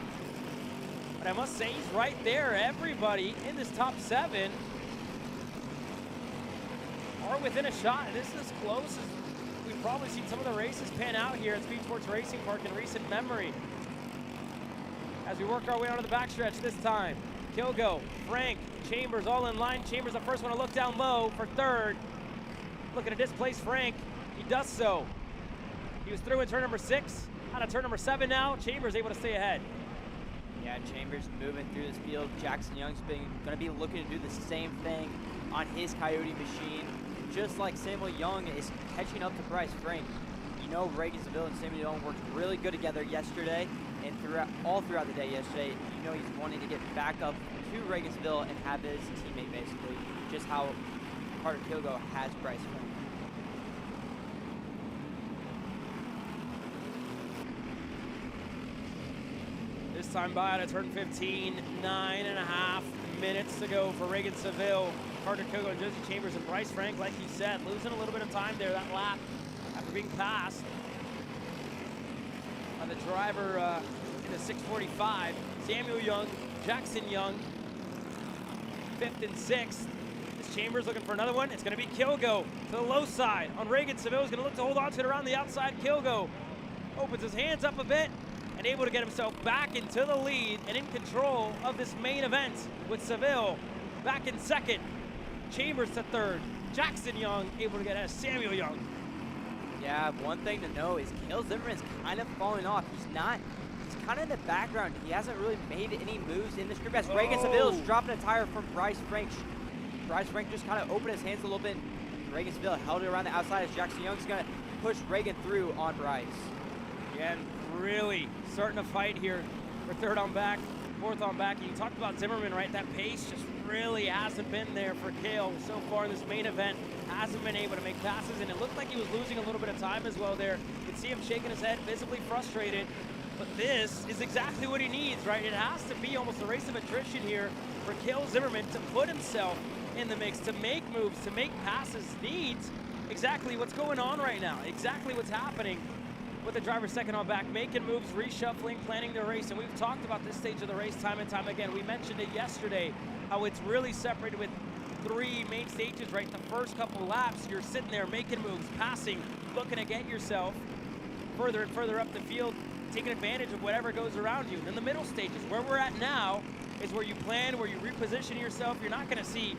But I must say, he's right there. Everybody in this top 7 are within a shot. This is as close as we've probably seen some of the races pan out here at Speedsportz Racing Park in recent memory. As we work our way onto the backstretch this time, Kilgo, Frank, Chambers all in line. Chambers the first one to look down low for third. Looking to displace Frank. He does so. He was through in turn number 6. Out of turn number 7 now. Chambers able to stay ahead. Yeah, Chambers moving through this field. Jackson Young's going to be looking to do the same thing on his Coyote machine. Just like Samuel Young is catching up to Bryce Frank. You know Regensville and Samuel Young worked really good together yesterday and all throughout the day yesterday. You know he's wanting to get back up to Regensville and have his teammate basically, just how Carter Kilgo has Bryce Frank. This time by out of turn 15, 9.5 minutes to go for Reagan Seville. Carter Kilgo and Josie Chambers and Bryce Frank, like you said, losing a little bit of time there that lap after being passed by the driver in the 645. Samuel Young, Jackson Young, 5th and 6th. This Chambers looking for another one. It's going to be Kilgo to the low side on Reagan Seville. Is going to look to hold on to it around the outside. Kilgo opens his hands up a bit and able to get himself back into the lead and in control of this main event with Seville back in 2nd. Chambers to 3rd. Jackson Young able to get ahead of Samuel Young. Yeah, one thing to know is Cale Zimmerman's kind of falling off. He's kind of in the background. He hasn't really made any moves in this group as Reagan Seville's dropping a tire from Bryce Frank. Bryce Frank just kind of opened his hands a little bit. Reagan Seville held it around the outside as Jackson Young's going to push Reagan through on Bryce. Again, really starting to fight here for 3rd on back, 4th on back. You talked about Zimmerman, right? That pace just really hasn't been there for Cale so far in this main event. Hasn't been able to make passes, and it looked like he was losing a little bit of time as well there. You could see him shaking his head, visibly frustrated. But this is exactly what he needs, right? It has to be almost a race of attrition here for Cale Zimmerman to put himself in the mix, to make moves, to make passes. Needs exactly what's going on right now, exactly what's happening with the driver 2nd on back, making moves, reshuffling, planning their race. And we've talked about this stage of the race time and time again. We mentioned it yesterday, how it's really separated with 3 main stages, right? The first couple of laps, you're sitting there making moves, passing, looking to get yourself further and further up the field, taking advantage of whatever goes around you. Then the middle stages, where we're at now, is where you plan, where you reposition yourself. You're not gonna see,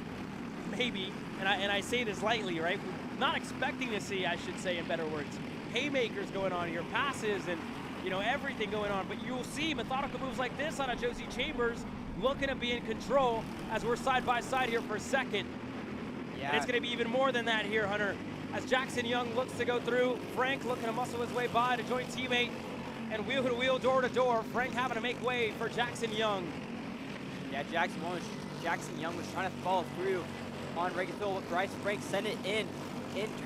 maybe, and I say this lightly, right? Not expecting to see, I should say in better words, haymakers going on here, passes and, you know, everything going on. But you'll see methodical moves like this out of Josie Chambers, looking to be in control as we're side by side here for 2nd. Yeah. And it's going to be even more than that here, Hunter, as Jackson Young looks to go through. Frank looking to muscle his way by to join teammate, and wheel to wheel, door to door. Frank having to make way for Jackson Young. Yeah, Jackson Young was trying to follow through on Regensville. Bryce Frank sent it in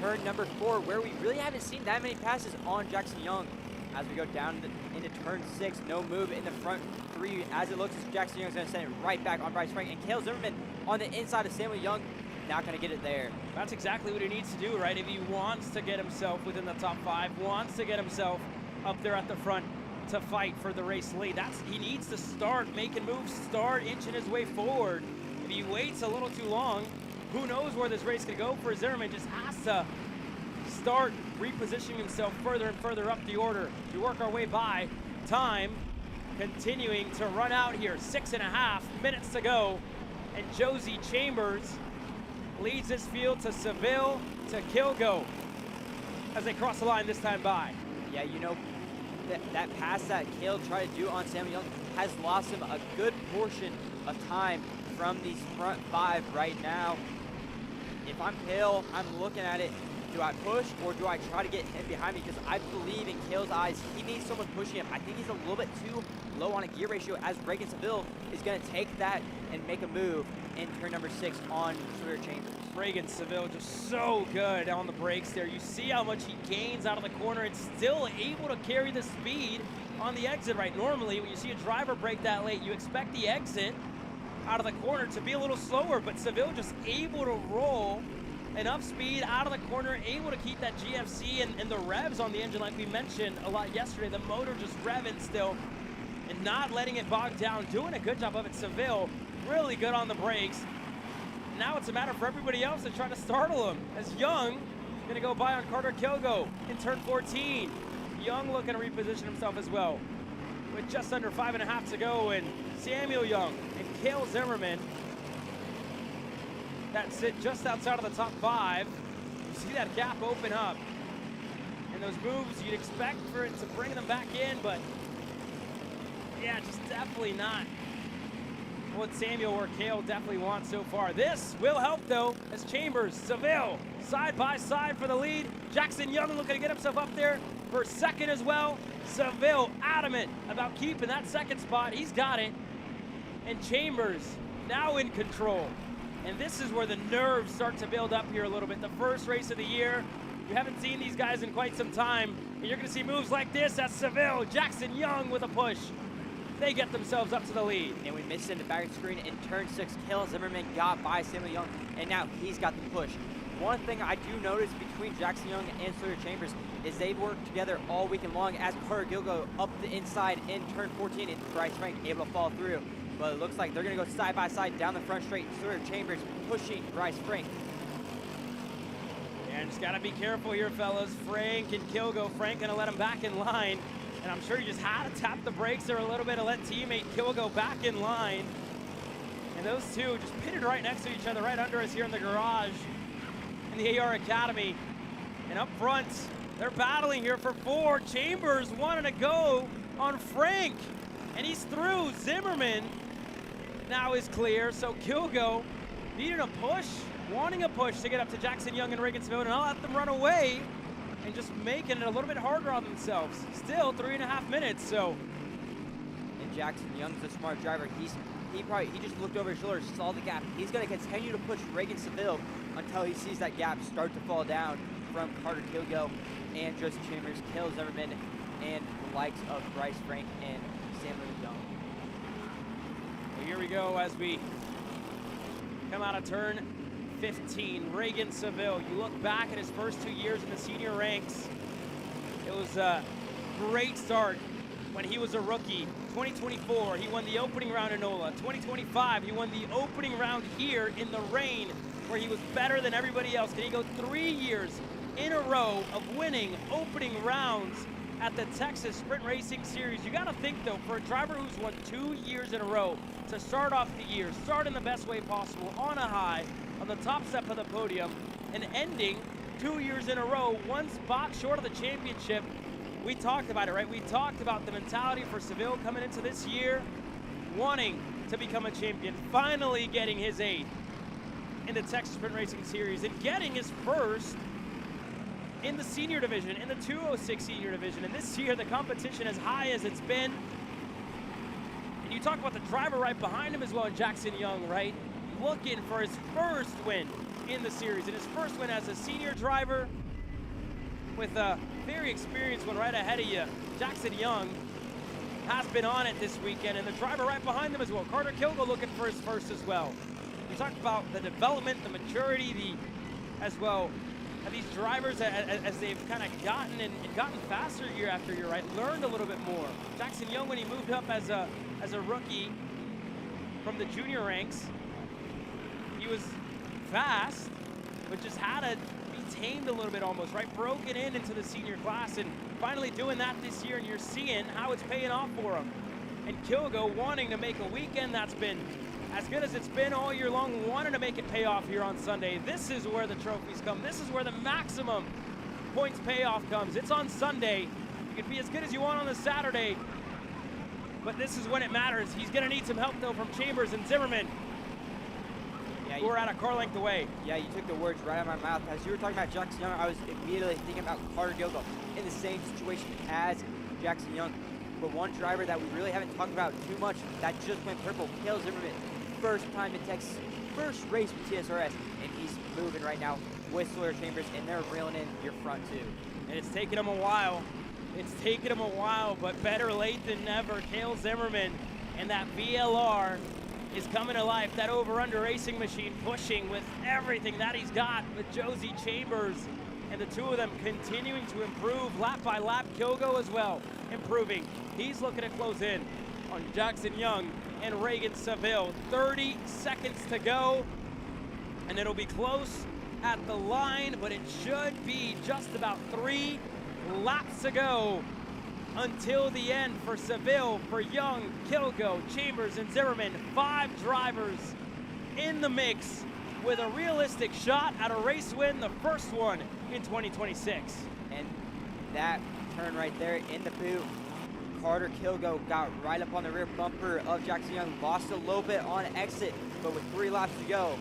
turn number 4, where we really haven't seen that many passes on Jackson Young. As we go down into turn 6, no move in the front 3 as it looks as Jackson Young's going to send it right back on Bryce Frank. And Cale Zimmerman on the inside of Samuel Young, not going to get it there. That's exactly what he needs to do, right? If he wants to get himself within the top 5, wants to get himself up there at the front to fight for the race lead, he needs to start making moves, start inching his way forward. If he waits a little too long, who knows where this race could go for Zimmerman. Just has to start repositioning himself further and further up the order. We work our way by, time continuing to run out here. 6.5 minutes to go, and Josie Chambers leads this field to Seville, to Kilgo as they cross the line this time by. Yeah, you know, that pass that Kale tried to do on Samuel Young has lost him a good portion of time from these front 5 right now. If I'm Kale, I'm looking at it. Do I push or do I try to get him behind me? Because I believe in Kale's eyes, he needs someone pushing him. I think he's a little bit too low on a gear ratio as Reagan Seville is going to take that and make a move in turn number 6 on Sawyer Chambers. Reagan Seville just so good on the brakes there. You see how much he gains out of the corner and still able to carry the speed on the exit right. Normally, when you see a driver brake that late, you expect the exit out of the corner to be a little slower, but Seville just able to roll enough speed out of the corner, able to keep that GFC and the revs on the engine like we mentioned a lot yesterday. The motor just revving still and not letting it bog down. Doing a good job of it. Seville really good on the brakes. Now it's a matter for everybody else to try to startle him as Young gonna go by on Carter Kilgo in turn 14. Young looking to reposition himself as well with just under 5.5 to go, and Samuel Young and Cale Zimmerman that sit just outside of the top 5. You see that gap open up, and those moves you'd expect for it to bring them back in, but yeah, just definitely not what Samuel or Cale definitely want so far. This will help though, as Chambers, Seville, side by side for the lead. Jackson Young looking to get himself up there for second as well. Seville adamant about keeping that second spot. He's got it. And Chambers now in control. And this is where the nerves start to build up here a little bit. The first race of the year. You haven't seen these guys in quite some time. And you're gonna see moves like this as Seville, Jackson Young with a push. They get themselves up to the lead. And we missed in the back screen in turn 6. Cale Zimmerman got by Samuel Young, and now he's got the push. One thing I do notice between Jackson Young and Sawyer Chambers is they've worked together all weekend long as Carter Gilgo up the inside in turn 14 and Bryce Frank able to fall through. But it looks like they're gonna go side by side down the front straight. Sawyer Chambers pushing Bryce Frank. And just gotta be careful here, fellas. Frank and Kilgo. Frank gonna let him back in line. And I'm sure you just had to tap the brakes there a little bit to let teammate Kilgo back in line. And those two just pitted right next to each other, right under us here in the garage in the AR Academy. And up front, they're battling here for 4. Chambers wanting to go on Frank, and he's through. Zimmerman now is clear, so Kilgo needing a push, wanting a push to get up to Jackson Young and Reagan Seville, and I'll let them run away and just making it a little bit harder on themselves. Still 3.5 minutes, so. And Jackson Young's a smart driver. He just looked over his shoulder, saw the gap. He's gonna continue to push Reagan Seville until he sees that gap start to fall down from Carter Kilgo and Joseph Chambers, Cale Zimmerman, and the likes of Bryce Frank and Samuel Young. Well, here we go as we come out of turn 15. Reagan Seville, you look back at his first 2 years in the senior ranks. It was a great start when he was a rookie. 2024, he won the opening round in NOLA. 2025, he won the opening round here in the rain, where he was better than everybody else. Can he go 3 years in a row of winning opening rounds at the Texas Sprint Racing Series? You gotta think though, for a driver who's won 2 years in a row, to start off the year, start in the best way possible, on a high, on the top step of the podium, and ending 2 years in a row, 1 spot short of the championship. We talked about it, right? We talked about the mentality for Seville coming into this year, wanting to become a champion, finally getting his 8th in the Texas Sprint Racing Series, and getting his first in the senior division, in the 206 senior division. And this year, the competition as high as it's been. And you talk about the driver right behind him as well, Jackson Young, right? Looking for his first win in the series, and his first win as a senior driver with a very experienced one right ahead of you. Jackson Young has been on it this weekend, and the driver right behind them as well. Carter Kilgo looking for his first as well. We talked about the development, the maturity, as well, of these drivers as they've kind of gotten and gotten faster year after year, right? Learned a little bit more. Jackson Young, when he moved up as a rookie from the junior ranks, he was fast, but just had to be tamed a little bit almost, right? Broken into the senior class, and finally doing that this year, and you're seeing how it's paying off for him. And Kilgo wanting to make a weekend that's been as good as it's been all year long, wanted to make it pay off here on Sunday. This is where the trophies come. This is where the maximum points payoff comes. It's on Sunday. You can be as good as you want on the Saturday, but this is when it matters. He's going to need some help, though, from Chambers and Zimmerman, who are at a car length away. Yeah, you took the words right out of my mouth. As you were talking about Jackson Young, I was immediately thinking about Carter Gilgo in the same situation as Jackson Young. But one driver that we really haven't talked about too much that just went purple, Cale Zimmerman. First time in Texas, first race with TSRS, and he's moving right now with Sawyer Chambers, and they're reeling in your front two. And it's taken him a while. It's taken him a while, but better late than never. Cale Zimmerman and that VLR is coming to life. That over-under racing machine pushing with everything that he's got with Josie Chambers, and the two of them continuing to improve lap by lap. Kilgo as well improving. He's looking to close in on Jackson Young and Reagan Seville. 30 seconds to go, and it'll be close at the line, but it should be just about 3 laps to go until the end for Seville, for Young, Kilgo, Chambers, and Zimmerman. 5 drivers in the mix with a realistic shot at a race win, the first one in 2026. And that turn right there in the boot, Carter Kilgo got right up on the rear bumper of Jackson Young, lost a little bit on exit, but with 3 laps to go,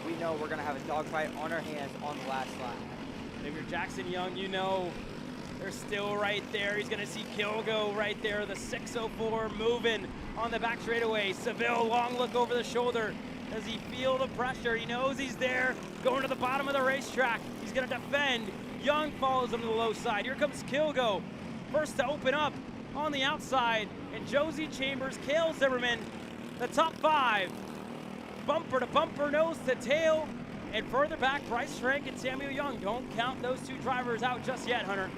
we know we're gonna have a dogfight on our hands on the last lap. If you're Jackson Young, you know they're still right there. He's gonna see Kilgo right there, the 604 moving on the back straightaway. Seville, long look over the shoulder. Does he feel the pressure? He knows he's there, going to the bottom of the racetrack. He's gonna defend. Young follows him to the low side. Here comes Kilgo, first to open up on the outside, and Josie Chambers, Cale Zimmerman, the top 5. Bumper to bumper, nose to tail, and further back, Bryce Frank and Samuel Young. Don't count those 2 drivers out just yet, Hunter.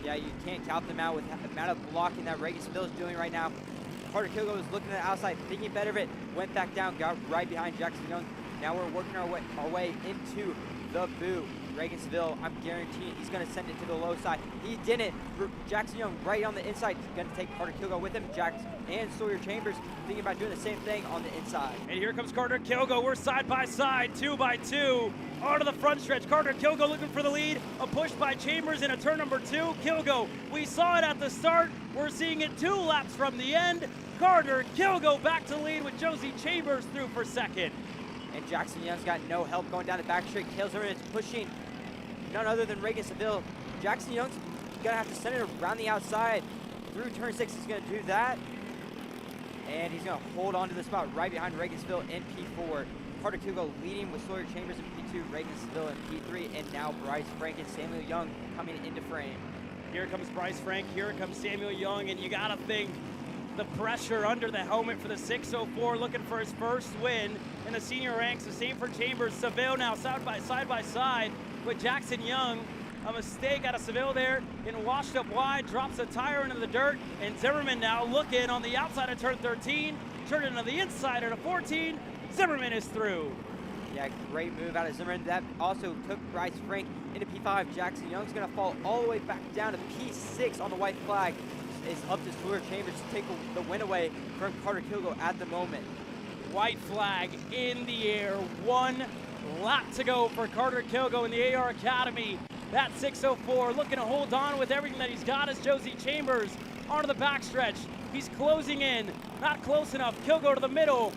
Yeah, you can't count them out with the amount of blocking that Reagan Seville is doing right now. Carter Kilgo was looking at the outside, thinking better of it, went back down, got right behind Jackson Young. Now we're working our way into the boot. Reagan Seville, I'm guaranteeing he's going to send it to the low side. He didn't. Jackson Young right on the inside. He's going to take Carter Kilgo with him. Jackson and Sawyer Chambers thinking about doing the same thing on the inside. And here comes Carter Kilgo. We're side by side, 2 by 2, onto the front stretch. Carter Kilgo looking for the lead. A push by Chambers in a turn number 2. Kilgo, we saw it at the start. We're seeing it 2 laps from the end. Carter Kilgo back to lead with Josie Chambers through for second. And Jackson Young's got no help going down the back straight. Cale Zimmerman is pushing none other than Reagan Seville. Jackson Young's gonna have to send it around the outside. Through turn 6, he's gonna do that. And he's gonna hold on to the spot right behind Reagan Seville in P4. Carter Kilgo leading with Sawyer Chambers in P2, Reagan Seville in P3, and now Bryce Frank and Samuel Young coming into frame. Here comes Bryce Frank, here comes Samuel Young, and you gotta think the pressure under the helmet for the 604, looking for his first win in the senior ranks. The same for Chambers. Seville now side by side with Jackson Young. A mistake out of Seville there, and washed up wide, drops a tire into the dirt, and Zimmerman now looking on the outside of turn 13, turn into the inside at a 14. Zimmerman is through. Yeah, great move out of Zimmerman. That also took Bryce Frank into P5. Jackson Young's gonna fall all the way back down to P6 on the white flag. It's up to Sawyer Chambers to take the win away from Carter Kilgo at the moment. White flag in the air. 1 lap to go for Carter Kilgo in the AR Academy. That 604 looking to hold on with everything that he's got as Josie Chambers onto the backstretch. He's closing in, not close enough. Kilgo to the middle,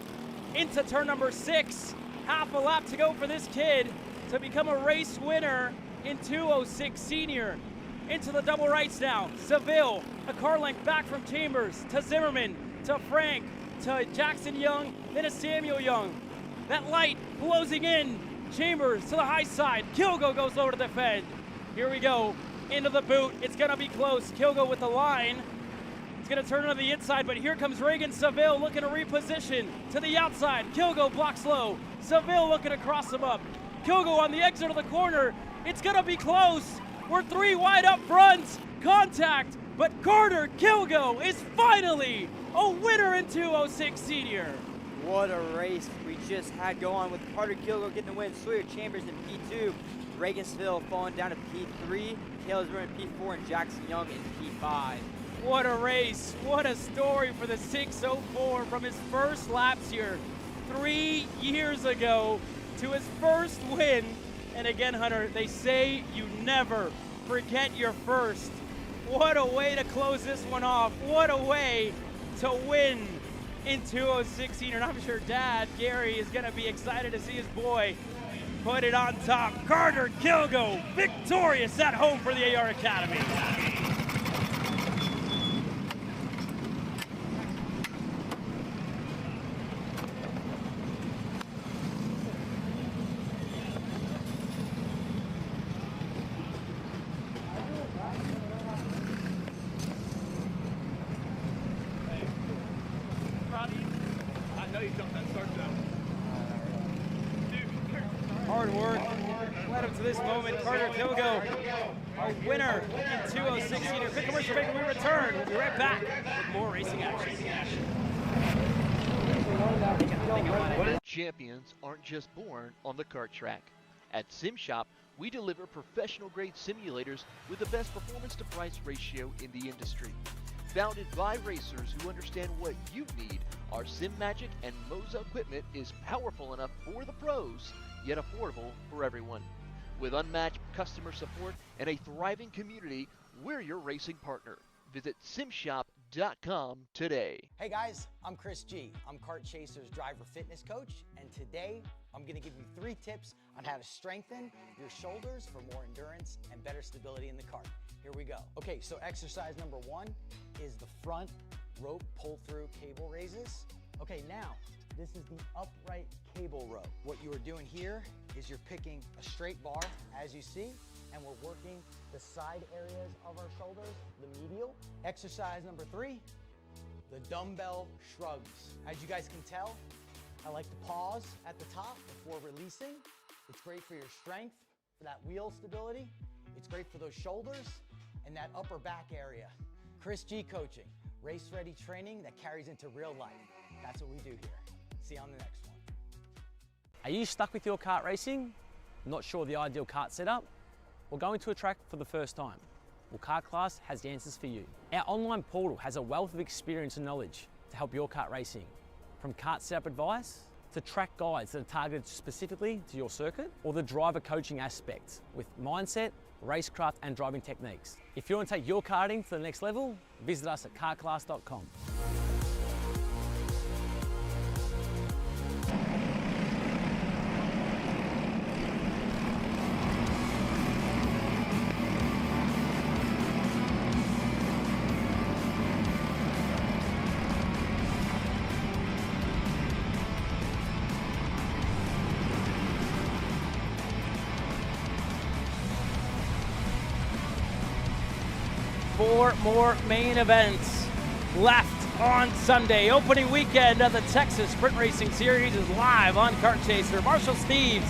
into turn number 6. Half a lap to go for this kid to become a race winner in 206 senior. Into the double rights now. Seville, a car length back from Chambers to Zimmerman, to Frank, to Jackson Young, then to Samuel Young. That light closing in. Chambers to the high side. Kilgo goes low to defend. Here we go. Into the boot. It's going to be close. Kilgo with the line. It's going to turn on the inside, but here comes Reagan Seville looking to reposition to the outside. Kilgo blocks low. Seville looking to cross him up. Kilgo on the exit of the corner. It's going to be close. We're 3 wide up front. Contact, but Carter Kilgo is finally a winner in 206 senior. What a race we just had go on with Carter Kilgo getting the win. Sawyer Chambers in P2. Reagan Seville falling down to P3. Cale Zimmerman in P4 and Jackson Young in P5. What a race. What a story for the 604 from his first laps here. 3 years ago to his first win. And again, Hunter, they say you never forget your first. What a way to close this one off. What a way to win in 2016. And I'm sure Dad, Gary, is going to be excited to see his boy put it on top. Carter Kilgo, victorious at home for the AR Academy. I know you jumped that start zone. Hard work led him to this moment. Carter Kilgo, our winner in 2016. A quick commercial break when we return. We'll be right back with more racing action. Champions aren't just born on the kart track. At SimShop, we deliver professional-grade simulators with the best performance-to-price ratio in the industry. Founded by racers who understand what you need, our SimMagic and Moza equipment is powerful enough for the pros, yet affordable for everyone. With unmatched customer support and a thriving community, we're your racing partner. Visit simshop.com today. Hey guys, I'm Chris G. I'm Kart Chaser's driver fitness coach, and today I'm going to give you 3 tips on how to strengthen your shoulders for more endurance and better stability in the kart. Here we go. Okay, so exercise number 1 is the front rope pull-through cable raises. Okay, now this is the upright cable row. What you are doing here is you're picking a straight bar, as you see, and we're working the side areas of our shoulders, the medial. Exercise number 3, the dumbbell shrugs. As you guys can tell, I like to pause at the top before releasing. It's great for your strength, for that wheel stability. It's great for those shoulders and that upper back area. Chris G coaching, race-ready training that carries into real life. That's what we do here. See you on the next one. Are you stuck with your kart racing? Not sure the ideal kart setup? Or going to a track for the first time? Well, Kart Class has the answers for you. Our online portal has a wealth of experience and knowledge to help your kart racing. From kart setup advice to track guides that are targeted specifically to your circuit, or the driver coaching aspect with mindset, racecraft and driving techniques. If you want to take your karting to the next level, visit us at kartclass.com. Four more main events left on Sunday. Opening weekend of the Texas Sprint Racing Series is live on Kart Chaser. Marshall Steves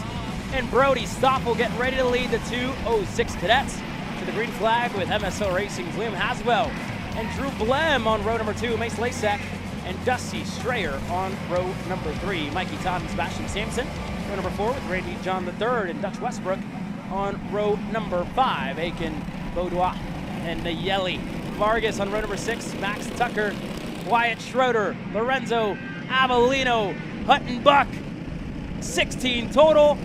and Brody Stoffel getting ready to lead the 206 Cadets to the green flag with MSO Racing's Liam Haswell and Drew Blem on row number 2, Mace Lasek and Dusty Strayer on row number 3. Mikey Todd and Sebastian Sampson, row number 4 with Randy John III and Dutch Westbrook on row number 5. Aiken, Baudois, and Nayeli Vargas on row number 6, Max Tucker, Wyatt Schroeder, Lorenzo Avellino, Hutton Buck, 16 total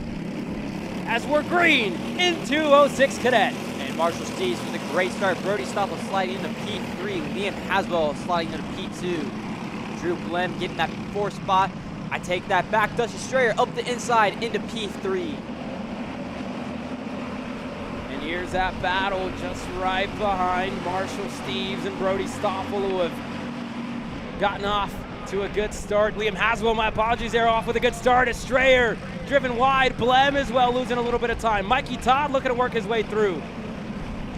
as we're green in 206 Cadet. And Marshall Steves with a great start. Brody Stoffel sliding into P3, Liam Haswell sliding into P2. Drew Blem getting that 4th spot. I take that back. Dusty Strayer up the inside into P3. Here's that battle just right behind Marshall Steves and Brody Stoffel, who have gotten off to a good start. Liam Haswell, my apologies, they're off with a good start. Strayer driven wide. Blem as well, losing a little bit of time. Mikey Todd looking to work his way through.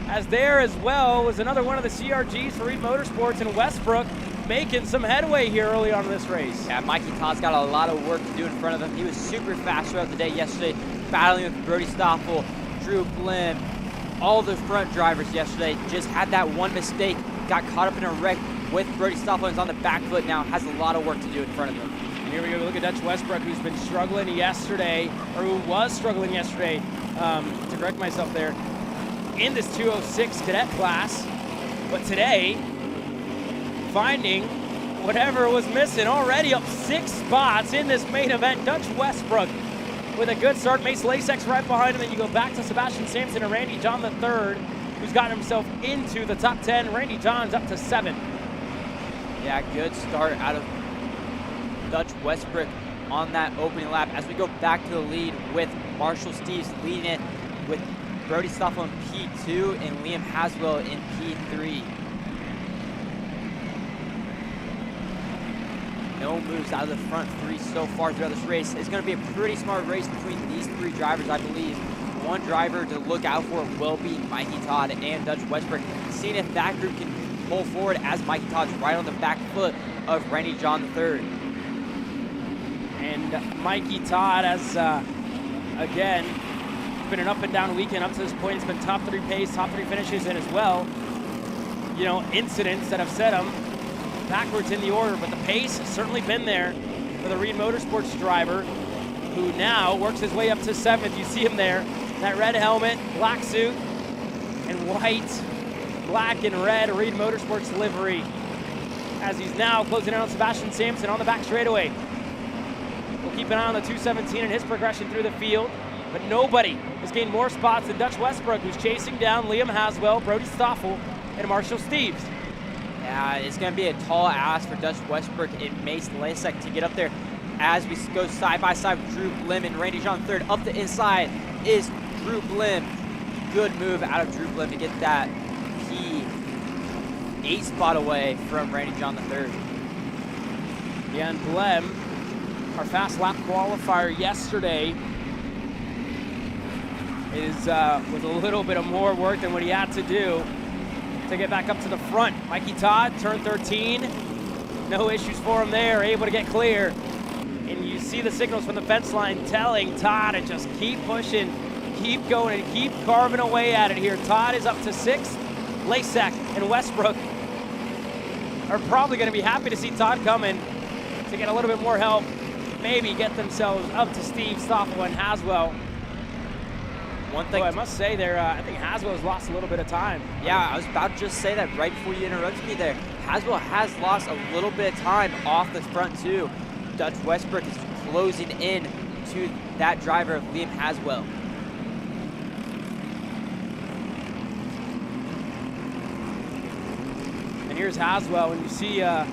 As there as well was another one of the CRGs for Reed Motorsports in Westbrook, making some headway here early on in this race. Yeah, Mikey Todd's got a lot of work to do in front of him. He was super fast throughout the day yesterday, battling with Brody Stoffel, Drew Blem. All the front drivers yesterday just had that one mistake, got caught up in a wreck with Brody Stoffel, and is on the back foot now, has a lot of work to do in front of him. And here we go, look at Dutch Westbrook, who's been struggling yesterday, or who was struggling yesterday, to correct myself there, in this 206 Cadet class. But today, finding whatever was missing. Already up 6 spots in this main event. Dutch Westbrook with a good start. Mace Lasek's right behind him. Then you go back to Sebastian Sampson and Randy John III, who's gotten himself into the top 10. Randy John's up to 7. Yeah, good start out of Dutch Westbrook on that opening lap. As we go back to the lead with Marshall Steves leading it with Brody Stoffel in P2 and Liam Haswell in P3. No moves out of the front 3 so far throughout this race. It's going to be a pretty smart race between these 3 drivers, I believe. One driver to look out for will be Mikey Todd and Dutch Westbrook. Seeing if that group can pull forward as Mikey Todd's right on the back foot of Randy John III. And Mikey Todd has, again, been an up and down weekend up to this point. It's been top 3 pace, top 3 finishes, and as well, you know, incidents that have set him backwards in the order, but the pace has certainly been there for the Reed Motorsports driver, who now works his way up to 7th. You see him there, that red helmet, black suit, and white, black and red Reed Motorsports livery, as he's now closing in on Sebastian Sampson on the back straightaway. We'll keep an eye on the 217 and his progression through the field, but nobody has gained more spots than Dutch Westbrook, who's chasing down Liam Haswell, Brody Stoffel, and Marshall Steves. Yeah, it's going to be a tall ask for Dutch Westbrook and Mace Lasek to get up there as we go side by side with Drew Blim and Randy John III. Up the inside is Drew Blim. Good move out of Drew Blim to get that P8 spot away from Randy John III. Yeah, and Blim, our fast lap qualifier yesterday, is with a little bit of more work than what he had to do to get back up to the front. Mikey Todd, turn 13. No issues for him there, able to get clear. And you see the signals from the fence line telling Todd to just keep pushing, keep going, and keep carving away at it here. Todd is up to 6th. Lasek and Westbrook are probably going to be happy to see Todd coming to get a little bit more help, maybe get themselves up to Steve, Stoffel, and Haswell. One thing I must say there, I think Haswell's lost a little bit of time. Yeah, I was about to just say that right before you interrupted me there. Haswell has lost a little bit of time off the front too. Dutch Westbrook is closing in to that driver of Liam Haswell. And here's Haswell, and you see a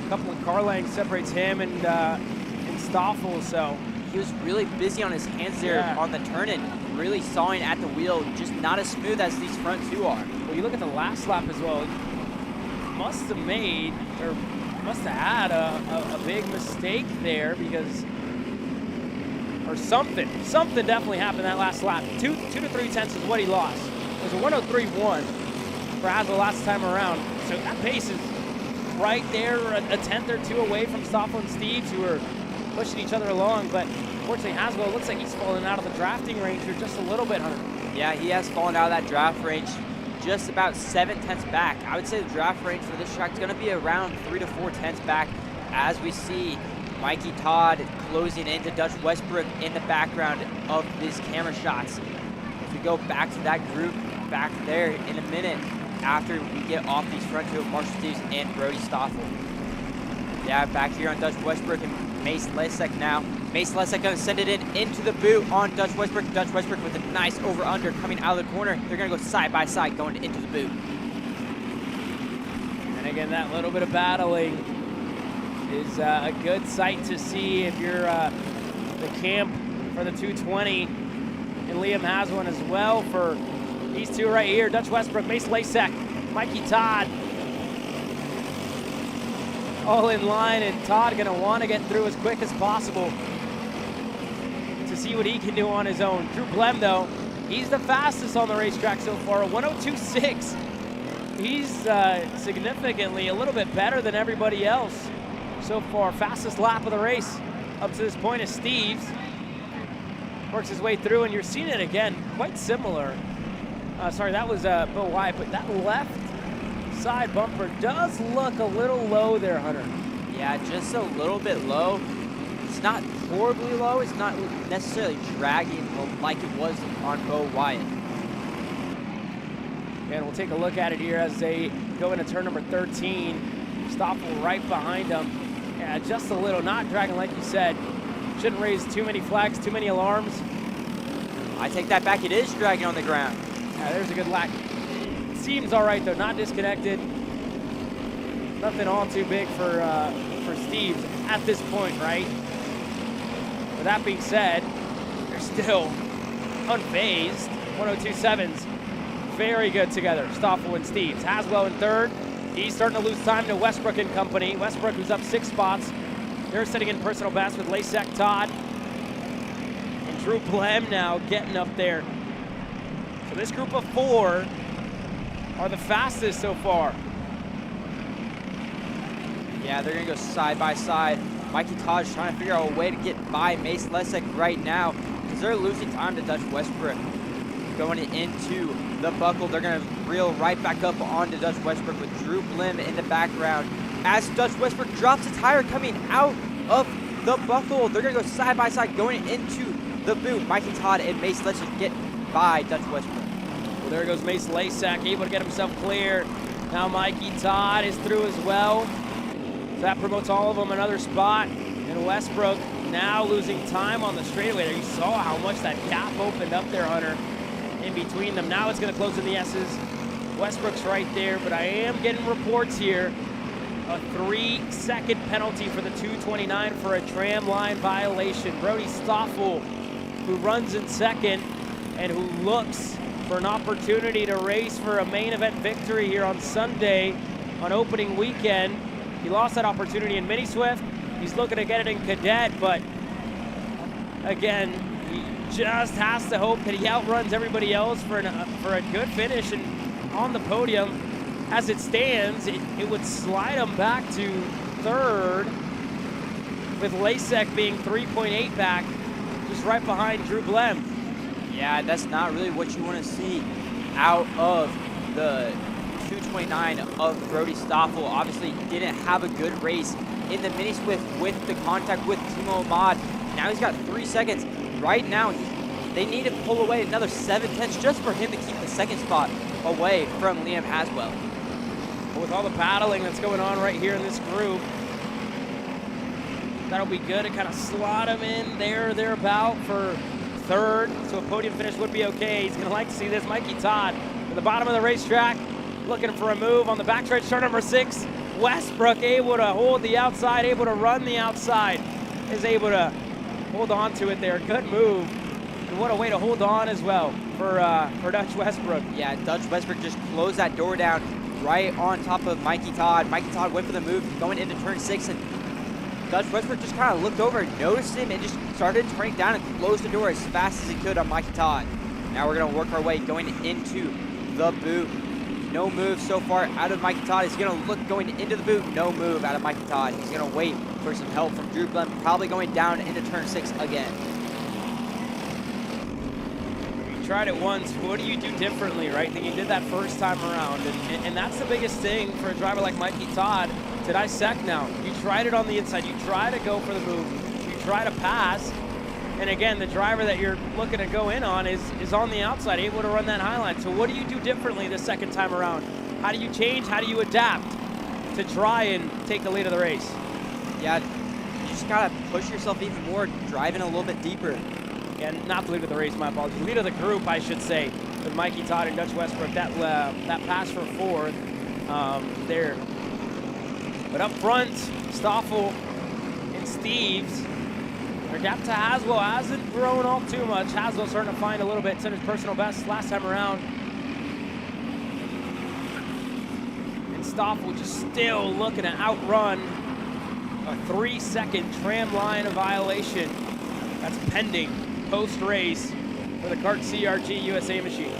couple of car lengths separates him and Stoffel, so. He was really busy on his hands there on the turn-in, really sawing at the wheel, just not as smooth as these front 2 are. Well, you look at the last lap as well. Must have made, or must have had a big mistake there because, or something definitely happened that last lap. 2 to 3 tenths is what he lost. It was a 103.1 for Haswell last time around. So that pace is right there, a tenth or 2 away from Stoffel and Steves, who are pushing each other along, but unfortunately Haswell looks like he's fallen out of the drafting range here just a little bit, Hunter. Yeah, he has fallen out of that draft range just about 7 tenths back. I would say the draft range for this track is going to be around 3 to 4 tenths back as we see Mikey Todd closing into Dutch Westbrook in the background of these camera shots. If we go back to that group back there in a minute after we get off these front 2 of Marshall Steves and Brody Stoffel. Yeah, back here on Dutch Westbrook and Mace Lasek now. Mace Lasek going to send it into the boot on Dutch Westbrook. Dutch Westbrook with a nice over-under coming out of the corner. They're going to go side by side going into the boot. And again, that little bit of battling is a good sight to see if you're the camp for the 220 and Liam Haswell as well for these 2 right here. Dutch Westbrook, Mace Lasek, Mikey Todd. All in line, and Todd gonna want to get through as quick as possible to see what he can do on his own. Drew Blem, though, he's the fastest on the racetrack so far, a 102.6. He's significantly a little bit better than everybody else so far. Fastest lap of the race up to this point is Steves. Works his way through, and you're seeing it again, quite similar. Sorry, that was Bill Wyatt, but that left side bumper does look a little low there, Hunter. Yeah, just a little bit low. It's not horribly low. It's not necessarily dragging like it was on Bo Wyatt. And we'll take a look at it here as they go into turn number 13. Stoffel right behind him. Yeah, just a little, not dragging like you said. Shouldn't raise too many flags, too many alarms. I take that back, it is dragging on the ground. Yeah, there's a good lack. Seems all right though, not disconnected. Nothing all too big for Steves at this point, right? With that being said, they're still unfazed. 102.7s, very good together. Stoffel and Steves. Haswell in third. He's starting to lose time to Westbrook and company. Westbrook, who's up 6 spots. They're sitting in personal best with Lasek, Todd, and Drew Blem now getting up there. So this group of 4 are the fastest so far. Yeah, they're gonna go side by side. Mikey Todd's trying to figure out a way to get by Mace Lesek right now because they're losing time to Dutch Westbrook. Going into the buckle, they're gonna reel right back up onto Dutch Westbrook with Drew Blim in the background. As Dutch Westbrook drops a tire coming out of the buckle, they're gonna go side by side going into the boot. Mikey Todd and Mace Lesek get by Dutch Westbrook. Well, there goes Mace Lasek, able to get himself clear. Now Mikey Todd is through as well. So that promotes all of them another spot. And Westbrook now losing time on the straightaway there. You saw how much that gap opened up there, Hunter, in between them. Now it's going to close in the S's. Westbrook's right there, but I am getting reports here. A 3-second penalty for the 229 for a tram line violation. Brody Stoffel, who runs in second and who looks for an opportunity to race for a main event victory here on Sunday on opening weekend. He lost that opportunity in Mini Swift. He's looking to get it in Cadet, but again, he just has to hope that he outruns everybody else for a good finish and on the podium. As it stands, it would slide him back to third, with Lasek being 3.8 back, just right behind Drew Blem. Yeah, that's not really what you want to see out of the 229 of Brody Stoffel. Obviously didn't have a good race in the Mini Swift with the contact with Timo Ahmad. Now he's got 3 seconds. Right now, they need to pull away another 7/10 just for him to keep the second spot away from Liam Haswell. With all the battling that's going on right here in this group, that'll be good to kind of slot him in there, thereabout for third. So a podium finish would be okay. He's gonna like to see this. Mikey Todd at the bottom of the racetrack, looking for a move on the backstretch. Start number 6. Westbrook able to hold the outside, able to run the outside, is able to hold on to it there. Good move. And what a way to hold on as well for Dutch Westbrook. Yeah, Dutch Westbrook just closed that door down right on top of Mikey Todd. Mikey Todd went for the move going into turn 6, and Dutch Westbrook just kind of looked over, noticed him, and just started turning down and closed the door as fast as he could on Mikey Todd. Now we're going to work our way going into the boot. No move so far out of Mikey Todd. He's going to look going into the boot. No move out of Mikey Todd. He's going to wait for some help from Drew Blem, probably going down into turn 6 again. You tried it once. What do you do differently, right, than you did that first time around? And that's the biggest thing for a driver like Mikey Todd to dissect now. You tried it on the inside. You try to go for the move. You try to pass. And again, the driver that you're looking to go in on is on the outside, able to run that high line. So what do you do differently the second time around? How do you change? How do you adapt to try and take the lead of the race? Yeah, you just gotta push yourself even more, driving a little bit deeper. And not the lead of the race, my apologies. Lead of the group, I should say, with Mikey Todd and Dutch Westbrook. That pass for fourth there. But up front, Stoffel and Steves. Their gap to Haswell hasn't grown all too much. Haswell's starting to find a little bit, set his personal best last time around. And Stoffel just still looking to outrun a 3-second tram line violation that's pending post-race for the Kart CRG USA machine.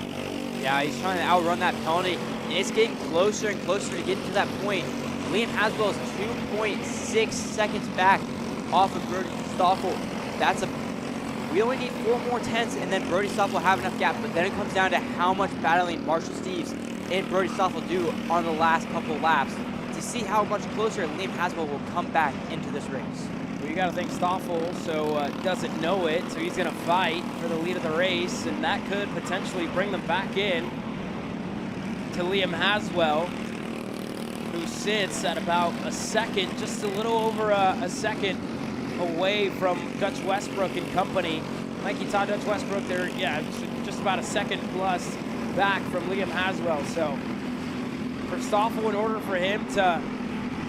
Yeah, he's trying to outrun that penalty, and it's getting closer and closer to getting to that point. Liam Haswell is 2.6 seconds back off of Brody Stoffel. We only need 4 more tenths, and then Brody Stoffel will have enough gap, but then it comes down to how much battling Marshall Steves and Brody Stoffel do on the last couple laps to see how much closer Liam Haswell will come back into this race. Well, you got to think Stoffel doesn't know it, so he's going to fight for the lead of the race, and that could potentially bring them back in to Liam Haswell, who who sits at about a second, just a little over a second away from Dutch Westbrook and company. Mikey Todd, Dutch Westbrook, they're, yeah, just about a second plus back from Liam Haswell. So for Stoffel, in order for him to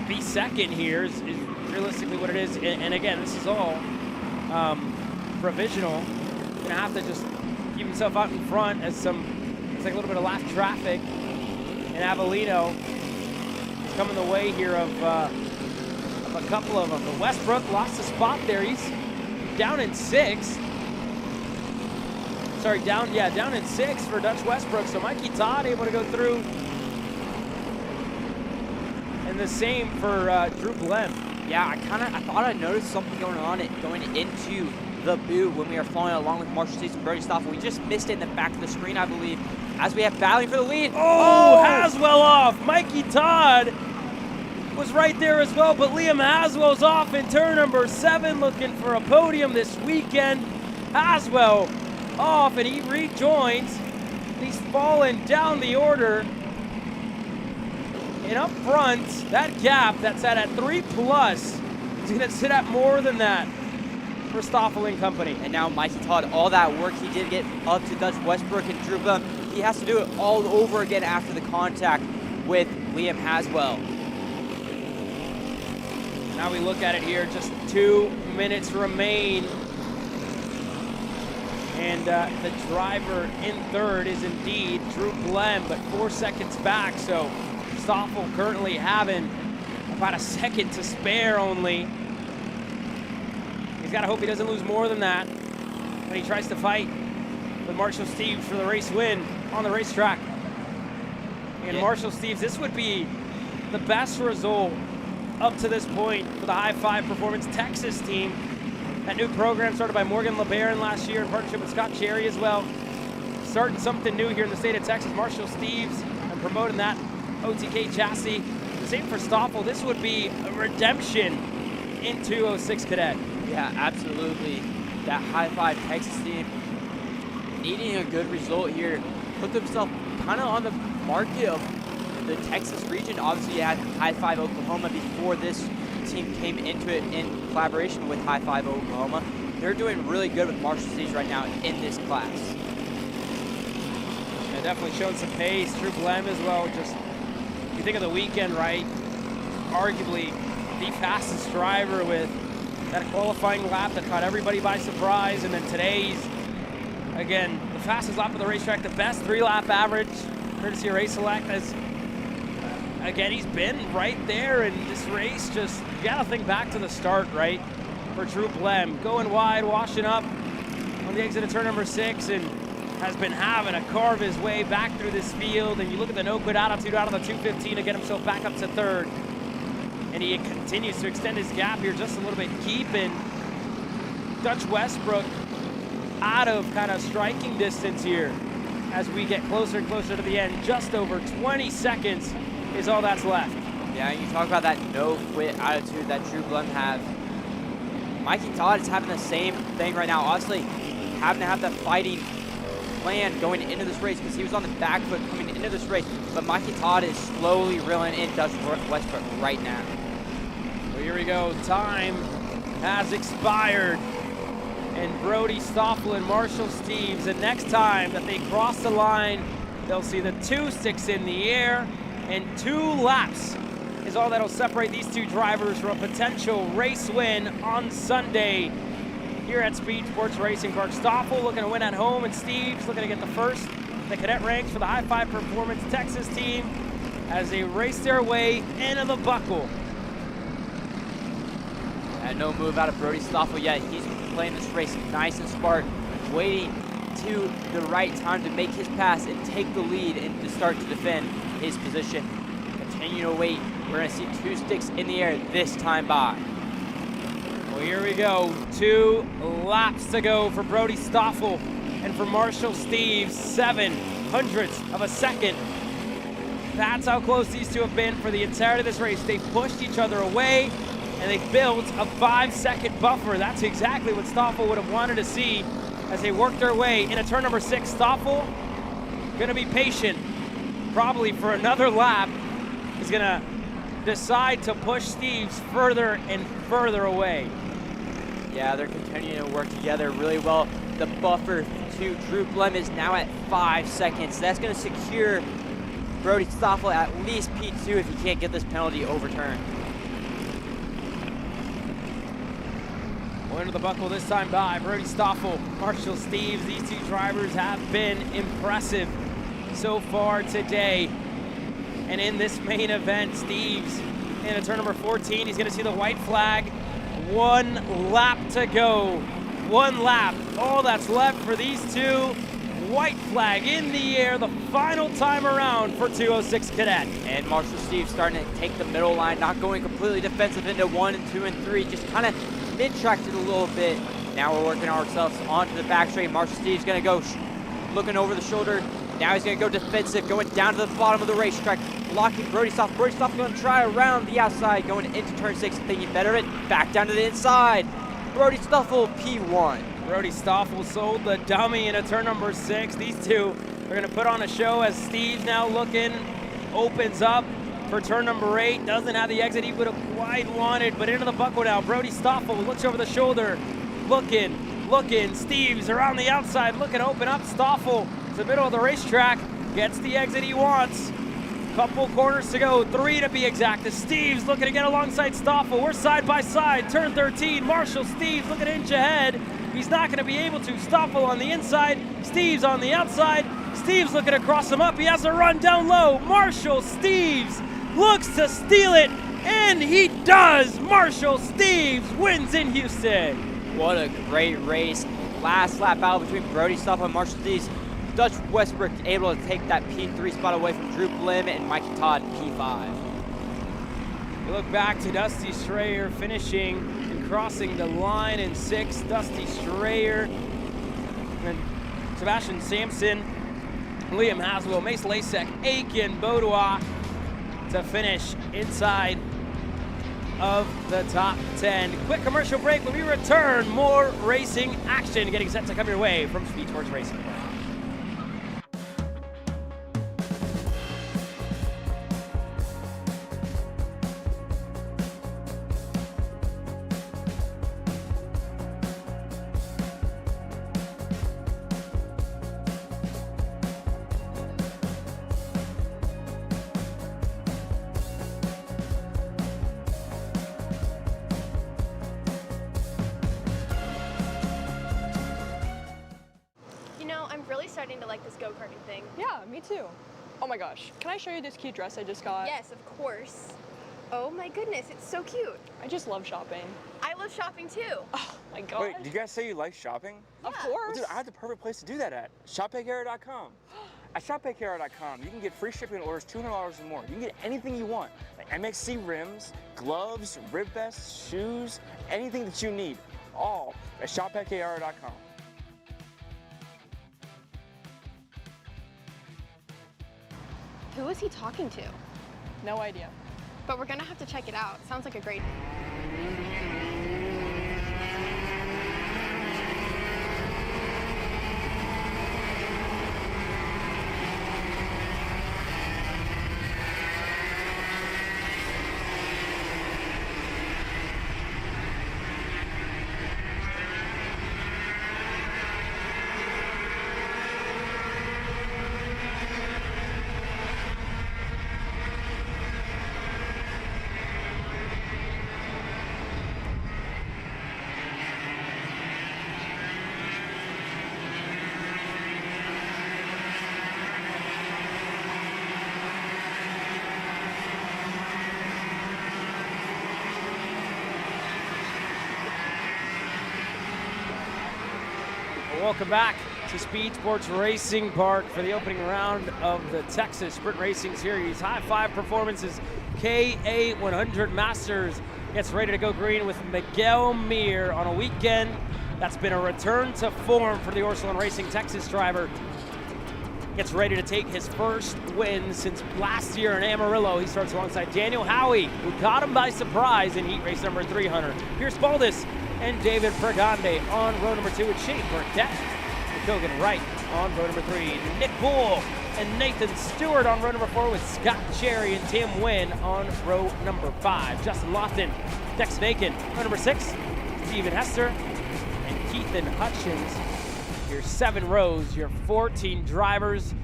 be second here is realistically what it is. And again, this is all provisional. Gonna have to just keep himself out in front as it's like a little bit of lap traffic. And Avellino is coming the way here of a couple of them. But Westbrook lost a spot there. He's down in 6. Sorry, down in 6 for Dutch Westbrook. So Mikey Todd able to go through. And the same for Drew Blem. Yeah, I thought I noticed something going on going into the boot when we were following along with Marshall Steves and Brody Stoffel. We just missed it in the back of the screen, I believe, as we have battling for the lead. Oh, Haswell off. Mikey Todd was right there as well, but Liam Haswell's off in turn number 7, looking for a podium this weekend. Haswell off, and he rejoins. He's fallen down the order. And up front, that gap that's at 3+, is going to sit at more than that for Stoffel and company. And now Mikey Todd, all that work he did get up to Dutch Westbrook and Drew Blem, he has to do it all over again after the contact with Liam Haswell. Now we look at it here, just 2 minutes remain. And the driver in third is indeed Drew Blem, but 4 seconds back. So Stoffel currently having about a second to spare only. He's got to hope he doesn't lose more than that when he tries to fight with Marshall Steves for the race win on the racetrack. And yeah. Marshall Steves, this would be the best result up to this point for the High Five Performance Texas team. That new program started by Morgan LeBaron last year in partnership with Scott Cherry as well. Starting something new here in the state of Texas. Marshall Steves and promoting that OTK chassis. The same for Stoffel. This would be a redemption in 206 Cadet. Yeah, absolutely. That High Five Texas team needing a good result here. Put themselves kind of on the market of the Texas region. Obviously, you had High Five Oklahoma before this team came into it in collaboration with High Five Oklahoma. They're doing really good with Marshall Steves right now in this class. Yeah, definitely showing some pace. Drew Blem as well. Just, you think of the weekend, right? Arguably the fastest driver with that qualifying lap that caught everybody by surprise. And then today's, again, the fastest lap of the racetrack, the best 3-lap average, courtesy of Race Select. As again, he's been right there in this race. Just, you gotta think back to the start, right? For Drew Blem, going wide, washing up on the exit of turn number 6, and has been having to carve his way back through this field. And you look at the no quit attitude out of the 215 to get himself back up to third. And he continues to extend his gap here just a little bit, keeping Dutch Westbrook out of kind of striking distance here as we get closer and closer to the end. Just over 20 seconds is all that's left. Yeah, you talk about that no-quit attitude that Drew Blem has. Mikey Todd is having the same thing right now. Obviously, having to have that fighting plan going into this race because he was on the back foot coming into this race. But Mikey Todd is slowly reeling in Dutch Westbrook right now. Well, here we go. Time has expired. And Brody Stoffel and Marshall Steves, the next time that they cross the line, they'll see the 2 sticks in the air, and 2 laps is all that'll separate these 2 drivers from a potential race win on Sunday here at Speedsportz Racing Park. Stoffel looking to win at home, and Steves looking to get the first in the cadet ranks for the High Five Performance Texas team as they race their way into the buckle. And no move out of Brody Stoffel yet. He's playing this race nice and smart, waiting to the right time to make his pass and take the lead and to start to defend his position. Continue to wait. We're going to see 2 sticks in the air this time by. Well, here we go. 2 laps to go for Brody Stoffel and for Marshall Steves. 0.07 of a second. That's how close these 2 have been for the entirety of this race. They've pushed each other away, and they've built a 5-second buffer. That's exactly what Stoffel would have wanted to see as they work their way into turn number 6. Stoffel gonna be patient, probably for another lap. He's gonna decide to push Steves further and further away. Yeah, they're continuing to work together really well. The buffer to Drew Blem is now at 5 seconds. That's going to secure Brody Stoffel at least P2 if he can't get this penalty overturned. Well, into the buckle this time by Brody Stoffel, Marshall Steves. These two drivers have been impressive so far today. And in this main event, Steves in turn number 14, he's going to see the white flag. 1 lap to go. 1 lap. All that's left for these two. White flag in the air, the final time around for 206 Cadet. And Marshall Steves starting to take the middle line, not going completely defensive into 1 and 2 and 3, just kind of mid-tracked it a little bit. Now we're working ourselves onto the back straight. Marshall Steves going to go looking over the shoulder. Now he's going to go defensive, going down to the bottom of the racetrack, blocking Brody Stoffel. Brody Stoffel going to try around the outside, going into turn 6, thinking better of it. Back down to the inside. Brody Stoffel, P1. Brody Stoffel sold the dummy into turn number 6. These two are going to put on a show as Steves now looking, opens up for turn number 8. Doesn't have the exit he would have quite wanted, but into the buckle now. Brody Stoffel looks over the shoulder, looking. Steves around the outside, looking to open up. Stoffel to the middle of the racetrack, gets the exit he wants. Couple corners to go, 3 to be exact. The Steves looking to get alongside Stoffel. We're side by side, turn 13. Marshall Steves looking to inch ahead. He's not going to be able to. Stoffel on the inside, Steves on the outside. Steves looking to cross him up. He has a run down low. Marshall Steves looks to steal it, and he does. Marshall Steves wins in Houston. What a great race. Last lap battle between Brody Stoffel and Marshall Steves. Dutch Westbrook able to take that P3 spot away from Drew Blim and Mikey Todd P5. We look back to Dusty Strayer finishing and crossing the line in 6th. Dusty Strayer and Sebastian Sampson, Liam Haswell, Mace Lasek, Aiken Bodois to finish inside of the top 10. Quick commercial break. When we return, more racing action getting set to come your way from Speedsportz Racing. I'm really starting to like this go-karting thing. Yeah, me too. Oh my gosh, can I show you this cute dress I just got? Yes, of course. Oh my goodness, it's so cute. I just love shopping. I love shopping too. Oh my god. Wait, do you guys say you like shopping? Of course. Well, dude, I have the perfect place to do that at. ShopPayCarrot.com. At ShopPayCarrot.com, you can get free shipping on orders $200 or more. You can get anything you want, like MXC rims, gloves, rib vests, shoes, anything that you need, all at ShopPayCarot.com. Who is he talking to? No idea. But we're gonna have to check it out. Sounds like a great... Welcome back to Speedsportz Racing Park for the opening round of the Texas Sprint Racing Series. High five performances. KA 100 Masters gets ready to go green with Miguel Mir on a weekend that's been a return to form for the Orsolon Racing Texas driver. Gets ready to take his first win since last year in Amarillo. He starts alongside Daniel Howie, who caught him by surprise in heat race number 300. Pierce Baldus and David Pregande on row number 2 with Shane Burnett and Kogan Wright on row number 3. Nick Poole and Nathan Stewart on row number 4 with Scott Cherry and Tim Wynn on row number 5. Justin Lofton, Dex Bacon, row number 6, Stephen Hester, and Keithan Hutchins. Your 7 rows, your 14 drivers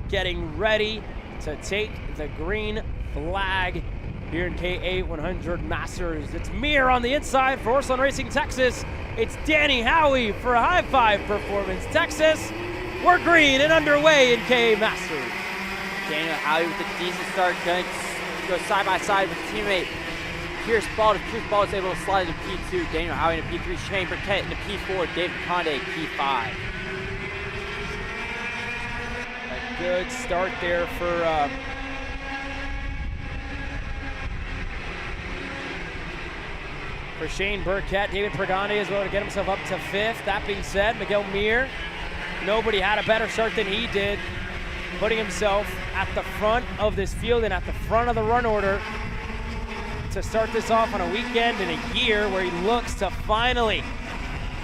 getting ready to take the green flag here in K8 100 Masters. It's Mir on the inside for Orson Racing Texas. It's Danny Howie for a High Five Performance Texas. We're green and underway in K8 Masters. Daniel Howie with a decent start, going to go side by side with teammate Pierce Baldus. Pierce Baldus able to slide into P2. Daniel Howie into P3. Shane Burkett into P4. David Conde P5. A good start there for Shane Burkett. David Pregande is able to get himself up to 5th. That being said, Miguel Mir, nobody had a better start than he did, putting himself at the front of this field and at the front of the run order to start this off on a weekend in a year where he looks to finally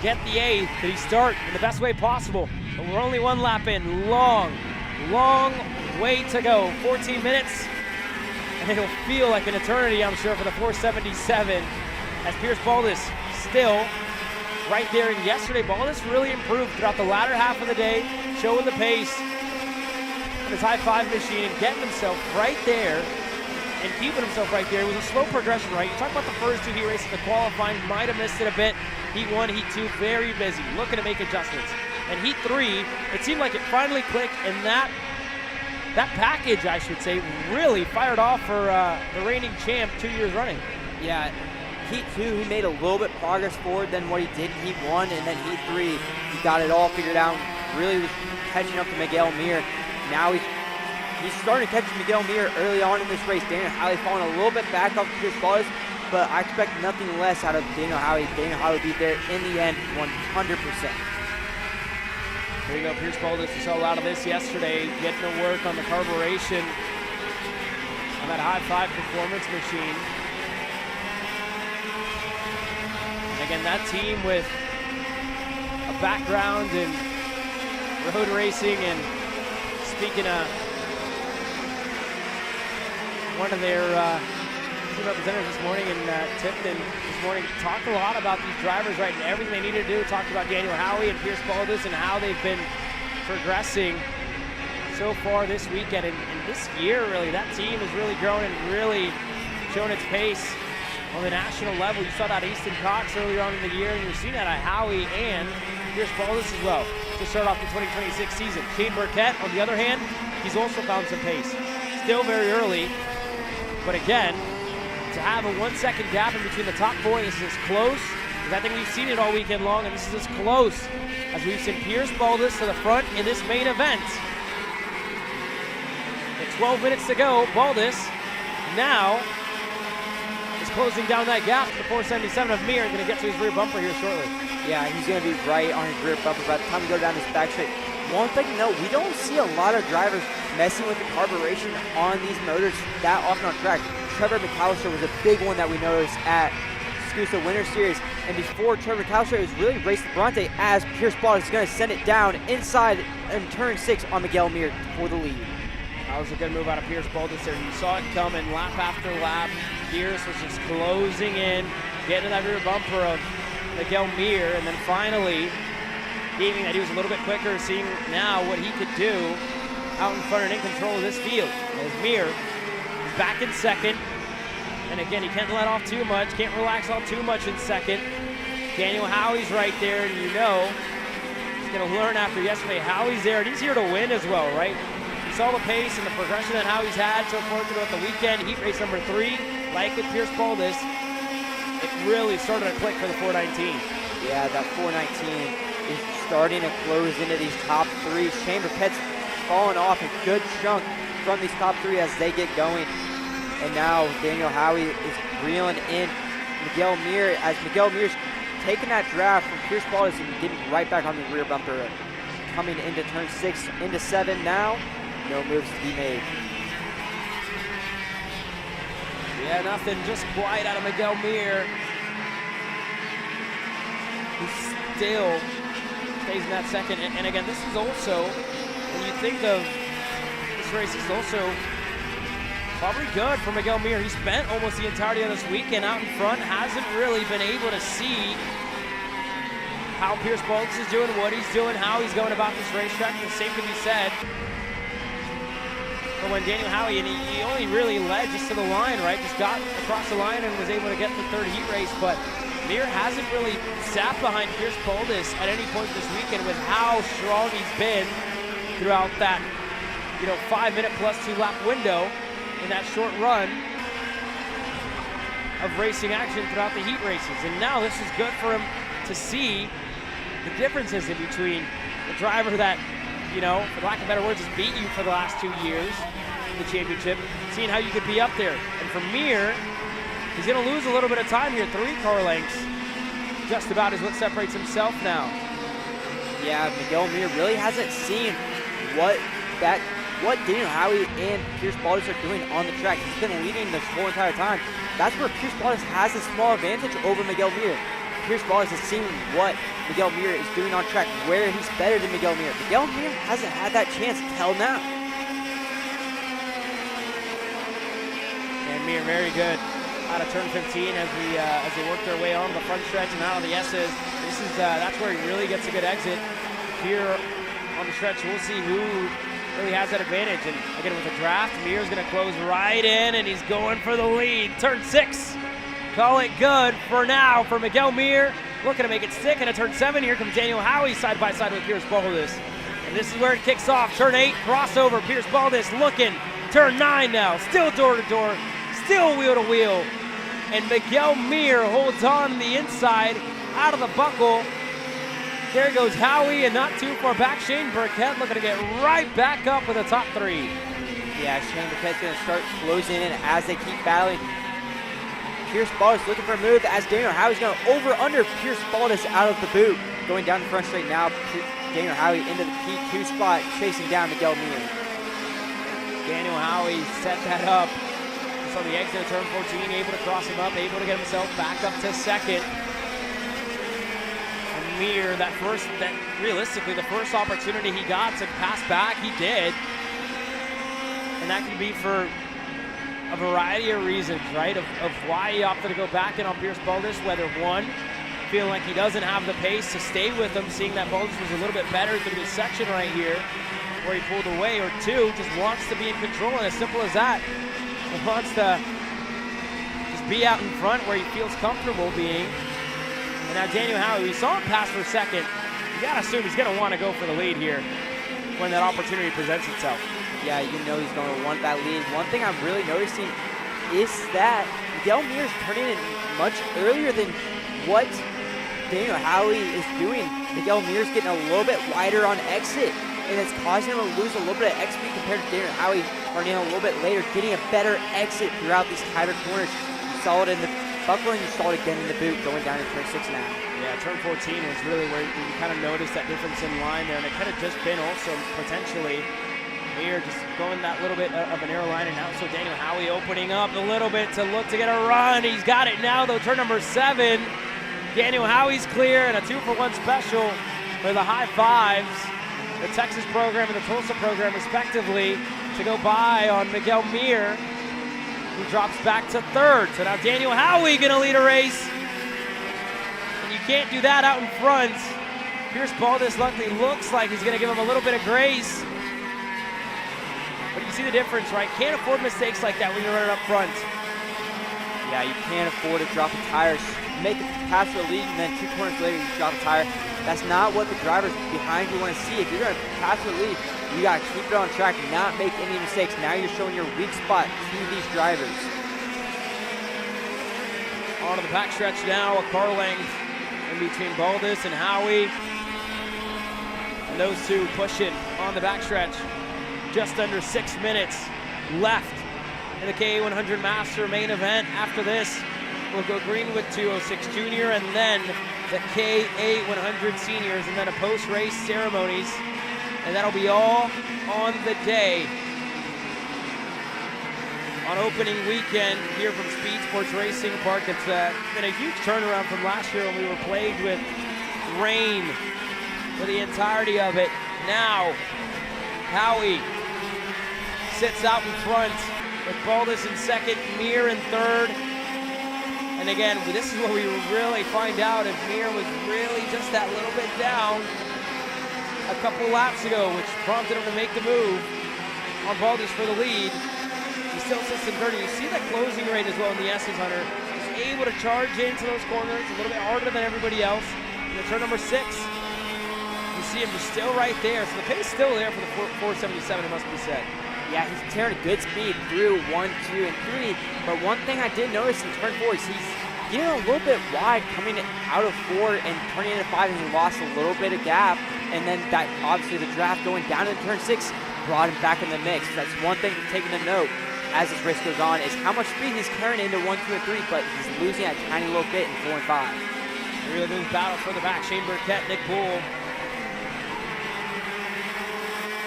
get the 8th. Did he start in the best way possible? But we're only 1 lap in. Long way to go. 14 minutes, and it'll feel like an eternity, I'm sure, for the 477. As Pierce Baldus still right there. And yesterday, Baldus really improved throughout the latter half of the day, showing the pace on his high 5 machine and getting himself right there and keeping himself right there. It was a slow progression, right? You talk about the first 2 heat races, the qualifying might have missed it a bit. Heat 1, Heat 2, very busy, looking to make adjustments. And Heat 3, it seemed like it finally clicked, and that package, I should say, really fired off for the reigning champ 2 years running. Yeah. Heat 2, he made a little bit progress forward than what he did in Heat 1, and then Heat 3, he got it all figured out, really was catching up to Miguel Mir. Now he's starting to catch Miguel Mir early on in this race. Daniel Howie falling a little bit back off Pierce Baldus, but I expect nothing less out of Daniel Howie. Daniel Howie will be there in the end 100%. There you go, Pierce Baldus. We saw a lot of this yesterday, getting to work on the carburation on that high 5 performance machine. Again, that team with a background in road racing, and speaking of one of their team representatives this morning in Tipton this morning, talked a lot about these drivers, right, and everything they needed to do. Talked about Daniel Howie and Pierce Baldus and how they've been progressing so far this weekend and this year. Really, that team has really grown and really shown its pace on the national level. You saw that Easton Cox earlier on in the year, and you're seeing that at Howie and Pierce Baldus as well to start off the 2026 season. Shane Burkett, on the other hand, he's also found some pace. Still very early, but again, to have a 1 second gap in between the top 4, this is as close as I think we've seen it all weekend long, and this is as close as we've seen Pierce Baldus to the front in this main event. With 12 minutes to go, Baldus now is closing down that gap to the 477 of Mir, going to get to his rear bumper here shortly. Yeah, he's going to be right on his rear bumper by the time we go down this back straight. One thing to note, we don't see a lot of drivers messing with the carburation on these motors that often on track. Trevor McAllister was a big one that we noticed at SCUSA Winter Series. And before Trevor McAllister, it was really Race Bronte as Pierce Baldus is going to send it down inside in turn 6 on Miguel Mir for the lead. That was a good move out of Pierce Baldus there. You saw it coming lap after lap. Pierce was just closing in, getting that rear bumper of Miguel Mir, and then finally giving that he was a little bit quicker, seeing now what he could do out in front and in control of this field. As Mir is back in second, and again, he can't let off too much, can't relax off too much in second. Daniel Howie's right there, and you know he's going to learn after yesterday. Howie's there, and he's here to win as well, right? You saw the pace and the progression that Howie's had so far throughout the weekend. Heat race number 3, like with Pierce Baldus, it really started to click for the 419. Yeah, that 419 is starting to close into these top 3. Shane Burkett's falling off a good chunk from these top 3 as they get going. And now Daniel Howie is reeling in Miguel Mir as Miguel Mir's taking that draft from Pierce Baldus and getting right back on the rear bumper. Coming into turn 6, into 7 now. No moves to be made. Yeah, nothing just quiet out of Miguel Mir, who still stays in that second. And again, this is also, when you think of races. Also, probably good for Miguel Mir. He spent almost the entirety of this weekend out in front. Hasn't really been able to see how Speedsportz is doing, what he's doing, how he's going about this racetrack. The same can be said for when Daniel Howie, and he only really led just to the line, right? Just got across the line and was able to get the third heat race, but Mir hasn't really sat behind Speedsportz at any point this weekend with how strong he's been throughout that, 5-minute plus 2-lap window in that short run of racing action throughout the heat races. And now this is good for him to see the differences in between the driver that, for lack of better words, has beat you for the last 2 years in the championship, seeing how you could be up there. And for Mir, he's going to lose a little bit of time here, 3 car lengths, just about is what separates himself now. Yeah, Miguel Mir really hasn't seen what Daniel Howie and Speedsportz are doing on the track. He's been leading this whole entire time. That's where Speedsportz has a small advantage over Miguel Mir. Speedsportz has seen what Miguel Mir is doing on track, where he's better than Miguel Mir. Miguel Mir hasn't had that chance till now. And Mir very good out of turn 15 as they work their way onto the front stretch and out of the S's. That's where he really gets a good exit here on the stretch. We'll see who really has that advantage. And again, with the draft, Mir's going to close right in, and he's going for the lead. Turn 6. Call it good for now for Miguel Mir. Looking to make it stick into turn 7. Here comes Daniel Howie side by side with Speedsportz. And this is where it kicks off. Turn 8, crossover. Speedsportz looking. Turn 9 now. Still door to door. Still wheel to wheel. And Miguel Mir holds on the inside out of the buckle. There goes Howie, and not too far back, Shane Burkett looking to get right back up with the top 3. Yeah, Shane Burkett's going to start closing in as they keep battling. Speedsportz looking for a move as Daniel Howie's going to over-under Speedsportz out of the boot. Going down the front straight now, Daniel Howie into the P2 spot, chasing down Miguel Mir. Daniel Howie set that up. So the exit of turn 14, able to cross him up, able to get himself back up to second. And Mir, realistically, the first opportunity he got to pass back, he did. And that can be for a variety of reasons, right? Of why he opted to go back in on Speedsportz, whether one, feeling like he doesn't have the pace to stay with him, seeing that Speedsportz was a little bit better through this section right here, where he pulled away, or two, just wants to be in control, and as simple as that. He wants to just be out in front where he feels comfortable being. And now Daniel Howie, we saw him pass for second. You gotta assume he's gonna want to go for the lead here when that opportunity presents itself. Yeah, he's going to want that lead. One thing I'm really noticing is that Miguel Mir is turning in much earlier than what Daniel Howie is doing. Miguel Mir is getting a little bit wider on exit, and it's causing him to lose a little bit of XP compared to Daniel Howie turning in a little bit later, getting a better exit throughout these tighter corners. You saw it in the buckle, and you saw it again in the boot, going down to turn 6 now. Yeah, turn 14 was really where you kind of noticed that difference in line there, and it could have just been also potentially Mir just going that little bit of an airline, and now so Daniel Howie opening up a little bit to look to get a run. He's got it now though, turn number 7. Daniel Howie's clear, and a 2-for-1 special for the high fives. The Texas program and the Tulsa program respectively to go by on Miguel Mir, who drops back to 3rd. So now Daniel Howie gonna lead a race. And you can't do that out in front. Speedsportz luckily looks like he's gonna give him a little bit of grace. But you see the difference, right? Can't afford mistakes like that when you're running up front. Yeah, you can't afford to drop a tire, make it past the lead, and then 2 corners later you drop a tire. That's not what the drivers behind you want to see. If you're going to pass the lead, you got to keep it on track, not make any mistakes. Now you're showing your weak spot to these drivers. On to the backstretch now, a car length in between Baldus and Howie. And those two pushing on the backstretch. Just under 6 minutes left in the KA100 Master main event. After this, we'll go Greenwood 206 Junior, and then the KA100 Seniors, and then a post-race ceremonies. And that'll be all on the day. On opening weekend here from Speedsportz Racing Park. It's been a huge turnaround from last year when we were plagued with rain for the entirety of it. Now, Howie sits out in front with Baldus in second, Mir in third. And again, this is where we really find out if Mir was really just that little bit down a couple laps ago, which prompted him to make the move on Baldus for the lead. He still sits in third. You see that closing rate as well in the S's, Hunter. He's able to charge into those corners a little bit harder than everybody else. In the turn number 6, you see him just still right there. So the pace still there for the 477, it must be said. Yeah, he's tearing a good speed through 1, 2, and 3. But one thing I did notice in turn 4 is he's getting a little bit wide coming out of 4 and turning into 5, and he lost a little bit of gap. And then that obviously the draft going down in turn 6 brought him back in the mix. That's one thing taking a note as this race goes on is how much speed he's carrying into 1, 2, and 3, but he's losing a tiny little bit in 4 and 5. Really good battle for the back. Shane Burkett, Nick Bull.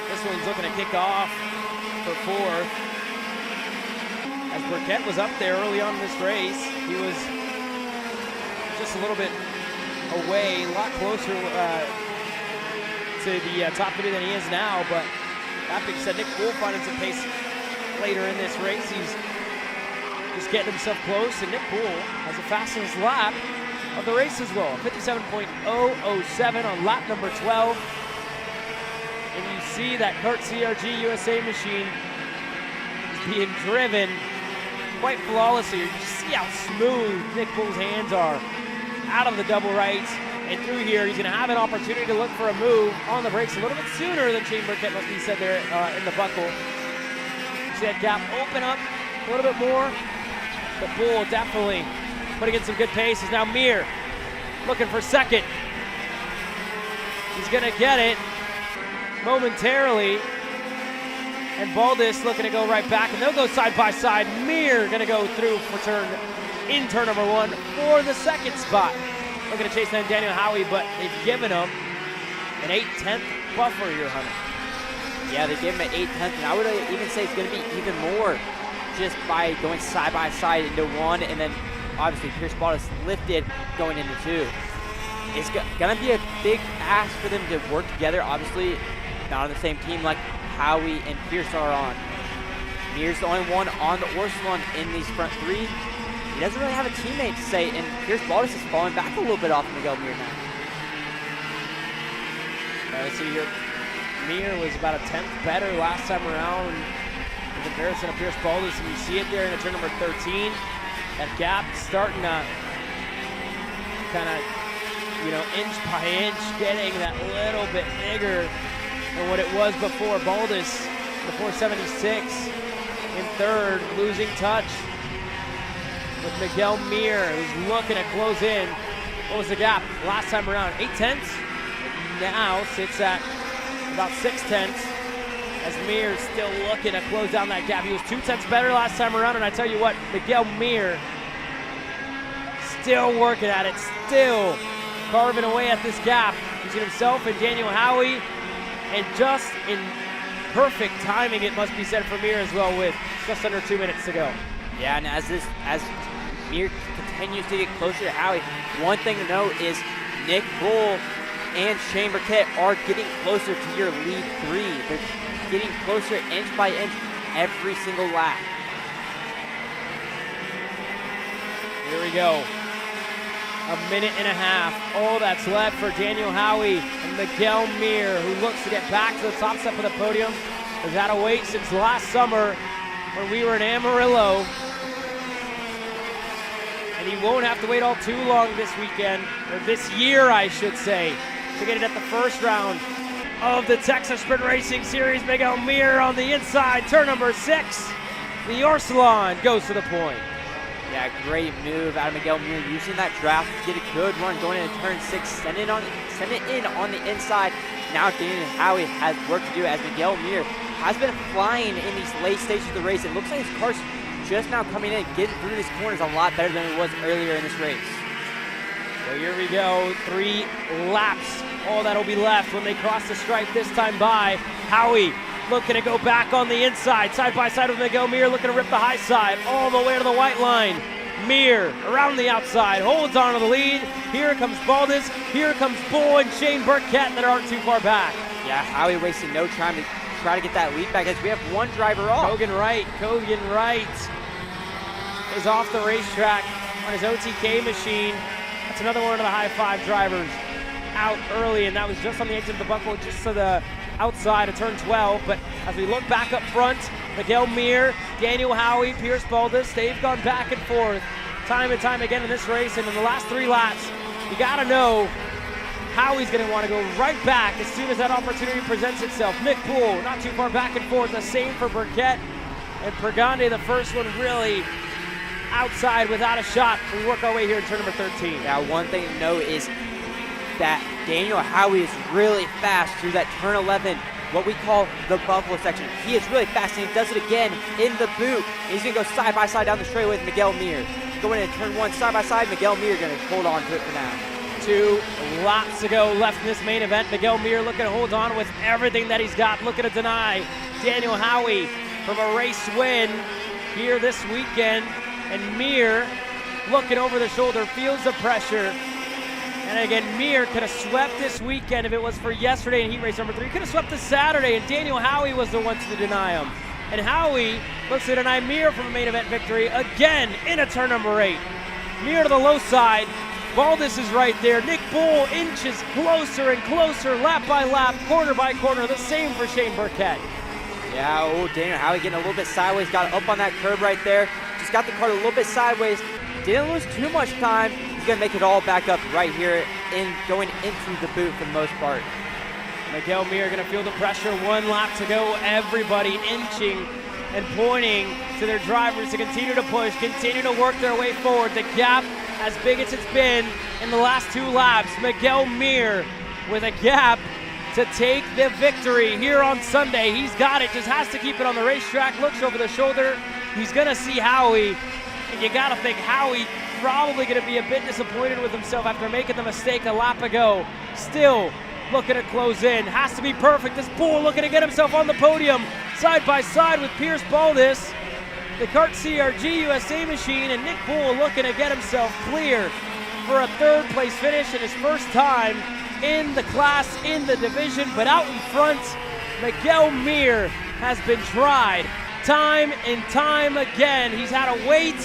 This one's looking to kick off for 4th. As Burkett was up there early on in this race, he was just a little bit away, a lot closer to the top 3 than he is now. But that being said, Nick Bull finding some pace later in this race. He's just getting himself close, and Nick Bull has the fastest lap of the race as well, 57.007 on lap number 12. And you see that Kart CRG USA machine is being driven quite flawlessly. You see how smooth Nick Bull's hands are out of the double rights and through here. He's going to have an opportunity to look for a move on the brakes a little bit sooner than Shane Burkett must be said there in the buckle. See that gap open up a little bit more. But Bull definitely putting in some good pace. Is now Mir looking for second. He's going to get it momentarily. And Baldus looking to go right back, and they'll go side by side. Mir going to go through for turn number 1 for the second spot. Looking to chase down Daniel Howie, but they've given him an 8/10 buffer here, Hunter. Yeah, they gave him an 8/10, and I would even say it's going to be even more just by going side by side into 1, and then obviously Pierce Baldus lifted going into 2. It's going to be a big ask for them to work together. Obviously, not on the same team like Howie and Pierce are on. Mir's the only one on the Orsalon in these front 3. He doesn't really have a teammate to say, and Pierce Baldus is falling back a little bit off Miguel Mir now. Let's see here. Mir was about a 10th better last time around in comparison to Pierce Baldus, and you see it there in turn number 13. That gap starting to kind of, inch by inch, getting that little bit bigger than what it was before. Baldus, the 476 in third, losing touch with Miguel Mir, who's looking to close in. What was the gap last time around? 8/10. Now sits at about 6/10 as Mir's still looking to close down that gap. He was 2/10 better last time around, and I tell you what, Miguel Mir still working at it, still carving away at this gap between himself and Daniel Howie, and just in perfect timing, it must be said, for Mir as well, with just under 2 minutes to go. Yeah, and as Mir continues to get closer to Howie, one thing to note is Nick Bull and Shane Burkett are getting closer to your lead 3. They're getting closer inch by inch every single lap. Here we go. A minute and a half. All that's left for Daniel Howie and Miguel Mir, who looks to get back to the top step of the podium. Has had to wait since last summer when we were in Amarillo. And he won't have to wait all too long this weekend, or this year, I should say, to get it at the first round of the Texas Sprint Racing Series. Miguel Mir on the inside, turn number 6. The Orsalon goes to the point. Yeah, great move out of Miguel Mir, using that draft to get a good run going into turn 6, send it in on the inside. Now Daniel Howie has work to do, as Miguel Mir has been flying in these late stages of the race. It looks like his car's just now coming in, getting through these corners a lot better than it was earlier in this race. Well, here we go, 3 laps. All that'll be left when they cross the stripe this time by. Howie looking to go back on the inside, side by side with Miguel Mir, looking to rip the high side all the way to the white line. Mir around the outside, holds on to the lead. Here comes Baldus, here comes Bull and Shane Burkett that aren't too far back. Yeah, Howie wasting no time try to get that lead back as we have one driver off. Kogan Wright is off the racetrack on his OTK machine. That's another one of the high five drivers out early, and that was just on the exit of the buckle, just to the outside of turn 12. But as we look back up front, Miguel Mir, Daniel Howie, Pierce Baldus, they've gone back and forth time and time again in this race, and in the last 3 laps, you gotta know Howie's gonna wanna go right back as soon as that opportunity presents itself. Nick Poole, not too far back and forth, the same for Burkett. And Pregande, the first one, really outside without a shot. We work our way here in turn number 13. Now, one thing to note is that Daniel Howie is really fast through that turn 11, what we call the Buffalo section. He is really fast, and he does it again in the boot. And he's gonna go side by side down the straightaway with Miguel Mir. Going into turn 1 side by side, Miguel Mir gonna hold on to it for now. 2 laps to go left in this main event. Miguel Mir looking to hold on with everything that he's got, looking to deny Daniel Howie from a race win here this weekend. And Mir looking over the shoulder, feels the pressure. And again, Mir could have swept this weekend if it was for yesterday in heat race number 3. Could have swept this Saturday, and Daniel Howie was the one to deny him. And Howie looks to deny Mir from a main event victory again in a turn number 8. Mir to the low side. Baldus is right there. Nick Bull inches closer and closer, lap by lap, corner by corner. The same for Shane Burkett. Yeah, oh, Daniel Howie getting a little bit sideways, got up on that curb right there. Just got the car a little bit sideways. Didn't lose too much time. He's gonna make it all back up right here in going into the boot for the most part. Miguel Mir gonna feel the pressure. 1 lap to go. Everybody inching and pointing to their drivers to continue to push, continue to work their way forward. The gap as big as it's been in the last 2 laps. Miguel Mir with a gap to take the victory here on Sunday. He's got it, just has to keep it on the racetrack. Looks over the shoulder. He's gonna see Howie. And you gotta think Howie probably gonna be a bit disappointed with himself after making the mistake a lap ago. Still looking to close in. Has to be perfect. This Bull looking to get himself on the podium. Side by side with Pierce Baldus. The Kart CRG USA machine, and Nick Bull looking to get himself clear for a 3rd place finish in his first time in the class, in the division. But out in front, Miguel Mir has been tried time and time again. He's had to wait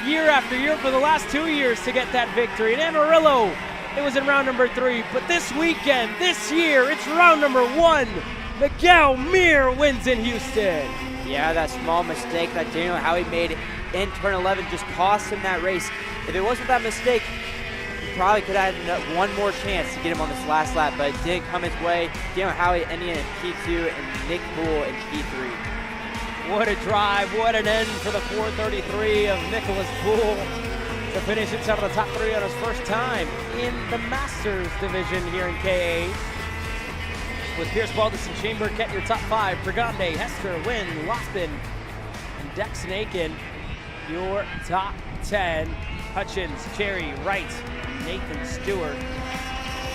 year after year for the last 2 years to get that victory. In Amarillo, it was in round number 3. But this weekend, this year, it's round number 1. Miguel Mir wins in Houston. Yeah, that small mistake that Daniel Howie made in turn 11 just cost him that race. If it wasn't that mistake, he probably could have had 1 more chance to get him on this last lap, but it didn't come his way. Daniel Howie ending in P2 and Nick Poole in P3. What a drive, what an end for the 433 of Nicholas Poole to finish inside of the top 3 on his first time in the Masters division here in KA. With Pierce Baldus and Shane Burkett, your top 5. Pregande, Hester, Wynn, Lofton, and Dex Nakin, your top 10. Hutchins, Cherry, Wright, and Nathan Stewart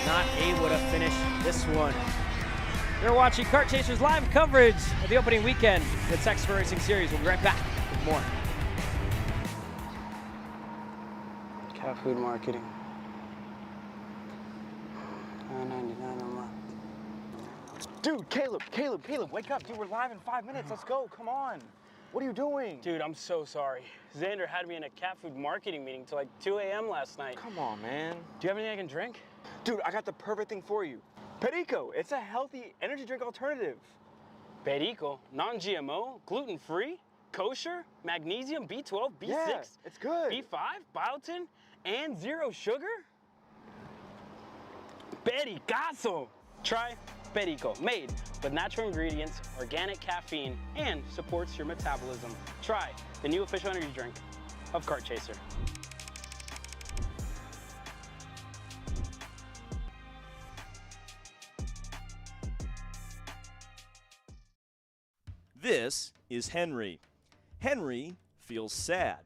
not able to finish this one. You're watching Kart Chasers live coverage of the opening weekend of the Texas Racing Series. We'll be right back with more. Cat food marketing. $9.99 a month. Dude, Caleb, wake up. Dude, we're live in 5 minutes. Let's go. Come on. What are you doing? Dude, I'm so sorry. Xander had me in a cat food marketing meeting till like 2 a.m. last night. Come on, man. Do you have anything I can drink? Dude, I got the perfect thing for you. Perico. It's a healthy energy drink alternative. Perico? Non-GMO? Gluten-free? Kosher? Magnesium? B12? B6? Yeah, it's good. B5? Biotin? And 0 sugar? Pericazo! Try Perico, made with natural ingredients, organic caffeine, and supports your metabolism. Try the new official energy drink of Kart Chaser. This is Henry. Henry feels sad.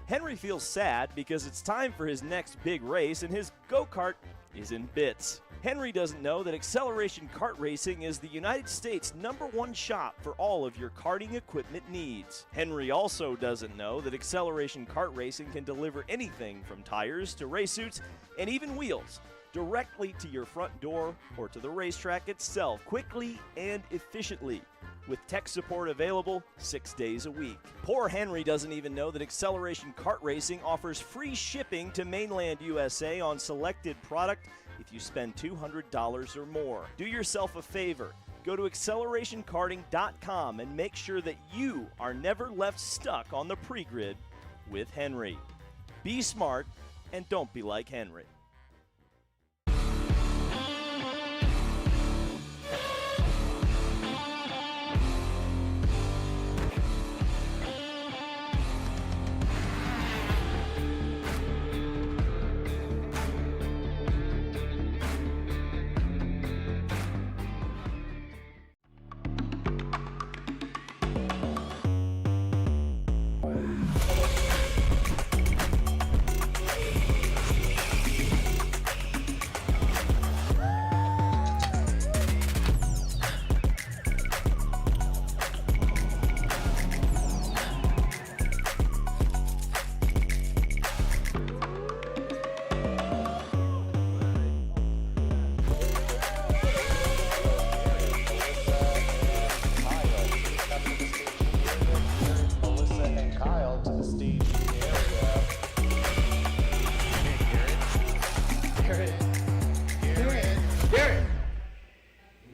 Henry feels sad because it's time for his next big race and his go-kart is in bits. Henry doesn't know that Acceleration Kart Racing is the United States' #1 shop for all of your karting equipment needs. Henry also doesn't know that Acceleration Kart Racing can deliver anything from tires to race suits and even wheels. directly to your front door or to the racetrack itself, quickly and efficiently, with tech support available 6 days a week. Poor Henry doesn't even know that Acceleration Kart Racing offers free shipping to mainland USA on selected product if you spend $200 or more. Do yourself a favor. Go to accelerationkarting.com and make sure that you are never left stuck on the pre-grid with Henry. Be smart and don't be like Henry.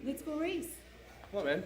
Let's go race. Come on, man.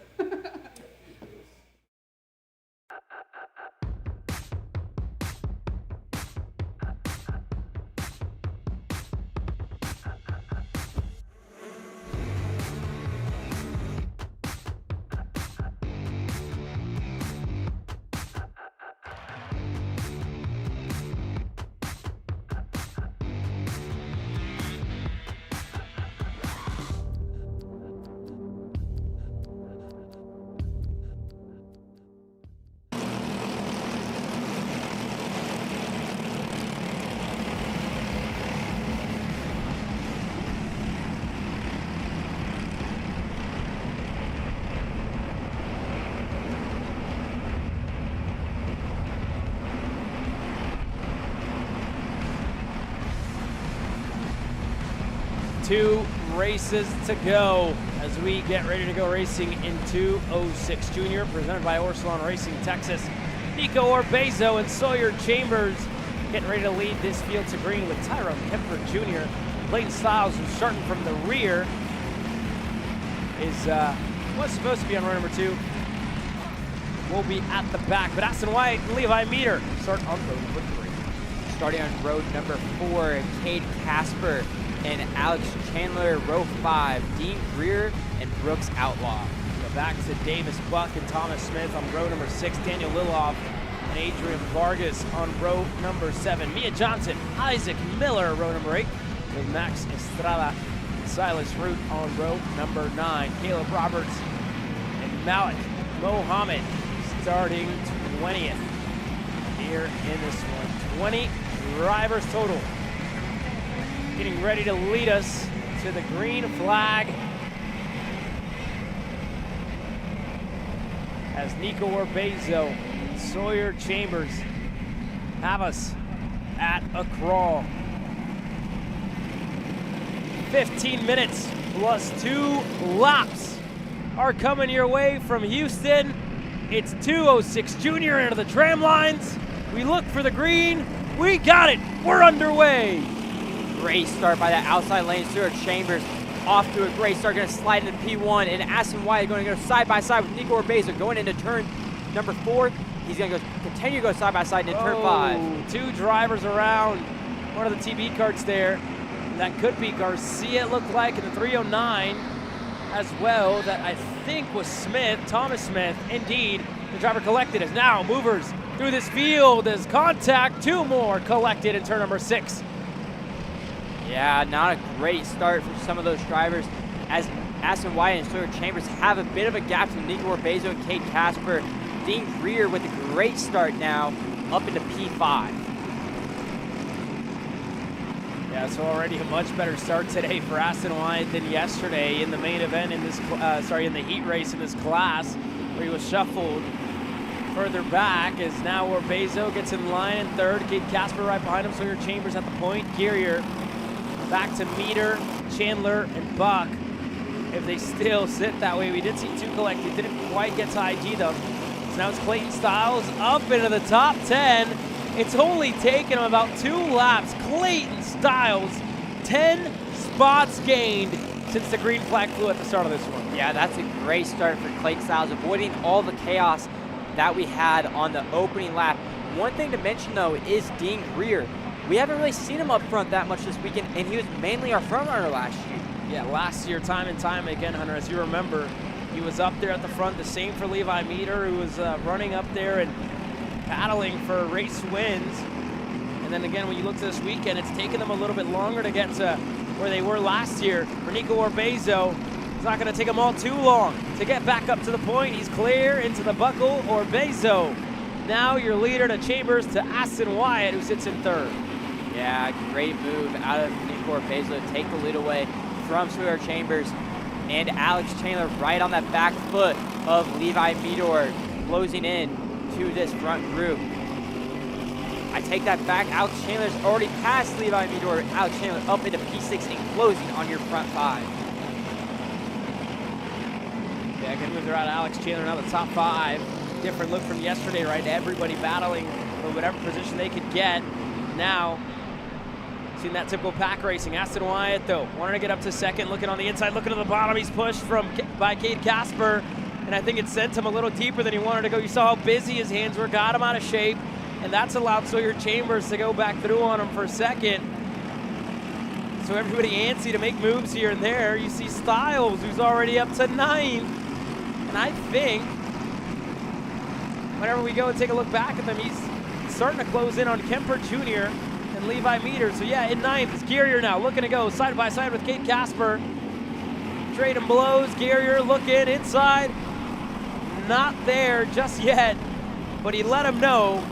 Two races to go as we get ready to go racing in 206 Junior, presented by Orsalon Racing Texas. Nico Orbezo and Sawyer Chambers getting ready to lead this field to green with Tyrone Kemper Jr. Clayton Stiles, who's starting from the rear, was supposed to be on row number 2. Will be at the back, but Aston White and Levi Meter start on row number 3. Starting on road number 4, Cade Casper and Alex Chandler. Row 5, Dean Greer and Brooks Outlaw. Go back to Davis Buck and Thomas Smith on row number 6. Daniel Liloff and Adrian Vargas on row number 7. Mia Johnson, Isaac Miller, row number 8. With Max Estrada and Silas Root on row number 9. Caleb Roberts and Malik Mohammed starting 20th here in this one. 20 drivers total. Getting ready to lead us to the green flag as Nico Orbezo and Sawyer Chambers have us at a crawl. 15 minutes plus 2 laps are coming your way from Houston. It's 206 Junior into the tram lines. We look for the green. We got it. We're underway. Great start by that outside lane. Stuart Chambers off to a great start, going to slide into P1, and Aston White going to go side by side with Nico Orbezo going into turn number 4. He's going to continue to go side by side into turn 5. 2 drivers around one of the TB carts there. That could be Garcia, it looked like, in the 309 as well. That I think was Smith, Thomas Smith. Indeed, the driver collected as now movers through this field as contact. 2 more collected in turn number 6. Yeah, not a great start for some of those drivers as Aston White and Sawyer Chambers have a bit of a gap to Nico Orbezo and Cade Casper. Dean Greer with a great start now up into P5. Yeah, so already a much better start today for Aston White than yesterday in the main event in this, in the heat race in this class, where he was shuffled further back as now Orbezo gets in line in 3rd. Cade Casper right behind him. Sawyer Chambers at the point. Gearier back to Meter, Chandler, and Buck. If they still sit that way, we did see 2 collect. It didn't quite get to IG though. So now it's Clayton Styles up into the top 10. It's only taken him about 2 laps. Clayton Styles, 10 spots gained since the green flag flew at the start of this one. Yeah, that's a great start for Clayton Styles, avoiding all the chaos that we had on the opening lap. One thing to mention though is Dean Greer. We haven't really seen him up front that much this weekend, and he was mainly our front runner last year. Yeah, last year, time and time again, Hunter, as you remember, he was up there at the front. The same for Levi Meter, who was running up there and battling for race wins. And then again, when you look to this weekend, it's taken them a little bit longer to get to where they were last year. For Nico Orbezo, it's not going to take him all too long to get back up to the point. He's clear into the buckle. Orbezo, now your leader to Chambers to Aston Wyatt, who sits in third. Yeah, great move out of Nico Orbezo to take the lead away from Sawyer Chambers, and Alex Chandler right on that back foot of Levi Meador, closing in to this front group. I take that back. Alex Chandler's already passed Levi Meador. Alex Chandler up into P6 and closing on your front 5. Yeah, good move there out of Alex Chandler, now the top 5. Different look from yesterday, right? Everybody battling for whatever position they could get. Now, seeing that typical pack racing. Aston Wyatt, though, wanted to get up to second, looking on the inside, looking to the bottom. He's pushed by Cade Casper, and I think it sent him a little deeper than he wanted to go. You saw how busy his hands were, got him out of shape, and that's allowed Sawyer Chambers to go back through on him for second. So everybody antsy to make moves here and there. You see Styles, who's already up to 9th, and I think whenever we go and take a look back at them, he's starting to close in on Kemper Jr. and Levi Meter. So yeah, in 9th is Guerrier now, looking to go side by side with Cade Casper. Trading blows, Guerrier looking inside. Not there just yet, but he let him know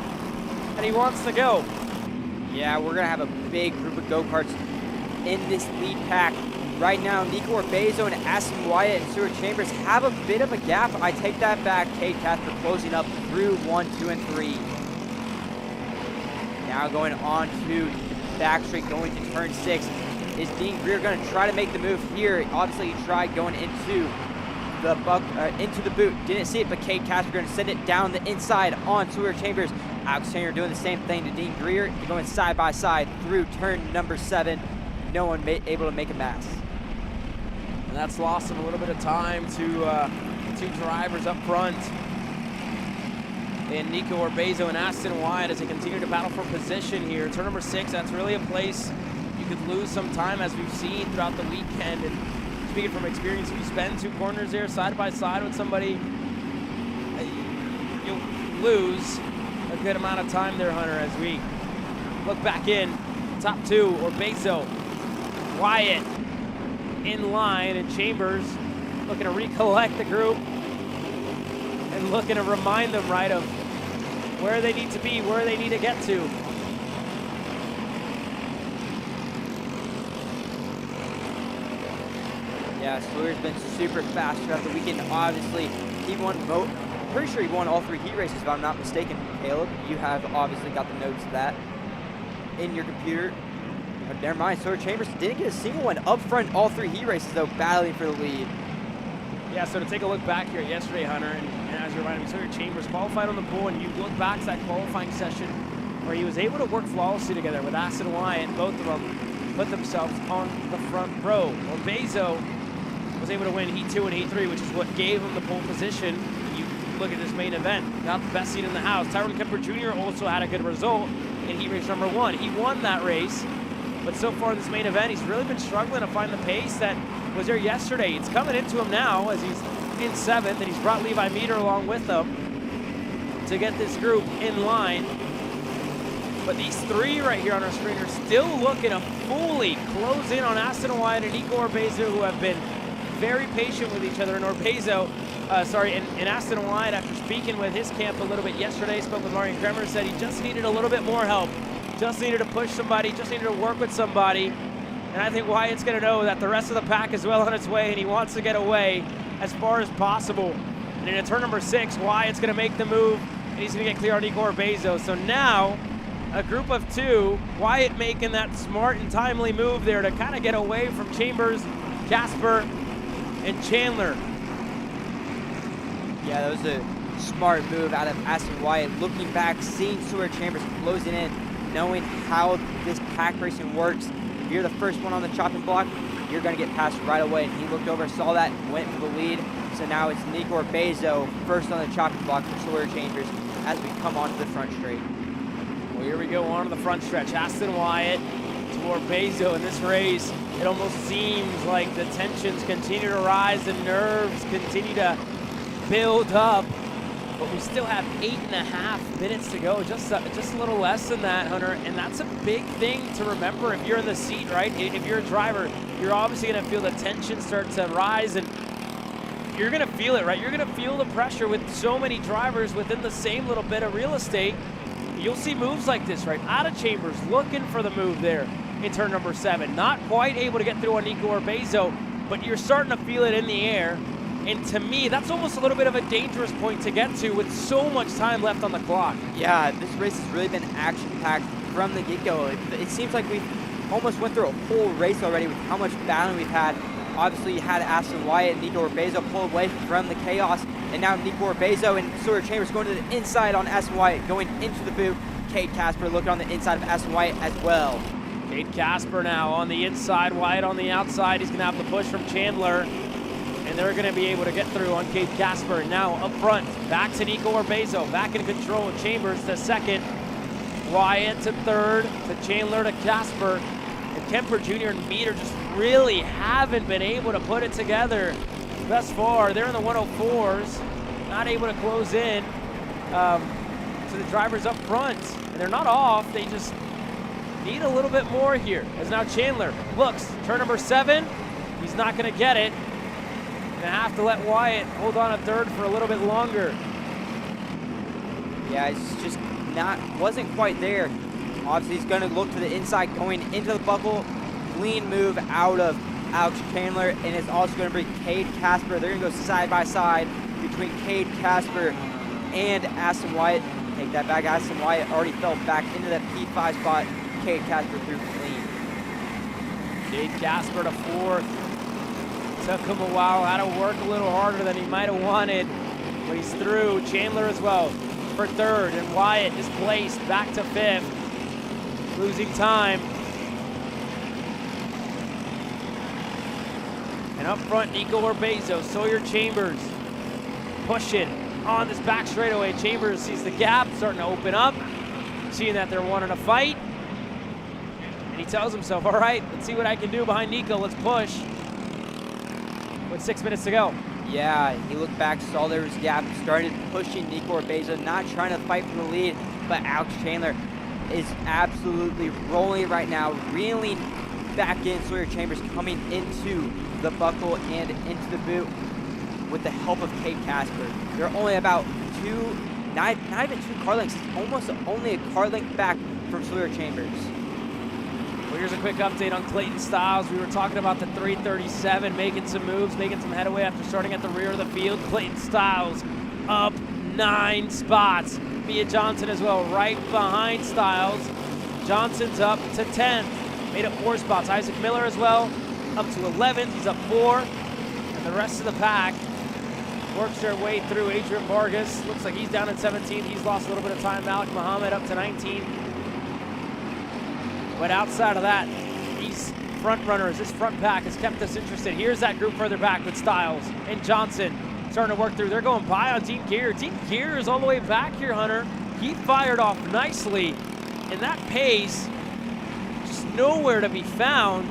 that he wants to go. Yeah, we're gonna have a big group of go-karts in this lead pack. Right now, Nico Orbezo and Aston Wyatt and Stuart Chambers have a bit of a gap. I take that back. Cade Casper closing up through 1, 2, and 3. Now going on to backstreet, going to turn 6. Is Dean Greer going to try to make the move here? Obviously, he tried going into the boot. Didn't see it, but Cade Casper going to send it down the inside on Sawyer Chambers. Alex Chandler doing the same thing to Dean Greer. They're going side by side through turn number 7. No one able to make a mess. And that's lost him a little bit of time to 2 drivers up front. And Nico Orbezo and Aston Wyatt as they continue to battle for position here. Turn number 6, that's really a place you could lose some time, as we've seen throughout the weekend. And speaking from experience, if you spend 2 corners there side by side with somebody, you'll lose a good amount of time there, Hunter, as we look back in. Top 2, Orbezo, Wyatt in line, and Chambers looking to recollect the group and looking to remind them, right, of where they need to be, where they need to get to. Yeah, Sawyer's been super fast throughout the weekend. Obviously, he won pretty sure he won all 3 heat races, if I'm not mistaken. Caleb, you have obviously got the notes of that in your computer. But never mind, Sawyer Chambers didn't get a single one up front all 3 heat races, though, battling for the lead. Yeah, so to take a look back here yesterday, Hunter, and as you reminded me, Sawyer Chambers qualified on the pole, and you look back to that qualifying session where he was able to work flawlessly together with Aston Wyatt, and both of them put themselves on the front row. Orbezo was able to win Heat 2 and Heat 3, which is what gave him the pole position. You look at this main event, got the best seat in the house. Tyrone Kemper Jr. also had a good result in heat race number 1. He won that race, but so far in this main event, he's really been struggling to find the pace that was there yesterday. It's coming into him now as he's in 7th, and he's brought Levi Meter along with him to get this group in line. But these 3 right here on our screen are still looking to fully close in on Aston Wyatt and Nico Orbezo, who have been very patient with each other. And and Aston Wyatt, after speaking with his camp a little bit yesterday, spoke with Marian Kremer, said he just needed a little bit more help. Just needed to push somebody, just needed to work with somebody. And I think Wyatt's going to know that the rest of the pack is well on its way, and he wants to get away as far as possible. And in turn number 6, Wyatt's going to make the move, and he's going to get clear on Nico Orbezo. So now a group of two. Wyatt making that smart and timely move there to kind of get away from Chambers, Casper, and Chandler. Yeah, that was a smart move out of Aston Wyatt. Looking back, seeing Sawyer Chambers closing in, knowing how this pack racing works. If you're the first one on the chopping block, you're going to get passed right away. And he looked over, saw that, went for the lead. So now it's Nico Bezo first on the chopping block for Sawyer Chambers as we come onto the front straight. Well, here we go on to the front stretch. Aston Wyatt to Bezo in this race. It almost seems like the tensions continue to rise, the nerves continue to build up. But we still have 8.5 minutes to go, just a little less than that, Hunter. And that's a big thing to remember if you're in the seat, right? If you're a driver, you're obviously going to feel the tension start to rise, and you're going to feel it, right? You're going to feel the pressure with so many drivers within the same little bit of real estate. You'll see moves like this, right? Out of Chambers, looking for the move there in turn number 7. Not quite able to get through on Nico Bezo, but you're starting to feel it in the air. And to me, that's almost a little bit of a dangerous point to get to with so much time left on the clock. Yeah, this race has really been action-packed from the get-go. It seems like we've almost went through a whole race already with how much battling we've had. Obviously, you had Aston Wyatt and Nico Bezo pull away from the chaos, and now Nico Bezo and Sawyer Chambers going to the inside on Aston Wyatt, going into the boot. Cade Casper looking on the inside of Aston Wyatt as well. Cade Casper now on the inside, Wyatt on the outside. He's going to have the push from Chandler. And they're going to be able to get through on Cade Casper. Now up front, back to Nico Bezo, back in control. Chambers to second, Wyatt to third, to Chandler to Casper. And Kemper Jr. and Meter just really haven't been able to put it together thus far. They're in the 104s, not able to close in to the drivers up front. And they're not off, they just need a little bit more here. As now Chandler looks, turn number 7, he's not going to get it. Gonna have to let Wyatt hold on a third for a little bit longer. Yeah, it's just wasn't quite there. Obviously, he's gonna look to the inside, going into the buckle. Clean move out of Alex Chandler, and it's also gonna bring Cade Casper. They're gonna go side by side between Cade Casper and Aston Wyatt. Take that back, Aston Wyatt already fell back into that P5 spot. Cade Casper through clean. Cade Casper to 4th. Took him a while, had to work a little harder than he might have wanted, but he's through. Chandler as well for 3rd, and Wyatt is placed back to 5th, losing time. And up front, Nico Bezo, Sawyer Chambers pushing on this back straightaway. Chambers sees the gap, starting to open up, seeing that they're wanting to fight. And he tells himself, all right, let's see what I can do behind Nico, let's push. With 6 minutes to go. Yeah, he looked back, saw there was a gap, started pushing Nico Bezo, not trying to fight for the lead, but Alex Chandler is absolutely rolling right now, reeling back in. Sawyer Chambers coming into the buckle and into the boot with the help of Cade Casper. They're only about not even 2 car lengths, it's almost only a car length back from Sawyer Chambers. Well, here's a quick update on Clayton Stiles. We were talking about the 337, making some moves, making some headway after starting at the rear of the field. Clayton Stiles up 9 spots. Mia Johnson as well, right behind Stiles. Johnson's up to 10th, made up 4 spots. Isaac Miller as well, up to 11th, he's up 4. And the rest of the pack works their way through. Adrian Vargas, looks like he's down at 17th. He's lost a little bit of time. Malik Muhammad up to 19th. But outside of that, these front runners, this front pack has kept us interested. Here's that group further back with Stiles and Johnson starting to work through. They're going by on Dean Gear. Dean Gear is all the way back here, Hunter. He fired off nicely, and that pace just nowhere to be found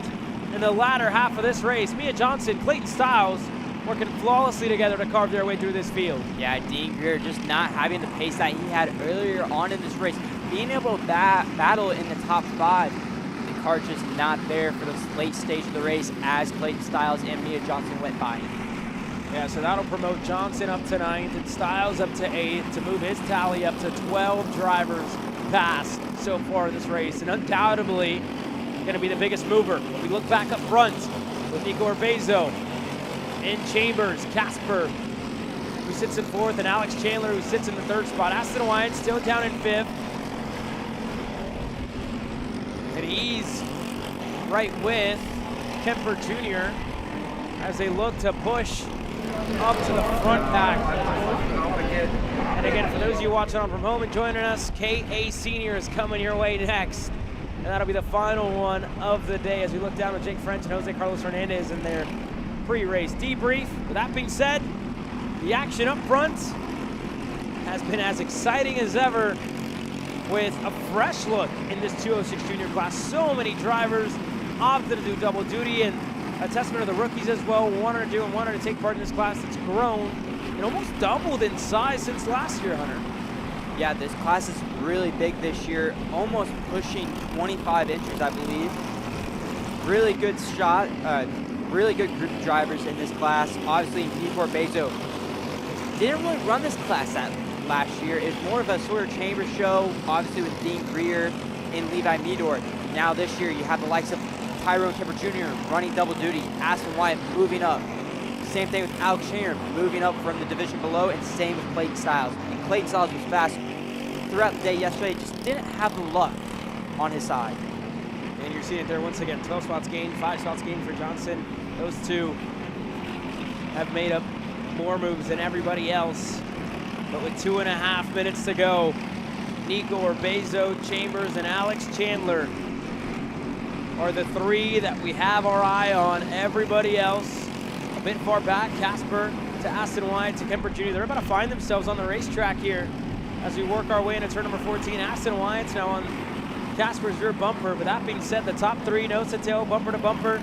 in the latter half of this race. Mia Johnson, Clayton Stiles working flawlessly together to carve their way through this field. Yeah, Dean Greer just not having the pace that he had earlier on in this race. Being able to battle in the top 5. The Kart just not there for this late stage of the race as Clayton Stiles and Mia Johnson went by. Yeah, so that'll promote Johnson up to 9th and Stiles up to 8th to move his tally up to 12 drivers passed so far in this race. And undoubtedly going to be the biggest mover. When we look back up front with Nico Bezo, in Chambers, Casper, who sits in 4th, and Alex Chandler, who sits in the 3rd spot. Aston Wyatt still down in 5th. he's right with Kemper Jr. as they look to push up to the front pack. And again, for those of you watching on from home and joining us, KA Senior is coming your way next. And that'll be the final one of the day as we look down with Jake French and Jose Carlos Hernandez in their pre-race debrief. With that being said, the action up front has been as exciting as ever with a fresh look in this 206 junior class. So many drivers opted to do double duty, and a testament to the rookies as well, wanted to take part in this class that's grown and almost doubled in size since last year, Hunter. Yeah, this class is really big this year, almost pushing 25 inches, I believe. Really good shot, really good group of drivers in this class. Obviously, Nico Bezo didn't really run this class that last year. It's more of a Sawyer Chambers show, obviously with Dean Greer and Levi Meador. Now this year, you have the likes of Tyrone Kemper Jr. running double duty, Aston Wyatt moving up. Same thing with Alex Chandler moving up from the division below, and same with Clayton Stiles. And Clayton Stiles was fast throughout the day yesterday, just didn't have the luck on his side. And you're seeing it there once again, 12 spots gained, 5 spots gained for Johnson. Those two have made up more moves than everybody else. But with 2.5 minutes to go, Nico Urbezo, Chambers, and Alex Chandler are the three that we have our eye on. Everybody else a bit far back. Casper to Aston Wyatt to Kemper Jr. They're about to find themselves on the racetrack here as we work our way into turn number 14. Aston Wyatt's now on Casper's rear bumper. But that being said, the top three nose to tail, bumper to bumper.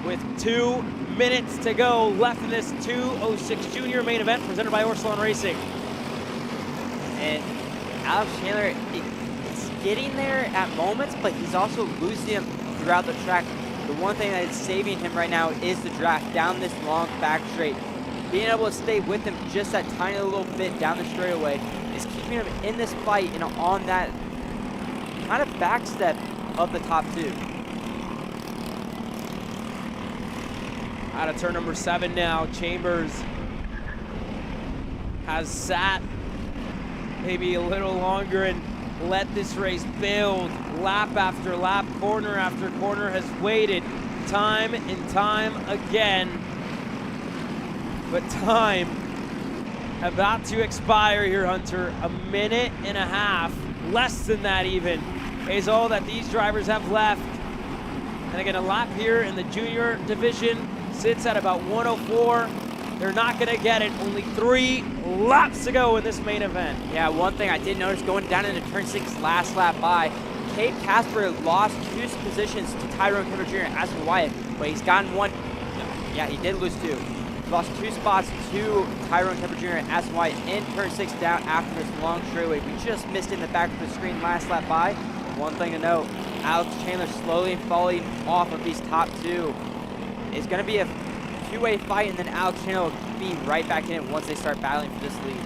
With 2 minutes to go left in this 206 junior main event presented by Orsalon Racing. And Alex Chandler, it's getting there at moments, but he's also losing him throughout the track. The one thing that is saving him right now is the draft down this long back straight. Being able to stay with him just that tiny little bit down the straightaway is keeping him in this fight and on that kind of back step of the top two. Out of turn number 7 now, Chambers has sat maybe a little longer and let this race build. Lap after lap, corner after corner, has waited time and time again. But time about to expire here, Hunter. 1.5 minutes, less than that even, is all that these drivers have left. And again, a lap here in the junior division sits at about 104. They're not gonna get it. Only 3 laps to go in this main event. Yeah, one thing I did notice going down into turn 6 last lap by, Kate Casper lost 2 positions to Tyrone Kemper Jr. and Aston Wyatt, but he's gotten 1. Yeah, he did lose 2. He lost 2 spots to Tyrone Kemper Jr. and Aston Wyatt in turn 6 down after this long straightaway. We just missed in the back of the screen last lap by. One thing to note, Alex Chandler slowly falling off of these top 2. It's gonna be a 2-way fight, and then Alex Chandler will be right back in it once they start battling for this lead.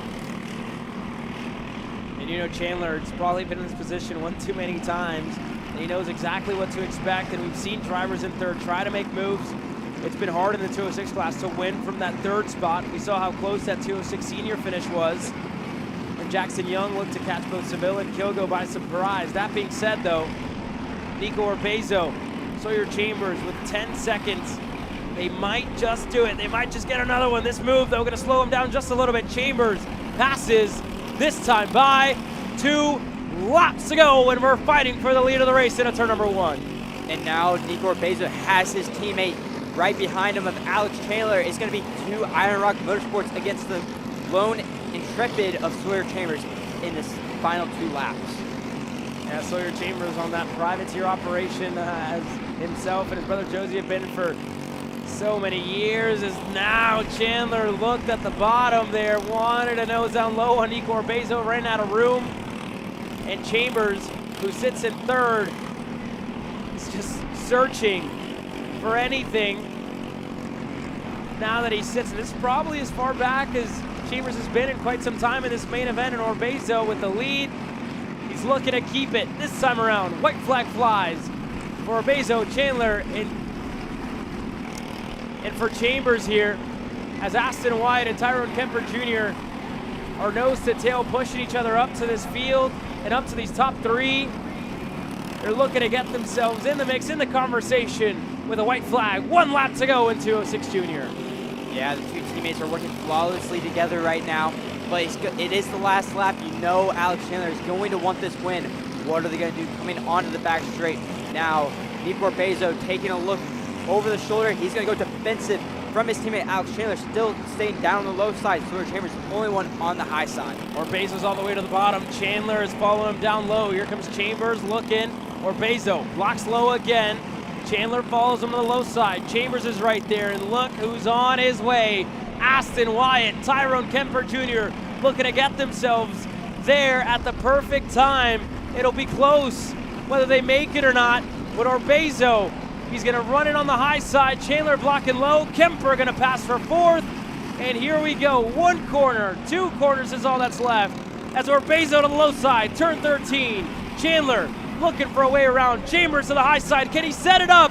And you know, Chandler's probably been in this position one too many times, and he knows exactly what to expect, and we've seen drivers in third try to make moves. It's been hard in the 206 class to win from that 3rd spot. We saw how close that 206 senior finish was, and Jackson Young looked to catch both Seville and Kilgo by surprise. That being said, though, Nico Urbezo, Sawyer Chambers with 10 seconds. They might just do it. They might just get another one. This move, though, going to slow him down just a little bit. Chambers passes, this time by 2 laps to go, and we're fighting for the lead of the race into turn number 1. And now Nico Urbezo has his teammate right behind him of Alex Chandler. It's going to be 2 Iron Rock Motorsports against the lone intrepid of Sawyer Chambers in this final 2 laps. Yeah, Sawyer Chambers on that privateer operation as himself and his brother Josie have been for so many years. As now Chandler looked at the bottom there, wanted to nose down low on Nico Urbezo, ran out of room. And Chambers, who sits in 3rd, is just searching for anything now that he sits. And this is probably as far back as Chambers has been in quite some time in this main event, and Urbezo with the lead. He's looking to keep it this time around. White flag flies for Urbezo, Chandler, and for Chambers here, as Aston Wyatt and Tyrone Kemper Jr. are nose to tail pushing each other up to this field and up to these top 3. They're looking to get themselves in the mix, in the conversation with a white flag. 1 lap to go in 206 Junior. Yeah, the two teammates are working flawlessly together right now, but it is the last lap. You know Alex Chandler is going to want this win. What are they going to do coming onto the back straight? Now, Nico Bezo taking a look over the shoulder. He's going to go defensive from his teammate Alex Chandler, still staying down on the low side. Sawyer Chambers is the only one on the high side. Orbezo's all the way to the bottom. Chandler is following him down low. Here comes Chambers looking. Orbezo blocks low again. Chandler follows him on the low side. Chambers is right there, and look who's on his way. Aston Wyatt, Tyrone Kemper Jr. looking to get themselves there at the perfect time. It'll be close whether they make it or not. But Orbezo, he's gonna run it on the high side. Chandler blocking low. Kemper gonna pass for 4th. And here we go, 1 corner, 2 corners is all that's left. As Orbezo to the low side, turn 13. Chandler looking for a way around. Chambers to the high side. Can he set it up?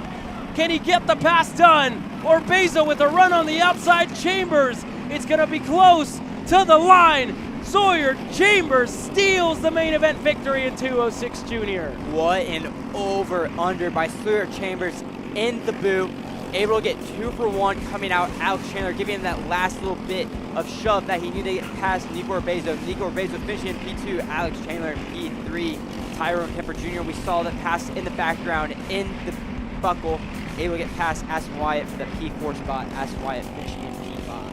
Can he get the pass done? Orbezo with a run on the outside. Chambers, it's gonna be close to the line. Sawyer Chambers steals the main event victory in 206 Junior. What an over-under by Sawyer Chambers in the boot. Able to get 2 for 1 coming out. Alex Chandler giving him that last little bit of shove that he needed to get past Nico Orbezo. Nico Orbezo finishing in P2. Alex Chandler in P3. Tyrone Kemper Jr. We saw the pass in the background in the buckle. Able to get past Aston Wyatt for the P4 spot. Aston Wyatt finishing in P5.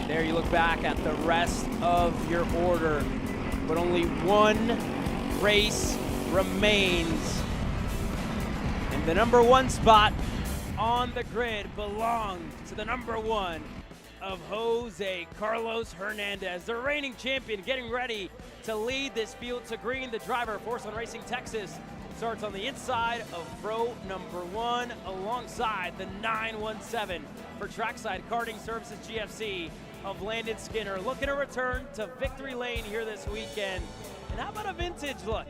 There you look back at the rest of your order, but only 1 race remains. And the number 1 spot on the grid belongs to the number 1 of Jose Carlos Hernandez, the reigning champion, getting ready to lead this field to green. The driver, Force One Racing Texas, starts on the inside of row number 1 alongside the 917 for Trackside Karting Services GFC of Landon Skinner, looking to return to victory lane here this weekend. And how about a vintage look?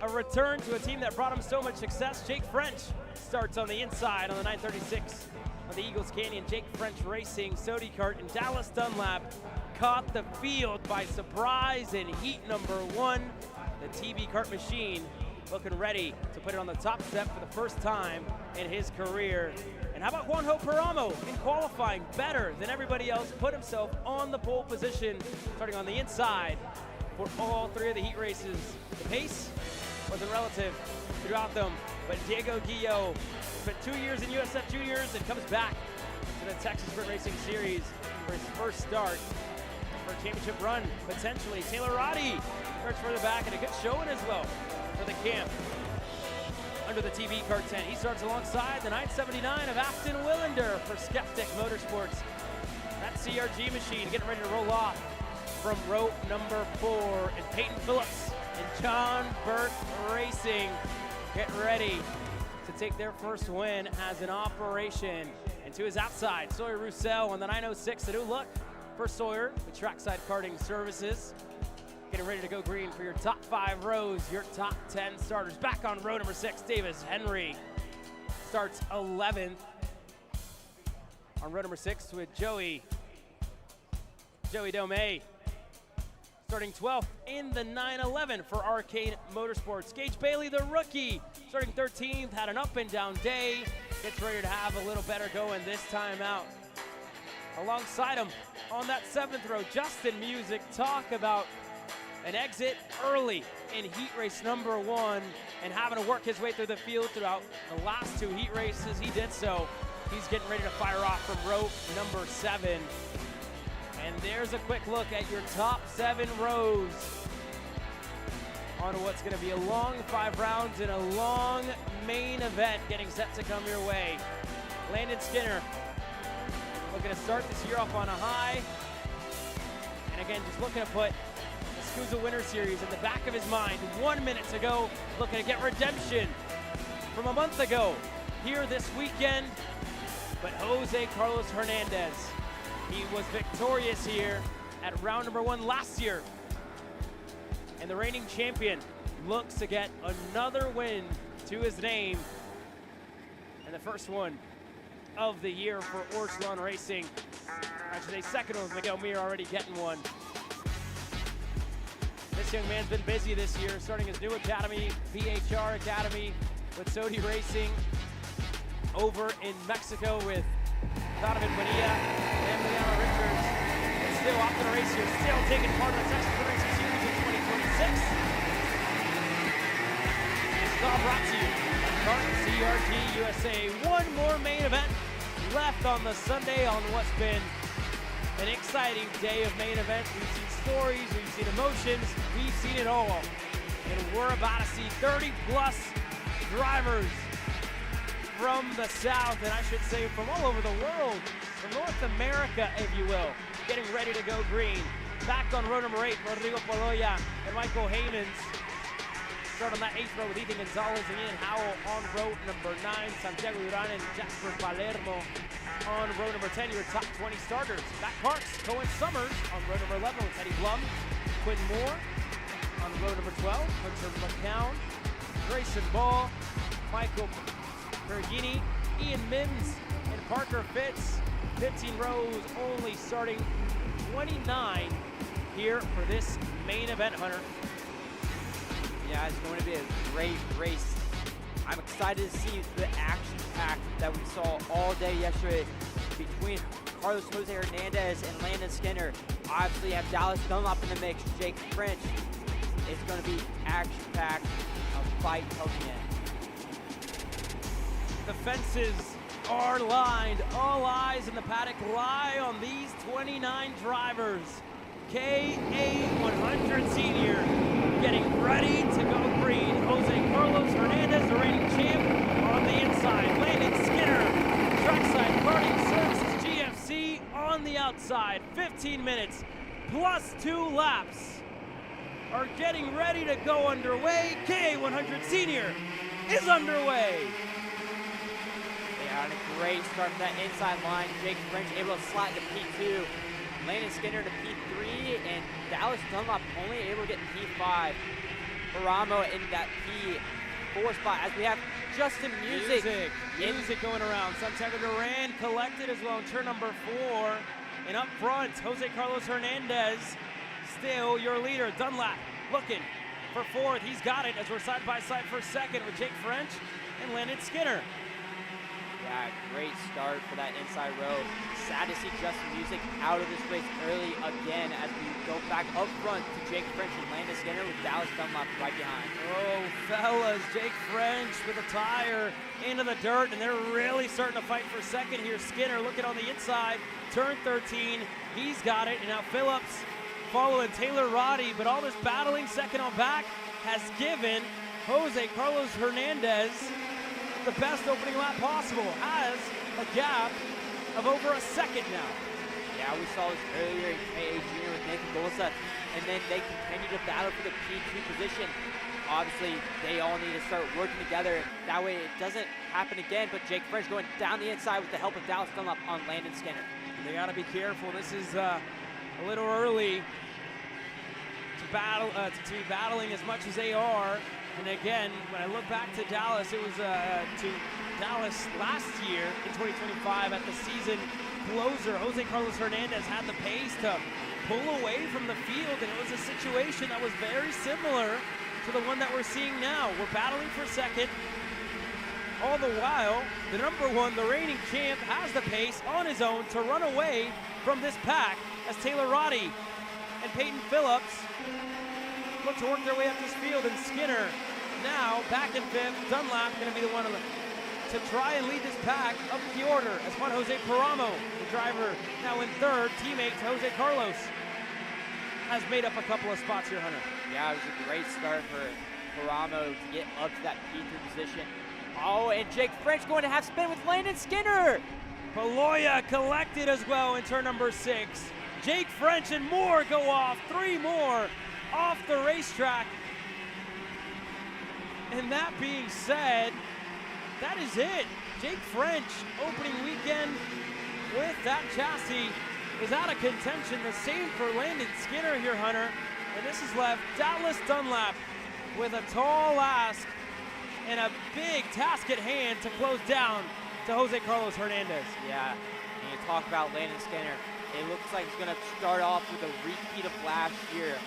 A return to a team that brought him so much success. Jake French starts on the inside on the 936 of the Eagles Canyon. Jake French Racing, Sodi Kart, and Dallas Dunlap caught the field by surprise in heat number 1. The TB Kart machine looking ready to put it on the top step for the first time in his career. And how about Juanjo Paramo in qualifying, better than everybody else, put himself on the pole position, starting on the inside for all 3 of the heat races. The pace wasn't relative throughout them, but Diego Guillo spent 2 years in USF Juniors and comes back to the Texas Sprint Racing Series for his first start for a championship run, potentially. Taylor Roddy starts further back, and a good showing as well for the camp under the TB Kart tent. He starts alongside the 979 of Afton Willender for Skeptic Motorsports. That CRG machine getting ready to roll off from row number 4. And Peyton Phillips and John Burt Racing get ready to take their first win as an operation. And to his outside, Sawyer Roussel on the 906. A new look for Sawyer with Trackside Karting Services. Getting ready to go green for your top 5 rows, your top 10 starters. Back on row number 6, Davis Henry starts 11th. On row number 6 with Joey Domey starting 12th in the 911 for Arcade Motorsports. Gage Bailey, the rookie, starting 13th, had an up and down day. Gets ready to have a little better going this time out. Alongside him on that 7th row, Justin Music. Talk about an exit early in heat race number 1 and having to work his way through the field throughout the last 2 heat races. He did so. He's getting ready to fire off from row number 7. And there's a quick look at your top 7 rows on what's going to be a long 5 rounds and a long main event getting set to come your way. Landon Skinner looking to start this year off on a high. And again, just looking to put the SCUSA Winter Series in the back of his mind. 1 minute to go, looking to get redemption from a month ago here this weekend. But Jose Carlos Hernandez, he was victorious here at round number 1 last year. And the reigning champion looks to get another win to his name. And the first one of the year for Orslon Racing. Actually, a second one with Miguel Mir already getting one. This This young man's been busy this year, starting his new academy, PHR Academy, with Sodi Racing over in Mexico with Donovan Bonilla and Leona Richards. And still off to the race here, still taking part in the Texas Racing Series in 2026. This is all brought to you by Kart CRT USA. One more main event left on the Sunday on what's been an exciting day of main events. We've seen stories, we've seen emotions, we've seen it all. And we're about to see 30-plus drivers from the South, and I should say from all over the world, from North America, if you will, getting ready to go green. Back on row number 8, Rodrigo Poloya and Michael Haymans. Start on that 8th row with Ethan Gonzalez and Ian Howell on row number 9. Santiago Duran and Jasper Palermo on row number 10. Your top 20 starters. Back Karts, Cohen Summers on row number 11 with Teddy Blum. Quinn Moore on row number 12. Hunter McCown, Grayson Ball, Michael Pergini, Ian Mims, and Parker Fitz. 15 rows only, starting 29 here for this main event, Hunter. Yeah, it's going to be a great race. I'm excited to see the action pack that we saw all day yesterday between Carlos Jose Hernandez and Landon Skinner. Obviously, you have Dallas Dunlop in the mix, Jake French. It's going to be action packed, a fight till the end. The fences are lined. All eyes in the paddock lie on these 29 drivers. KA100 Senior getting ready to go green. Jose Carlos Hernandez, the reigning champ, on the inside. Landon Skinner, Trackside Karting Services GFC on the outside. 15 minutes plus 2 laps are getting ready to go underway. KA100 Senior is underway. They had a great start from that inside line. Jake French able to slide to P2. Landon Skinner to P3, and Dallas Dunlop only able to get P5. Paramo in that P4 spot as we have Justin Music going around. Santiago Duran collected as well in turn number 4. And up front, Jose Carlos Hernandez, still your leader. Dunlap looking for 4th. He's got it as we're side by side for 2nd with Jake French and Landon Skinner. Yeah, great start for that inside row. Sad to see Justin Music out of this race early again as we go back up front to Jake French and Landon Skinner with Dallas Dunlop right behind. Oh, fellas, Jake French with a tire into the dirt, and they're really starting to fight for 2nd here. Skinner looking on the inside, turn 13, he's got it, and now Phillips following Taylor Roddy, but all this battling 2nd on back has given Jose Carlos Hernandez the best opening lap possible, has a gap of over a 2nd now. Yeah, we saw this earlier in KA Junior with Nathan Golsa, and then they continue to battle for the P2 position. Obviously, they all need to start working together. That way it doesn't happen again, but Jake French going down the inside with the help of Dallas Dunlop on Landon Skinner. They got to be careful. This is a little early to battle, to be battling as much as they are. And again, when I look back to Dallas, it was to Dallas last year in 2025 at the season closer. Jose Carlos Hernandez had the pace to pull away from the field, and it was a situation that was very similar to the one that we're seeing now. We're battling for 2nd. All the while, the number 1, the reigning champ, has the pace on his own to run away from this pack as Taylor Roddy and Peyton Phillips look to work their way up this field, and Skinner now back in 5th. Dunlap going to be the one to try and lead this pack up the order as Juan Jose Paramo, the driver, now in 3rd. Teammate Jose Carlos has made up a couple of spots here, Hunter. Yeah, it was a great start for Paramo to get up to that P3 position. Oh, and Jake French going to have spin with Landon Skinner. Poloya collected as well in turn number 6. Jake French and more go off. 3 more off the racetrack. And that being said, that is it. Jake French, opening weekend with that chassis, is out of contention. The same for Landon Skinner here, Hunter. And this has left Dallas Dunlap with a tall ask and a big task at hand to close down to Jose Carlos Hernandez. Yeah, and you talk about Landon Skinner. It looks like he's going to start off with a repeat of last year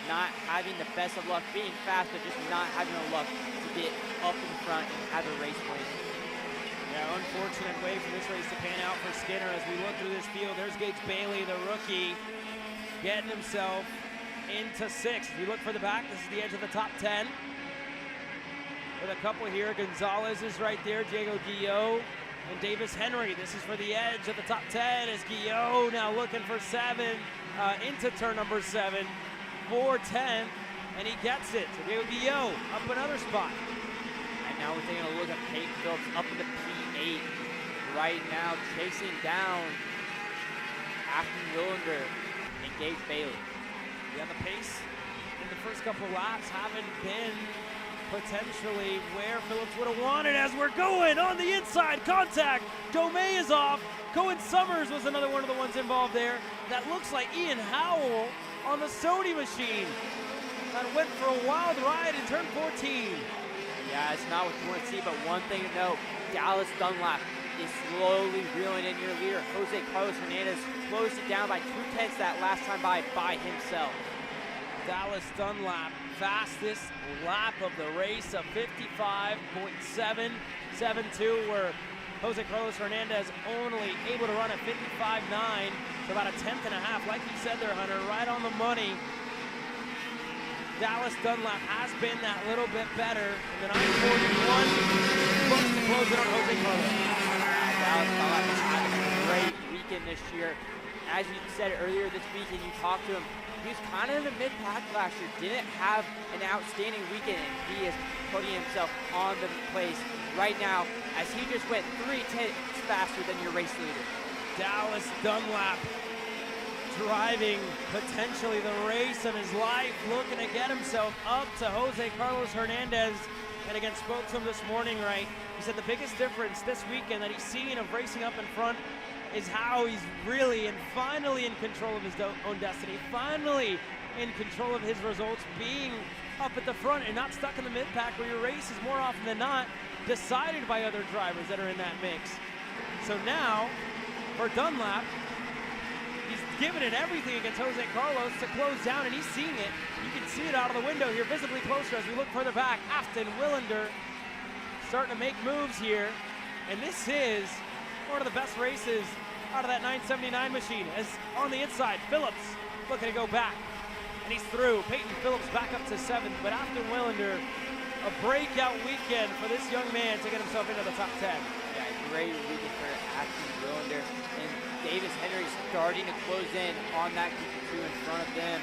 not having the best of luck, being fast, but just not having the luck to get up in front and have a race win. Yeah, unfortunate way for this race to pan out for Skinner. As we look through this field, there's Gates Bailey, the rookie, getting himself into 6th. If you look for the back, this is the edge of the top 10. With a couple here, Gonzalez is right there, Diego Guillot, and Davis Henry. This is for the edge of the top 10 as Guillot now looking for 7 into turn number 7 for 10, and he gets it. So Diego Guillot up another spot. And now we're taking a look at Peyton Phillips up in the P8 right now, chasing down Ashton Willander and Gates Bailey. Yeah, the pace in the first couple laps haven't been potentially where Phillips would have wanted as we're going on the inside. Contact. Domey is off. Cohen Summers was another one of the ones involved there. That looks like Ian Howell on the Sony machine. That went for a wild ride in turn 14. Yeah, it's not what you want to see, but one thing to note, Dallas Dunlap is slowly reeling in your leader. Jose Carlos Hernandez closed it down by 2/10 that last time by himself. Dallas Dunlap, fastest lap of the race of 55.772, where Jose Carlos Hernandez only able to run at 55.9, so about a 1/10.5. Like you said there, Hunter, right on the money. Dallas Dunlap has been that little bit better in the 9:41. Looks to close it on Jose Carlos. Dallas Dunlap has had a great weekend this year. As you said earlier this weekend, you talked to him. He was kind of in the mid-pack last year, didn't have an outstanding weekend, and he is putting himself on the place right now as he just went 3/10 faster than your race leader. Dallas Dunlap driving potentially the race of his life, looking to get himself up to Jose Carlos Hernandez. And again, spoke to him this morning, right? He said the biggest difference this weekend that he's seen of racing up in front is how he's really and finally in control of his own destiny, finally in control of his results, being up at the front and not stuck in the mid-pack where your race is more often than not decided by other drivers that are in that mix. So now, for Dunlap, he's giving it everything against Jose Carlos to close down, and he's seeing it. You can see it out of the window here, visibly closer as we look further back. Afton Willander starting to make moves here, and this is one of the best races out of that 979 machine. As on the inside, Phillips looking to go back, and he's through. Peyton Phillips back up to 7th, but Afton Willander, a breakout weekend for this young man to get himself into the top 10. Yeah, great weekend for Ashton Willander, and Davis Henry starting to close in on that group of 2 in front of them.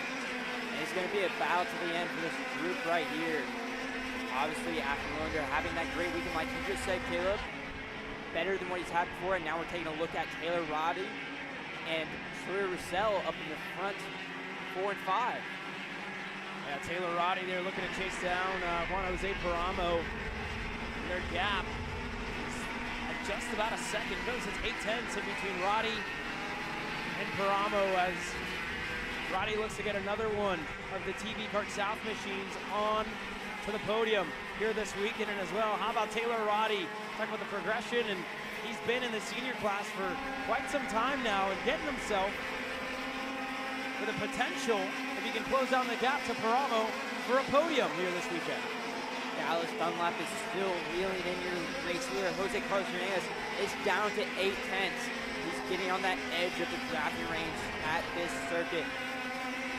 And it's going to be a battle to the end for this group right here. Obviously, Ashton Willander having that great weekend, like you just said, Caleb, better than what he's had before. And now we're taking a look at Taylor Roddy and Sawyer Russell up in the front 4 and 5. Yeah, Taylor Roddy there looking to chase down Juan Jose Paramo. Their gap is at just about a second. Notice it's 8/10 in between Roddy and Paramo as Roddy looks to get another one of the TV Kart South machines on to the podium here this weekend. And as well, how about Taylor Roddy? Talk about the progression, and he's been in the senior class for quite some time now and getting himself with a potential, if he can close down the gap to Paramo, for a podium here this weekend. Dallas Dunlap is still reeling in your race leader. Jose Carlos Hernandez is down to 8/10. He's getting on that edge of the drafting range at this circuit.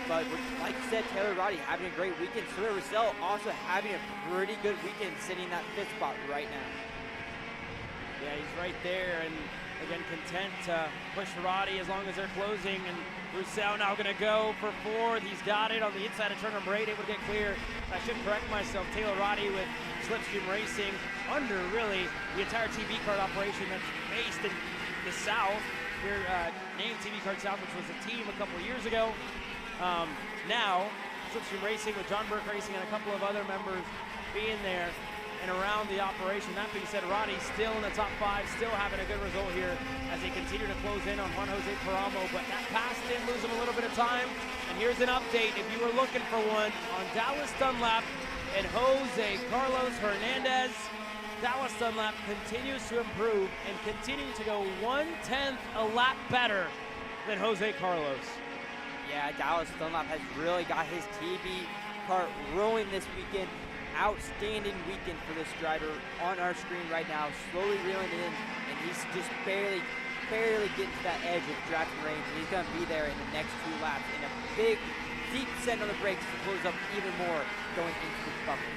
But like you said, Taylor Roddy having a great weekend. Sawyer Russell also having a pretty good weekend, sitting in that 5th spot right now. Yeah, he's right there, and again, content to push Roddy as long as they're closing. And Russell now going to go for 4th. He's got it on the inside of turn number 8, able to get clear. I should correct myself. Taylor Roddy with Slipstream Racing, under really the entire TV Kart operation that's based in the South. Here, named TV Kart South, which was a team a couple of years ago. Now, Slipstream Racing with John Burke Racing and a couple of other members being there and around the operation. That being said, Roddy still in the top 5, still having a good result here as they continue to close in on Juan Jose Paramo, but that pass did lose him a little bit of time. And here's an update, if you were looking for one, on Dallas Dunlap and Jose Carlos Hernandez. Dallas Dunlap continues to improve and continuing to go 1/10 a lap better than Jose Carlos. Yeah, Dallas Dunlap has really got his TB kart rolling this weekend. Outstanding weekend for this driver on our screen right now, slowly reeling it in, and he's just barely getting to that edge of drafting range, and he's going to be there in the next 2 laps, and a big, deep send on the brakes to close up even more going into the bumper.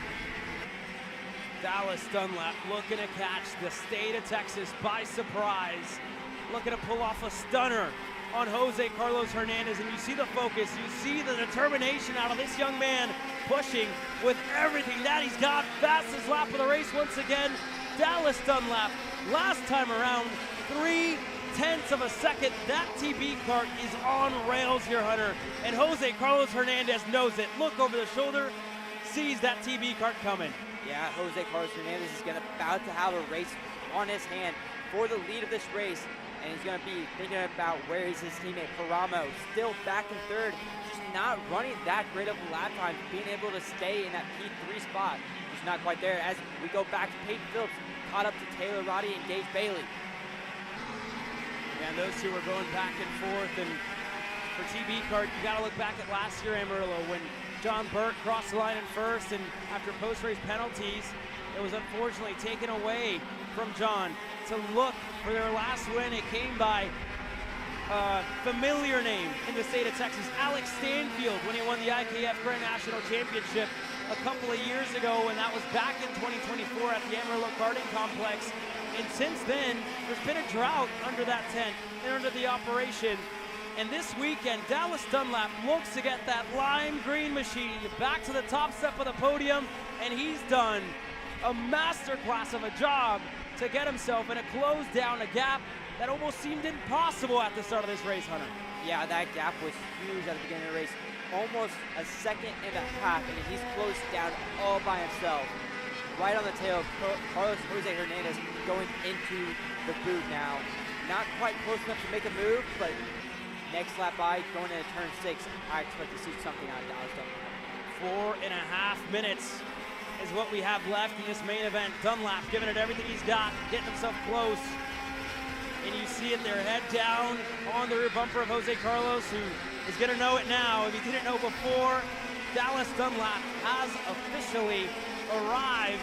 Dallas Dunlap looking to catch the state of Texas by surprise, looking to pull off a stunner on Jose Carlos Hernandez, and you see the focus, you see the determination out of this young man, pushing with everything that he's got. Fastest lap of the race once again, Dallas Dunlap. Last time around, 0.3 of a second. That TB kart is on rails here, Hunter, and Jose Carlos Hernandez knows it. Look over the shoulder, sees that TB kart coming. Yeah, Jose Carlos Hernandez is about to have a race on his hand for the lead of this race, and he's going to be thinking about where is his teammate Paramo, still back in third, just not running that great of a lap time, being able to stay in that P3 spot. He's not quite there as we go back to Peyton Phillips, caught up to Taylor Roddy and Gage Bailey. And those two are going back and forth, and for TB kart, you got to look back at last year, Amarillo, when John Burke crossed the line in first, and after post-race penalties, it was unfortunately taken away from John to look for their last win. It came by a familiar name in the state of Texas, Alex Stanfield, when he won the IKF Grand National Championship a couple of years ago, and that was back in 2024 at the Amarillo Karting Complex. And since then, there's been a drought under that tent and under the operation. And this weekend, Dallas Dunlap looks to get that lime green machine back to the top step of the podium, and he's done a masterclass of a job to get himself and to close down a gap that almost seemed impossible at the start of this race, Hunter. Yeah, that gap was huge at the beginning of the race, almost a second and a half, and he's closed down all by himself. Right on the tail of Carlos Jose Hernandez going into the boot now. Not quite close enough to make a move, but next lap by, going into turn 6, I expect to see something out of Dallas Dunlap. 4.5 minutes is what we have left in this main event. Dunlap giving it everything he's got, getting himself close. And you see it there, head down on the rear bumper of Jose Carlos, who is going to know it now. If he didn't know before, Dallas Dunlap has officially arrived.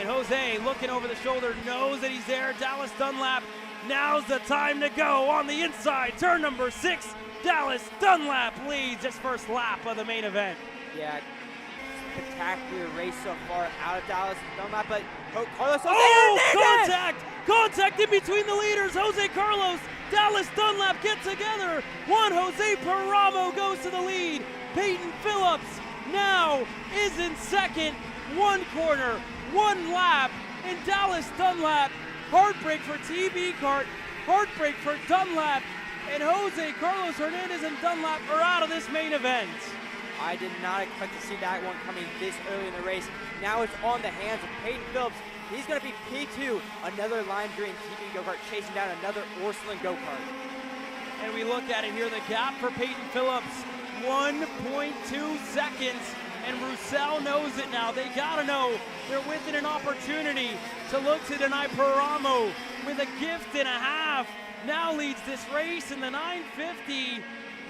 And Jose, looking over the shoulder, knows that he's there. Dallas Dunlap, now's the time to go on the inside. Turn number 6, Dallas Dunlap leads his first lap of the main event. Yeah, spectacular race so far out of Dallas Dunlap, but Carlos Jose Hernandez! Contact in between the leaders. Jose Carlos, Dallas Dunlap get together. Jose Paramo goes to the lead. Peyton Phillips now is in second. 1 corner, 1 lap, and Dallas Dunlap. Heartbreak for TB kart, heartbreak for Dunlap, and Jose Carlos Hernandez and Dunlap are out of this main event. I did not expect to see that one coming this early in the race. Now it's on the hands of Peyton Phillips. He's going to be P2, another lime green TB go-kart chasing down another Orslin go-kart. And we look at it here, the gap for Peyton Phillips, 1.2 seconds. And Roussel knows it now. They gotta know they're within an opportunity to look to deny Paramo with a gift and a half. Now leads this race in the 950.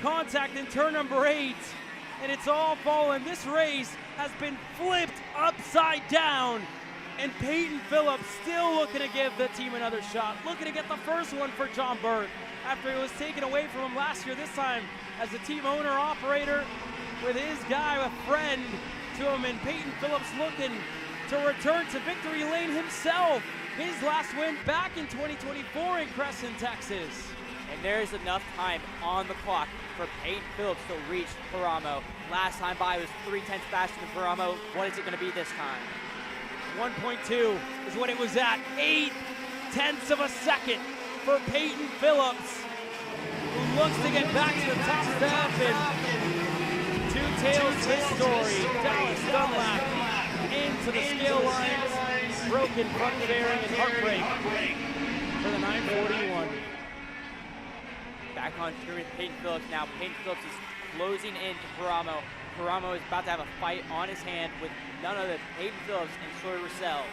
Contact in turn number 8. And it's all fallen. This race has been flipped upside down. And Peyton Phillips still looking to give the team another shot. Looking to get the first one for John Burke after it was taken away from him last year. This time as the team owner operator, with his guy, a friend to him, and Peyton Phillips looking to return to victory lane himself. His last win back in 2024 in Crescent, Texas. And there's enough time on the clock for Peyton Phillips to reach Paramo. Last time by was 0.3 faster than Paramo. What is it going to be this time? 1.2 is what it was at. 0.8 of a second for Peyton Phillips, who looks to get back to the top step. And two tails to this story. Dallas Dunlap into the scale lines, broken front fairing and heartbreak for the 941. Back on screen with Peyton Phillips now. Peyton Phillips is closing in to Paramo. Paramo is about to have a fight on his hand with none other than Peyton Phillips and Sawyer Roussel.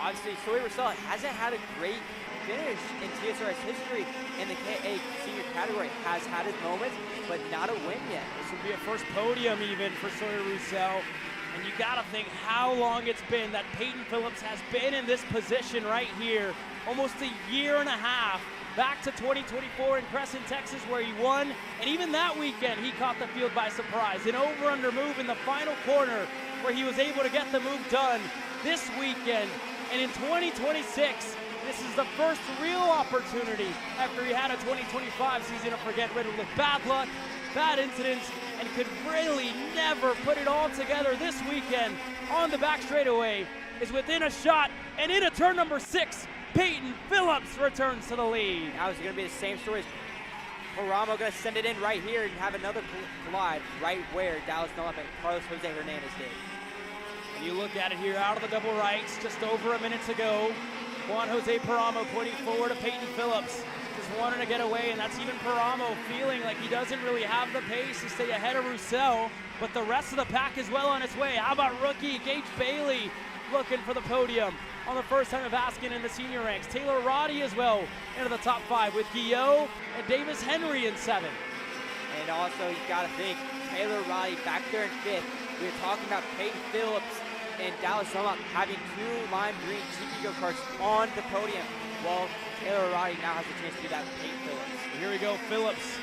obviously Sawyer Russell hasn't had a great finish in TSRS history in the KA senior category. Has had his moments, but not a win yet. This would be a first podium even for Sawyer Russell. And you gotta think how long it's been that Peyton Phillips has been in this position right here. Almost a year and a half. Back to 2024 in Crescent, Texas, where he won. And even that weekend, he caught the field by surprise. An over-under move in the final corner where he was able to get the move done this weekend. And in 2026, this is the first real opportunity after he had a 2025 season of riddled with bad luck, bad incidents, and could really never put it all together. This weekend on the back straightaway is within a shot, and into turn number 6, Peyton Phillips returns to the lead. Now it's going to be the same story as Paramo, going to send it in right here and have another collide right where Dallas Dunlap and Carlos Jose Hernandez did. And you look at it here out of the double rights, just over a minute to go. Juan Jose Paramo pointing forward to Peyton Phillips. Just wanting to get away, and that's even Paramo feeling like he doesn't really have the pace to stay ahead of Russell, but the rest of the pack is well on its way. How about rookie Gage Bailey looking for the podium on the first time of asking in the senior ranks. Taylor Roddy as well into the top 5 with Guillot and Davis Henry in 7. And also you got to think Taylor Roddy back there in 5th. We were talking about Peyton Phillips and Dallas Dunlap having 2 lime green TP go-karts on the podium. Well, Taylor Roddy now has a chance to do that with Peyton Phillips. Here we go, Phillips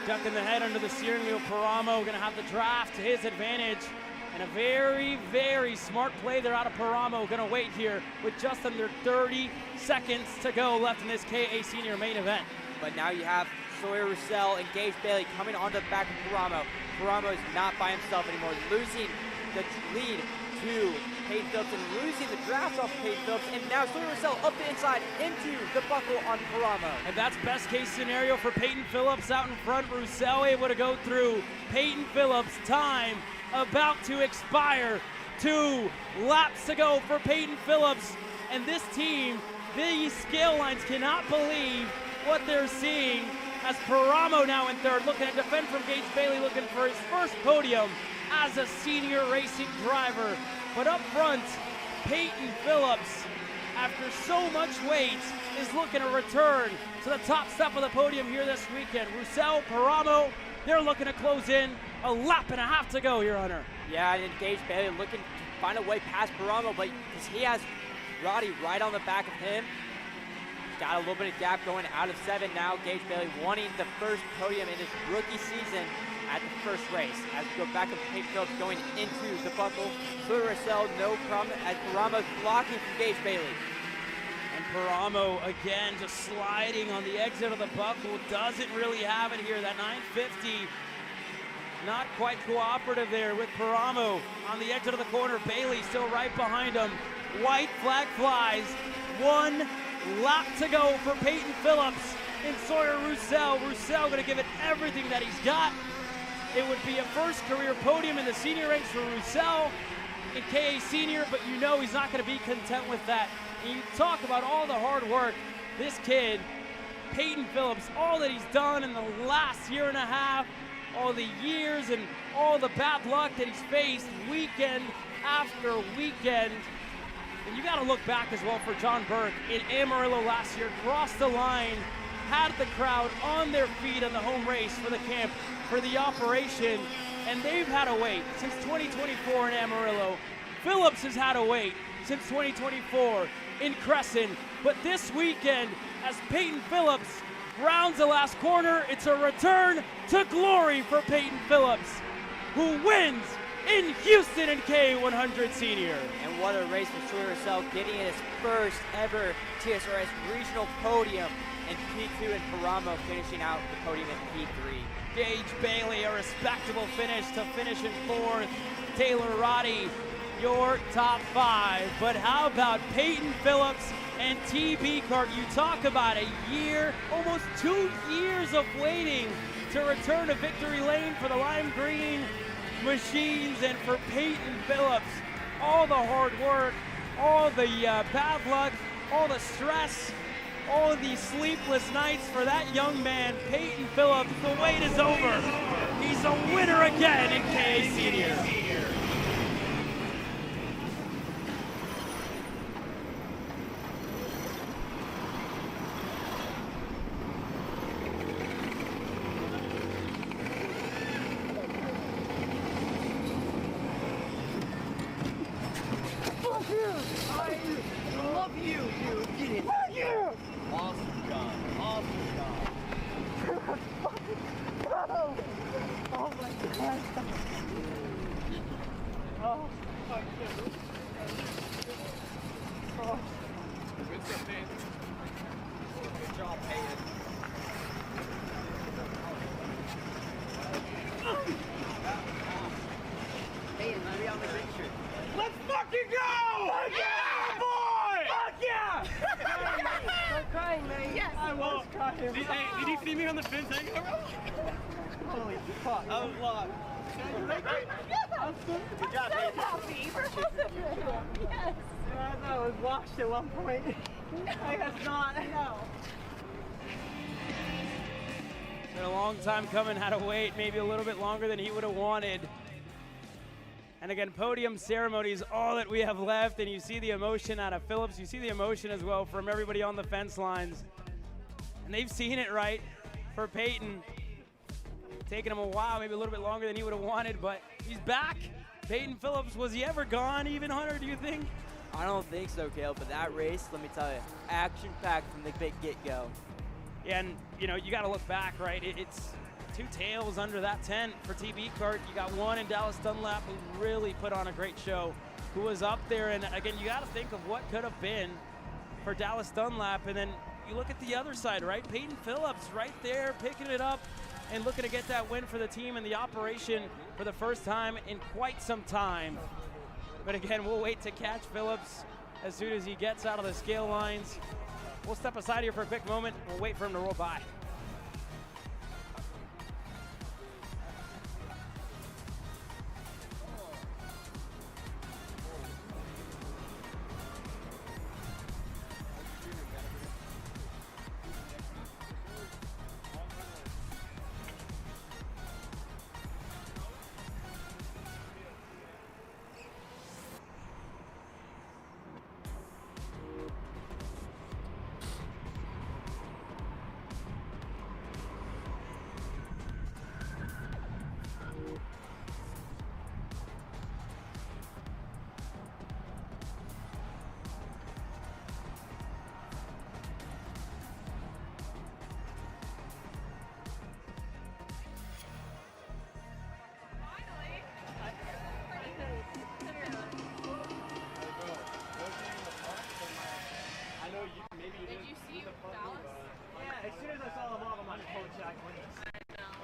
ducking the head under the steering wheel. Paramo going to have the draft to his advantage. And a very, very smart play there out of Paramo. Going to wait here with just under 30 seconds to go left in this KA Senior main event. But now you have Sawyer Russell and Gage Bailey coming onto the back of Paramo. Paramo is not by himself anymore, losing the lead to Peyton Phillips and losing the draft off Peyton Phillips. And now Sawyer Russell up the inside into the buckle on Paramo. And that's best case scenario for Peyton Phillips out in front. Russell able to go through. Peyton Phillips, time about to expire. 2 laps to go for Peyton Phillips. And this team, these scale lines cannot believe what they're seeing as Paramo now in 3rd, looking to defend from Gage Bailey, looking for his first podium as a senior racing driver. But up front, Peyton Phillips, after so much wait, is looking to return to the top step of the podium here this weekend. Russell, Paramo, they're looking to close in. A lap and a half to go, Your Honor. Yeah, and Gage Bailey looking to find a way past Paramo, but because he has Roddy right on the back of him, got a little bit of gap going out of 7 now. Gage Bailey wanting the first podium in his rookie season at the first race. As we go back up to Peyton Phillips going into the buckle. Sawyer Russell, no problem, as Paramo's blocking from Gage Bailey. And Paramo again just sliding on the exit of the buckle. Doesn't really have it here. That 950 not quite cooperative there with Paramo on the exit of the corner. Bailey still right behind him. White flag flies. 1 lap to go for Peyton Phillips and Sawyer Russell. Russell going to give it everything that he's got. It would be a first career podium in the senior ranks for Russell in KA Senior, but you know he's not going to be content with that. And you talk about all the hard work this kid, Peyton Phillips, all that he's done in the last year and a half, all the years and all the bad luck that he's faced weekend after weekend. And you got to look back as well for John Burke in Amarillo last year, crossed the line, had the crowd on their feet on the home race for the camp, for the operation, and they've had to wait since 2024 in Amarillo. Phillips has had to wait since 2024 in Crescent, but this weekend, as Peyton Phillips rounds the last corner, it's a return to glory for Peyton Phillips, who wins in Houston in K100 Senior. And what a race for Sawyer Russell, getting his first ever TSRS regional podium, and P2 and Paramo finishing out the podium in P3. Gage Bailey, a respectable finish to finish in 4th. Taylor Roddy, your top 5. But how about Peyton Phillips and TB Kart? You talk about a year, almost 2 years of waiting to return to victory lane for the lime green machines and for Peyton Phillips. All the hard work, all the bad luck, all the stress, all the sleepless nights for that young man, Peyton Phillips. The wait is over. He's a winner again in KA Senior. shit. Fuck you! Awesome job. Awesome job. Oh, oh my God. Oh, fuck you. Oh. Good stuff, man. Good job, Peyton. Peyton, let me on the picture. Let's fucking go! Fuck yeah, boy! Fuck yeah! I'm crying, man. Yes. I was crying. Did you see me on the fence hanging over? Holy fuck. I was lost. Good job, Peyton. Happy. We're supposed to Yes. I thought I was washed at one point. I guess not. No. Been a long time coming, had to wait maybe a little bit longer than he would have wanted. And again, podium ceremony is all that we have left, and you see the emotion out of Phillips. You see the emotion as well from everybody on the fence lines. And they've seen it right for Peyton. Taking him a while, maybe a little bit longer than he would have wanted, but he's back. Peyton Phillips, was he ever gone even, Hunter, do you think? I don't think so, Caleb, but that race, let me tell you, action-packed from the big get-go. Yeah, and you know, you got to look back, right? It's two tails under that tent for TB Kart. You got one in Dallas Dunlap who really put on a great show, who was up there. And again, you got to think of what could have been for Dallas Dunlap. And then you look at the other side, right? Peyton Phillips right there picking it up and looking to get that win for the team and the operation for the first time in quite some time. But again, we'll wait to catch Phillips as soon as he gets out of the scale lines. We'll step aside here for a quick moment. We'll wait for him to roll by. As soon as I saw them off, I'm like, oh, Jack, what is this? I know.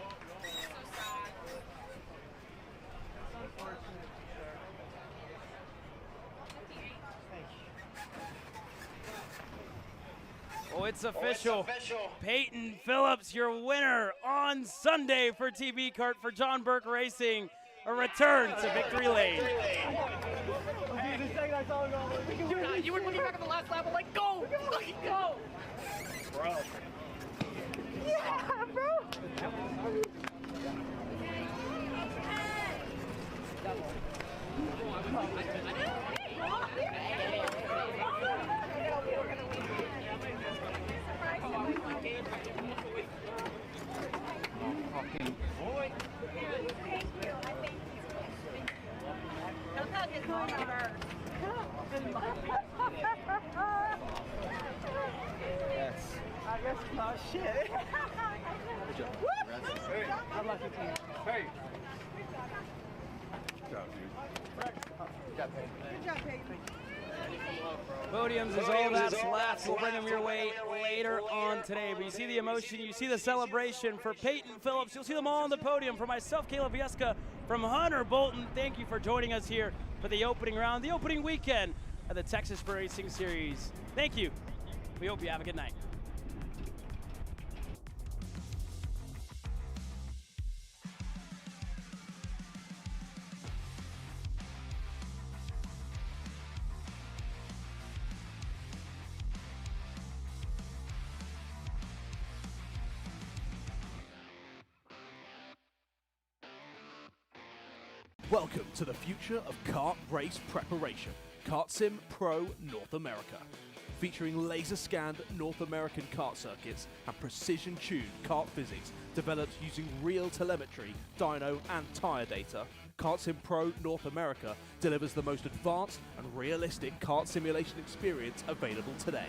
So sad. It's unfortunate, for sure. Thank you. Oh, it's official. Peyton Phillips, your winner on Sunday for TB Kart for John Burke Racing. A return to victory lane. You were looking back at the last lap. I'm like, go! Fucking go! Bro. Yeah, bro! Fucking boy. Don't hug his mom ever. Yes. I guess not shit. Good job. Hey. I'm lucky team. Hey. Good job, dude. Good job, Peyton. Good job, Peyton. Podiums is all that's left. We'll bring them your way later on today. But you see the emotion, you see the celebration for Peyton Phillips. You'll see them all on the podium. For myself, Caleb Vieska, from Hunter Bolton, thank you for joining us here for the opening round, the opening weekend of the Texas Racing Series. Thank you. We hope you have a good night. Welcome to the future of kart race preparation, Kart Sim Pro North America. Featuring laser-scanned North American kart circuits and precision-tuned kart physics developed using real telemetry, dyno and tyre data, Kart Sim Pro North America delivers the most advanced and realistic kart simulation experience available today.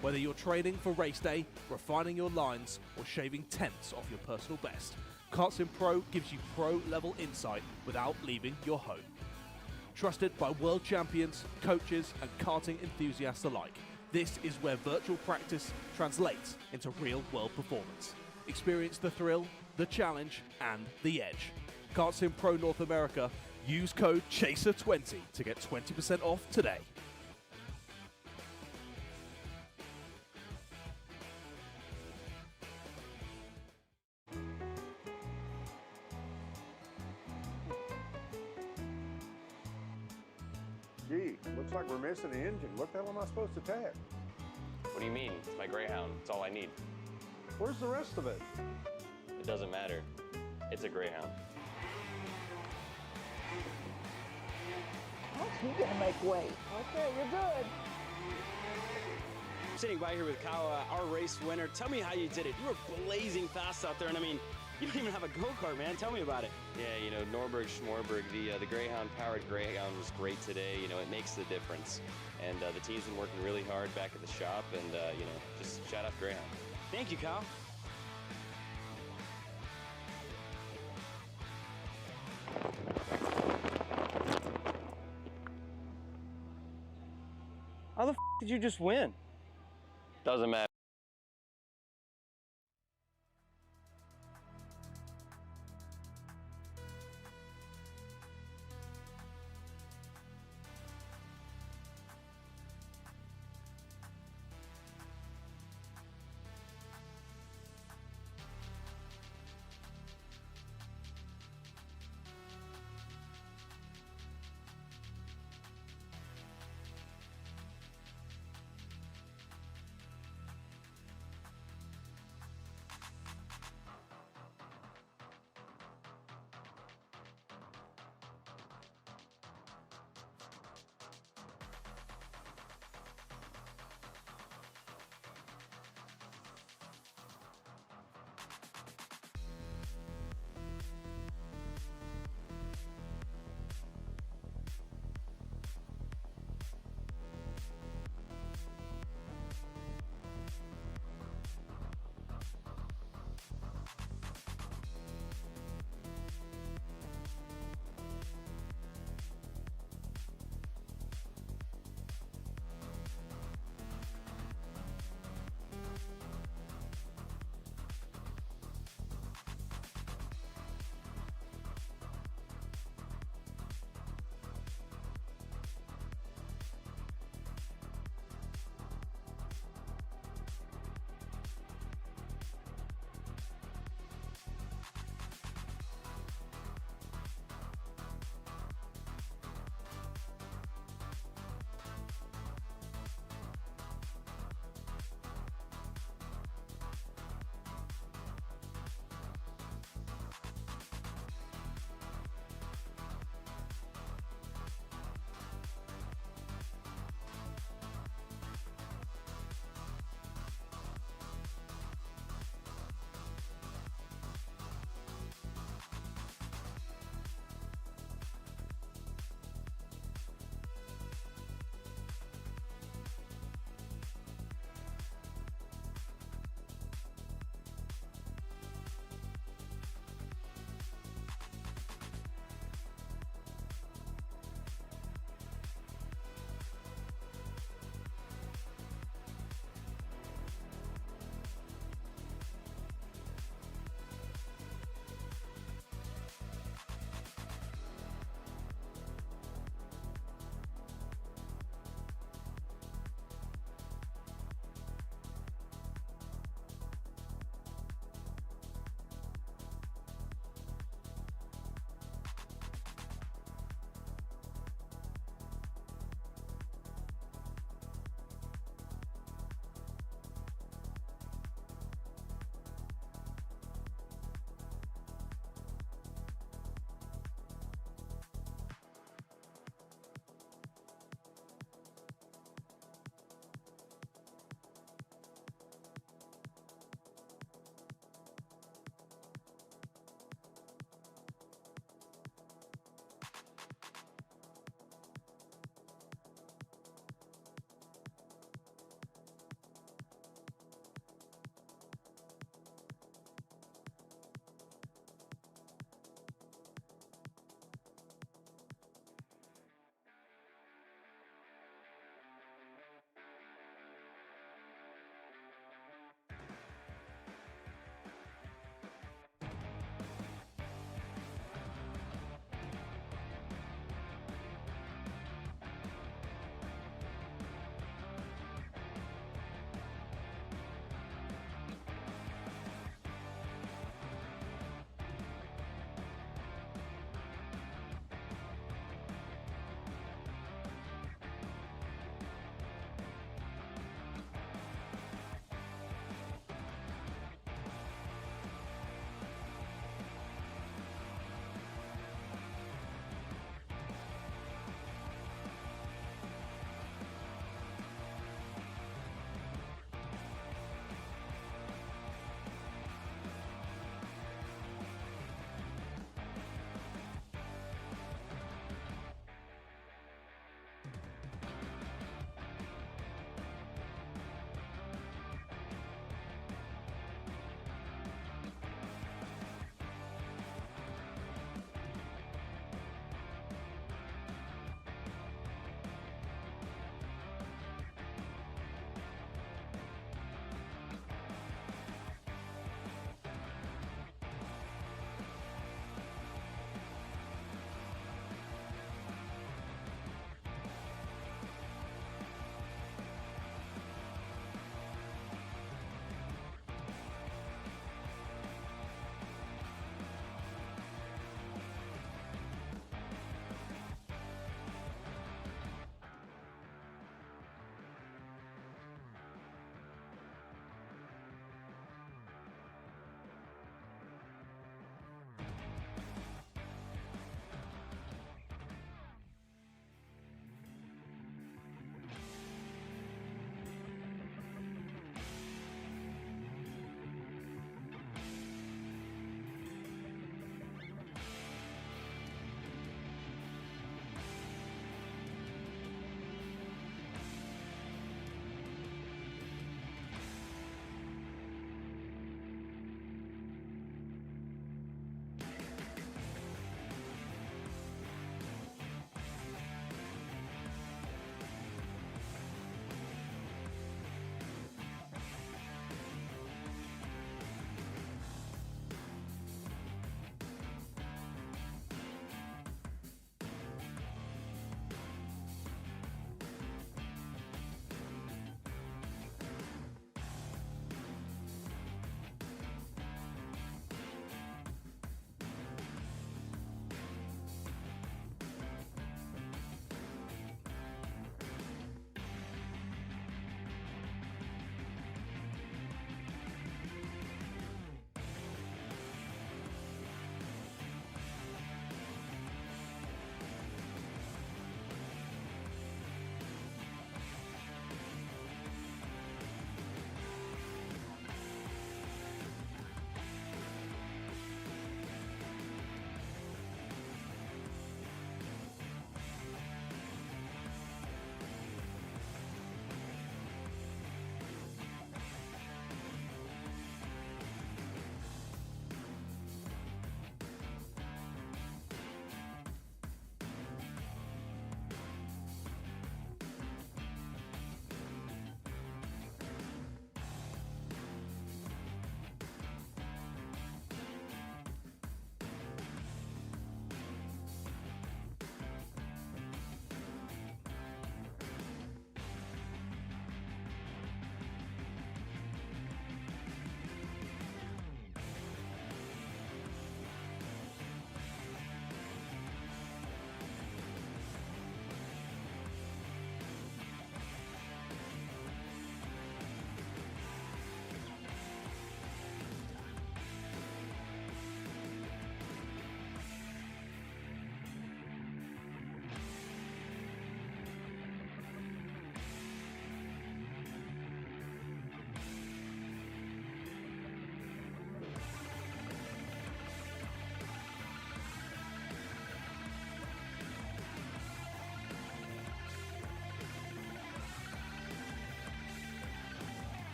Whether you're training for race day, refining your lines, or shaving tenths off your personal best, Kartsim Pro gives you pro-level insight without leaving your home. Trusted by world champions, coaches, and karting enthusiasts alike, this is where virtual practice translates into real-world performance. Experience the thrill, the challenge, and the edge. Kartsim Pro North America. Use code CHASER20 to get 20% off today. Gee, looks like we're missing the engine. What the hell am I supposed to tag? What do you mean? It's my Greyhound. It's all I need. Where's the rest of it? It doesn't matter. It's a Greyhound. You're gonna make weight. Okay, you're good. I'm sitting by here with Kyle, our race winner. Tell me how you did it. You were blazing fast out there, and I mean, you don't even have a go-kart, man. Tell me about it. Yeah, you know, Norberg, Schmorberg, the Greyhound-powered Greyhound was great today. You know, it makes the difference. And the team's been working really hard back at the shop, and, you know, just shout out Greyhound. Thank you, Kyle. How the f did you just win? Doesn't matter.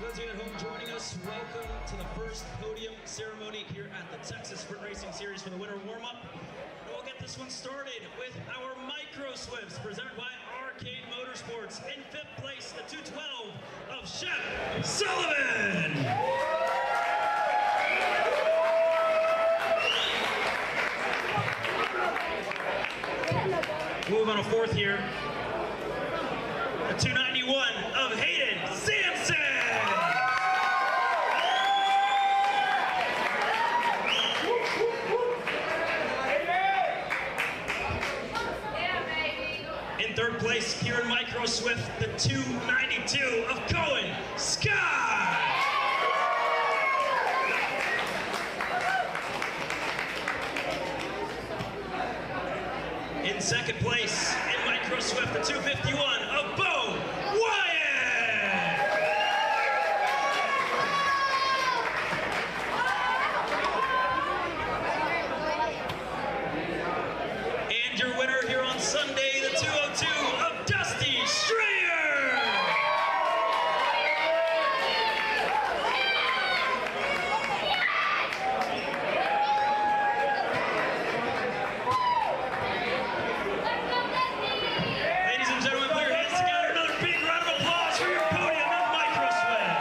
For those of you at home joining us, welcome to the first podium ceremony here at the Texas Sprint Racing Series for the winter warm-up. We'll get this one started with our micro swifts presented by Arcade Motorsports. In 5th place, the 212 of Shep Sullivan. Move on a 4th here. The 291 of Hayden Sampson. In 3rd place here in Micro Swift, the 292 of Cohen Scott. In 2nd place in Micro Swift, the 251 of Bo Wyatt. And your winner here on Sunday, the 202 of Dusty Strayer. Ladies and gentlemen, put your hands together. Another big round of applause for your podium in Micro Swift.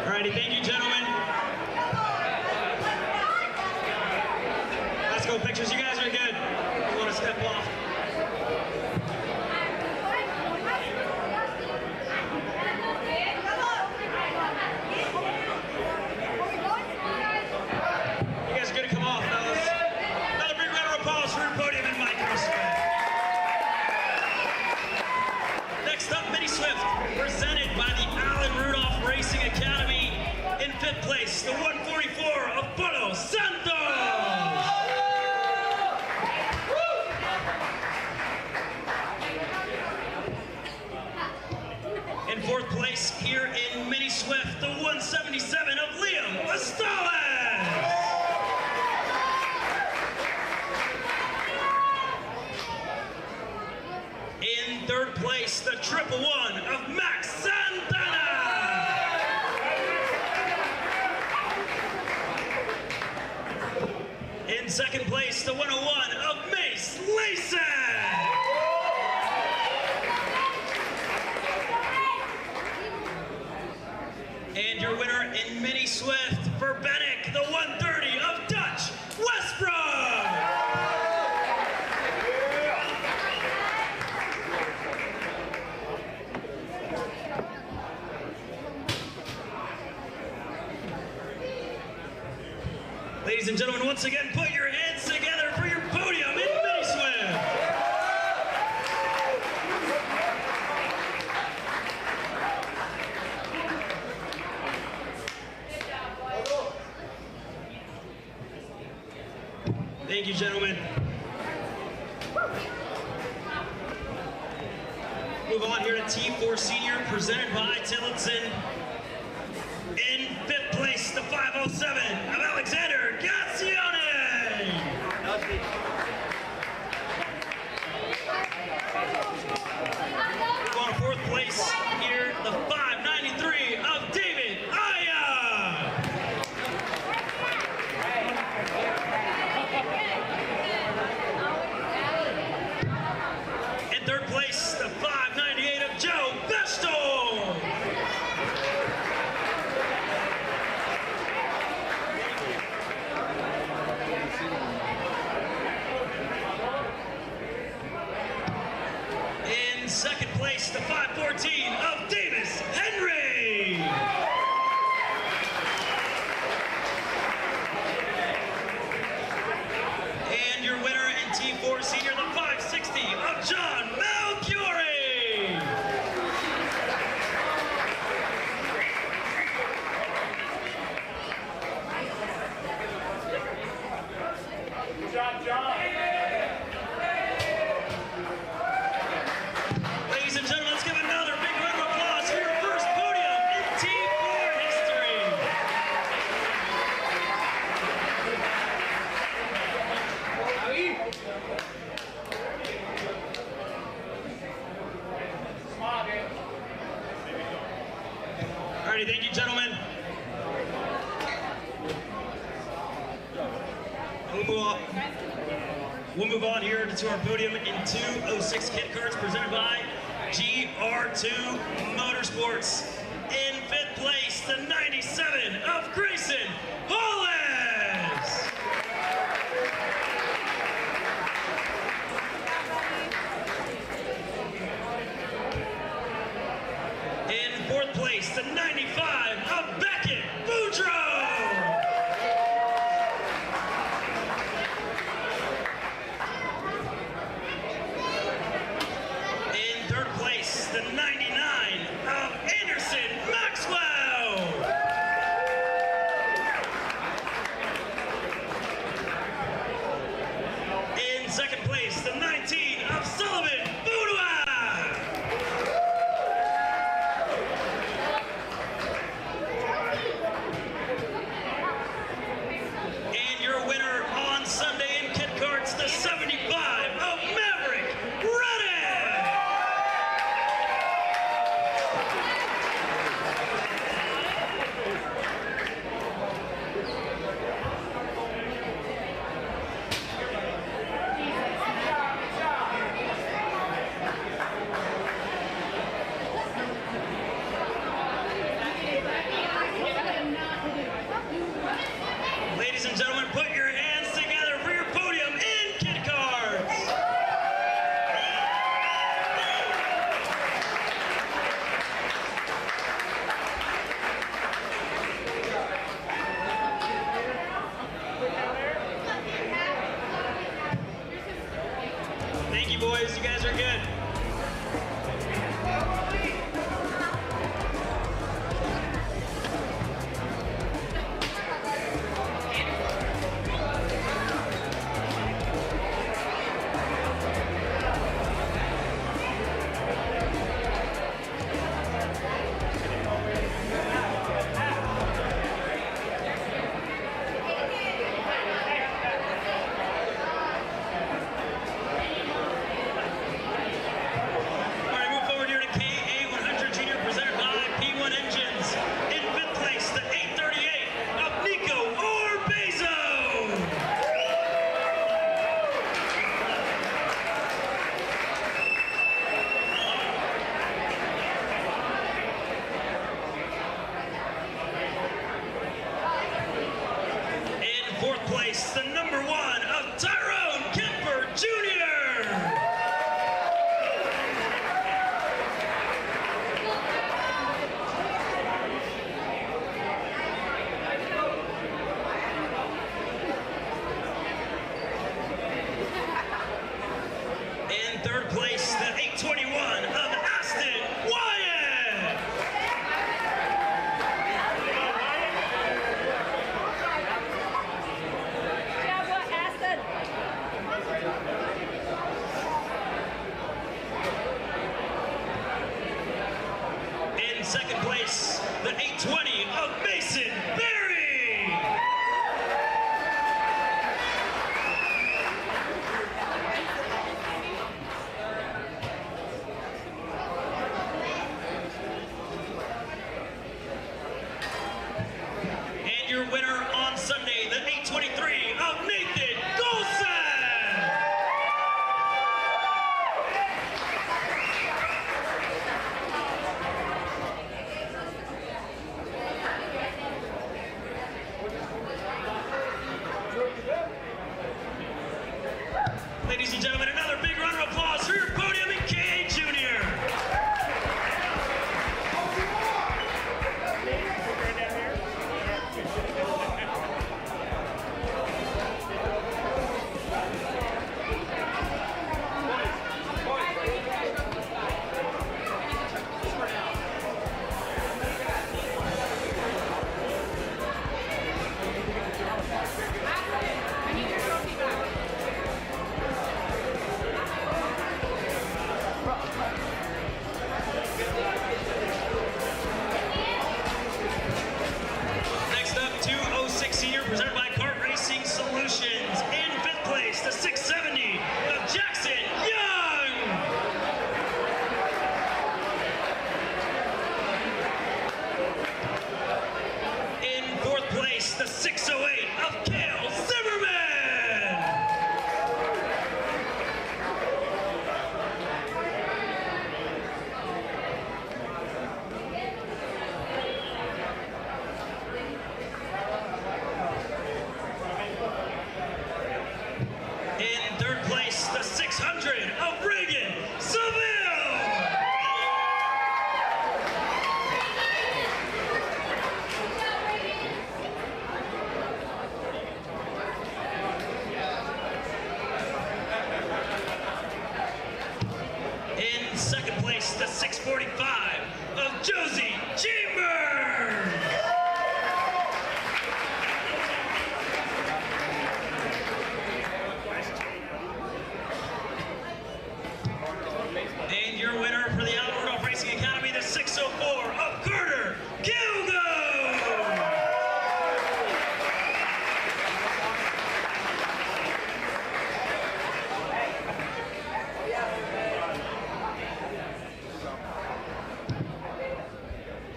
Alrighty, thank you, gentlemen. Let's go, pictures. You guys are good. You want to step off? You guys are good to come off, fellas. Another big round of applause for your podium in Micro Swift. Next up, Mini Swift, presented by the Allen Rudolph Racing Academy. In 5th place, the 144 of Polo Santos. In 4th place, here in Mini Swift, the 177 of Liam Estales. In 3rd place, the 111 of Max Santana. In 2nd place, the 101 of Mace Layson. And your winner in Mini Swift for Bennick, the 130 of Dutch Westbrook. Ladies and gentlemen, once again, put your hands together for your podium in Mini Swift. Thank you, gentlemen. Move on here to T4 Senior, presented by Tillotson. In 5th place, the 507 of Alexander Gazione. Move on to 4th place here, the 593 of David Aya. In 3rd place, the 598 of Joe Vestal. Alrighty, thank you, gentlemen. We'll move on here to our podium in 206 kit carts presented by GR2 Motorsports. In 5th place, the 97 of Grayson Hollis. In 4th place, the 95 of Beckett Boudreaux. In 3rd place, the 99 of Anderson the 608 of Cale Zimmerman. In third place, the 600 of Reagan Seville. In second place, the 645 of Josie Chambers. And your winner for the Allen Rudolph Racing Academy, the 604 of Carter Gilgo.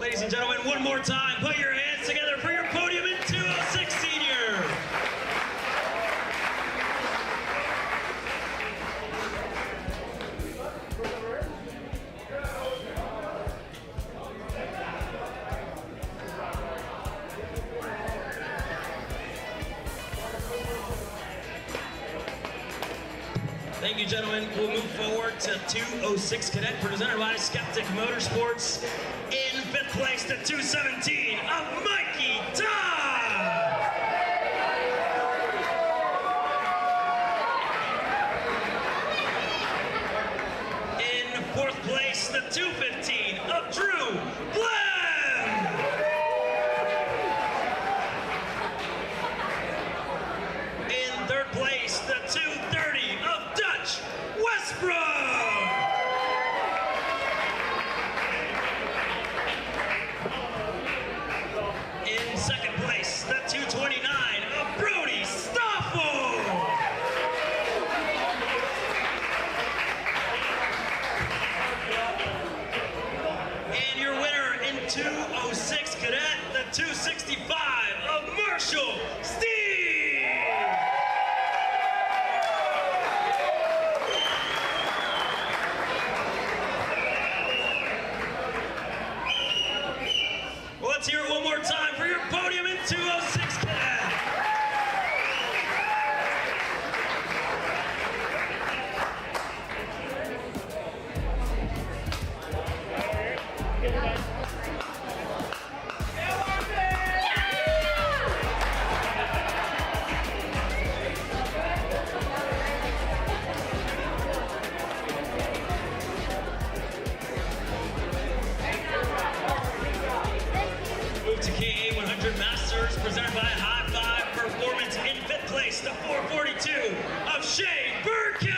Ladies and gentlemen, one more time, put your hands together for your podium in 206 senior. Thank you, gentlemen. We'll move forward to 206 Cadet, presented by Skeptic Motorsports. In fifth place, the 217 of Mikey Todd. In fourth place, the 215 of Drew Glenn. In third place, the 230 of Dutch Westbrook. In second place, the 229 of Brody Stoffel. And your winner in 206 Cadet, the 265 of Marshall Steve. Well, let's hear it one more time for your podium in 206 Cadet. Move to KA 100 Masters, presented by High Five Performance. In fifth place, the 442 of Shea Burkett.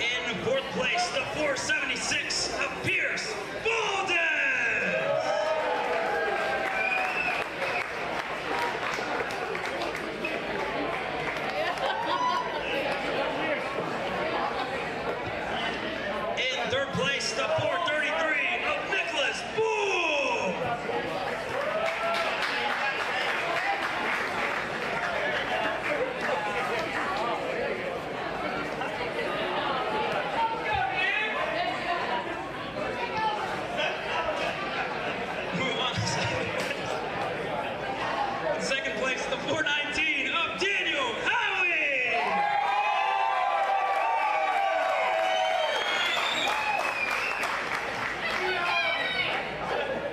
In fourth place, the 476 of Pierce Bolden. In third place, the 433 of Nicholas Bull. Move on. In second place, the 419 of Daniel Howie.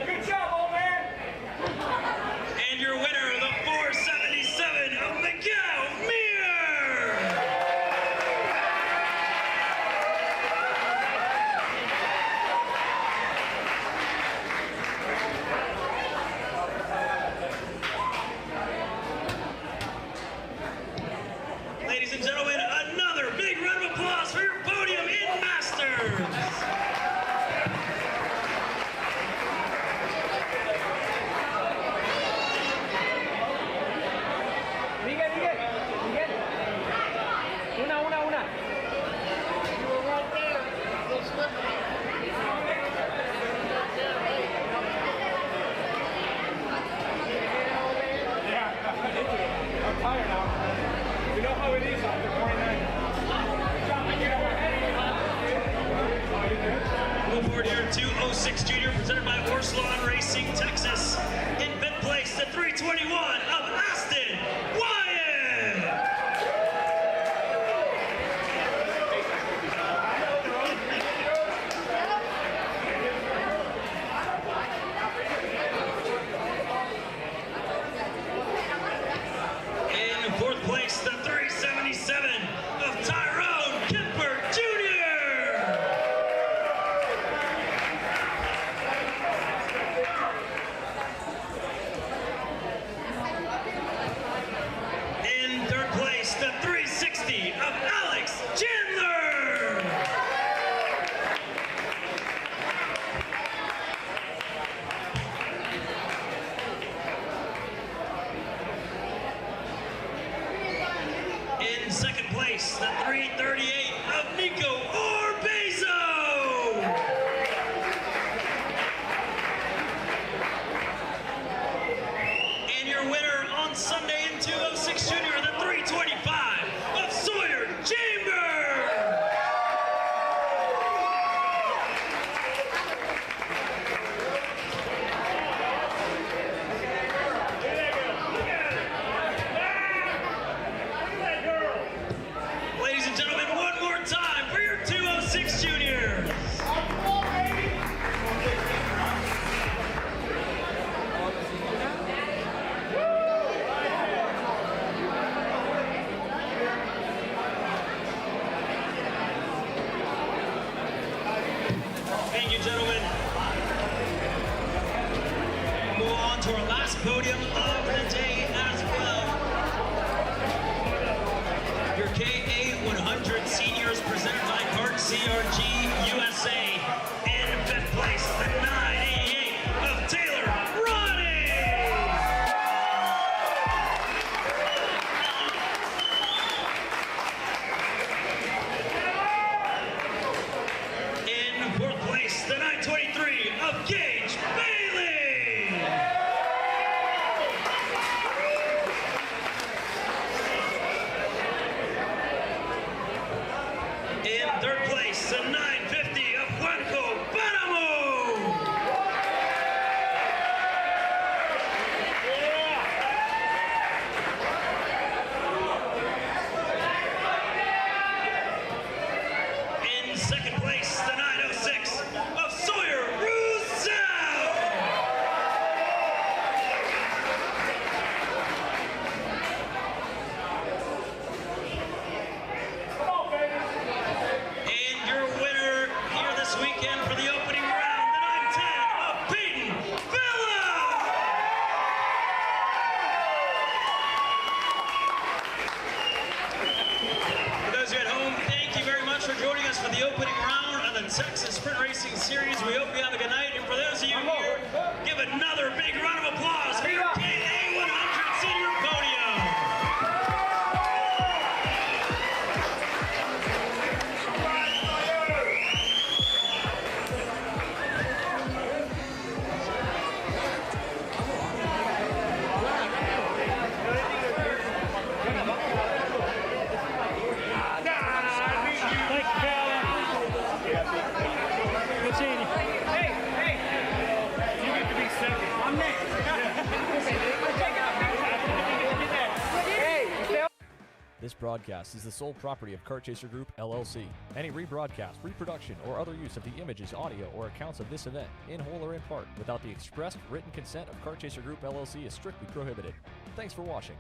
Good job, old man. And your winner, the 477 of Miguel Mir. Ladies and gentlemen, another big round of applause for your podium in Masters. Miguel. Una. You were right there. I'm tired now. You know how it is after 49. Move forward here, 206 Junior, presented by Orslawn Racing, Texas. In fifth place, the 321 of Aston Wyatt. In fourth place, the 377 of Tyrone Kemper Jr. In third place, the 360 of Alex Chandler. In second place, the 338 of Nico Orbezo. And your winner on Sunday in 206 Junior, the 325 of Sawyer Chamber. Ladies and gentlemen, one more time for your 206 Junior. Thank you, gentlemen. Move on to our last podium of the day as well. Your KA 100 seniors presented by Kart CRG USA. In fifth place, the 988 of Taylor Ronnie. In fourth place, the 923 of Gage Bailey. In third place, the 950 of Juanco Páramo. In second place, the 906 of Sawyer Rousseau. And your winner here this weekend for the opening round, the 910 of Peyton Villa. For those of you at home, thank you very much for joining us for the opening round of the Texas Sprint Racing Series. We hope you have a good night. And for those of you here, give another big round of applause for your KA 100 Senior Podium. This broadcast is the sole property of Kart Chaser Group, LLC. Any rebroadcast, reproduction, or other use of the images, audio, or accounts of this event, in whole or in part, without the expressed written consent of Kart Chaser Group, LLC is strictly prohibited. Thanks for watching.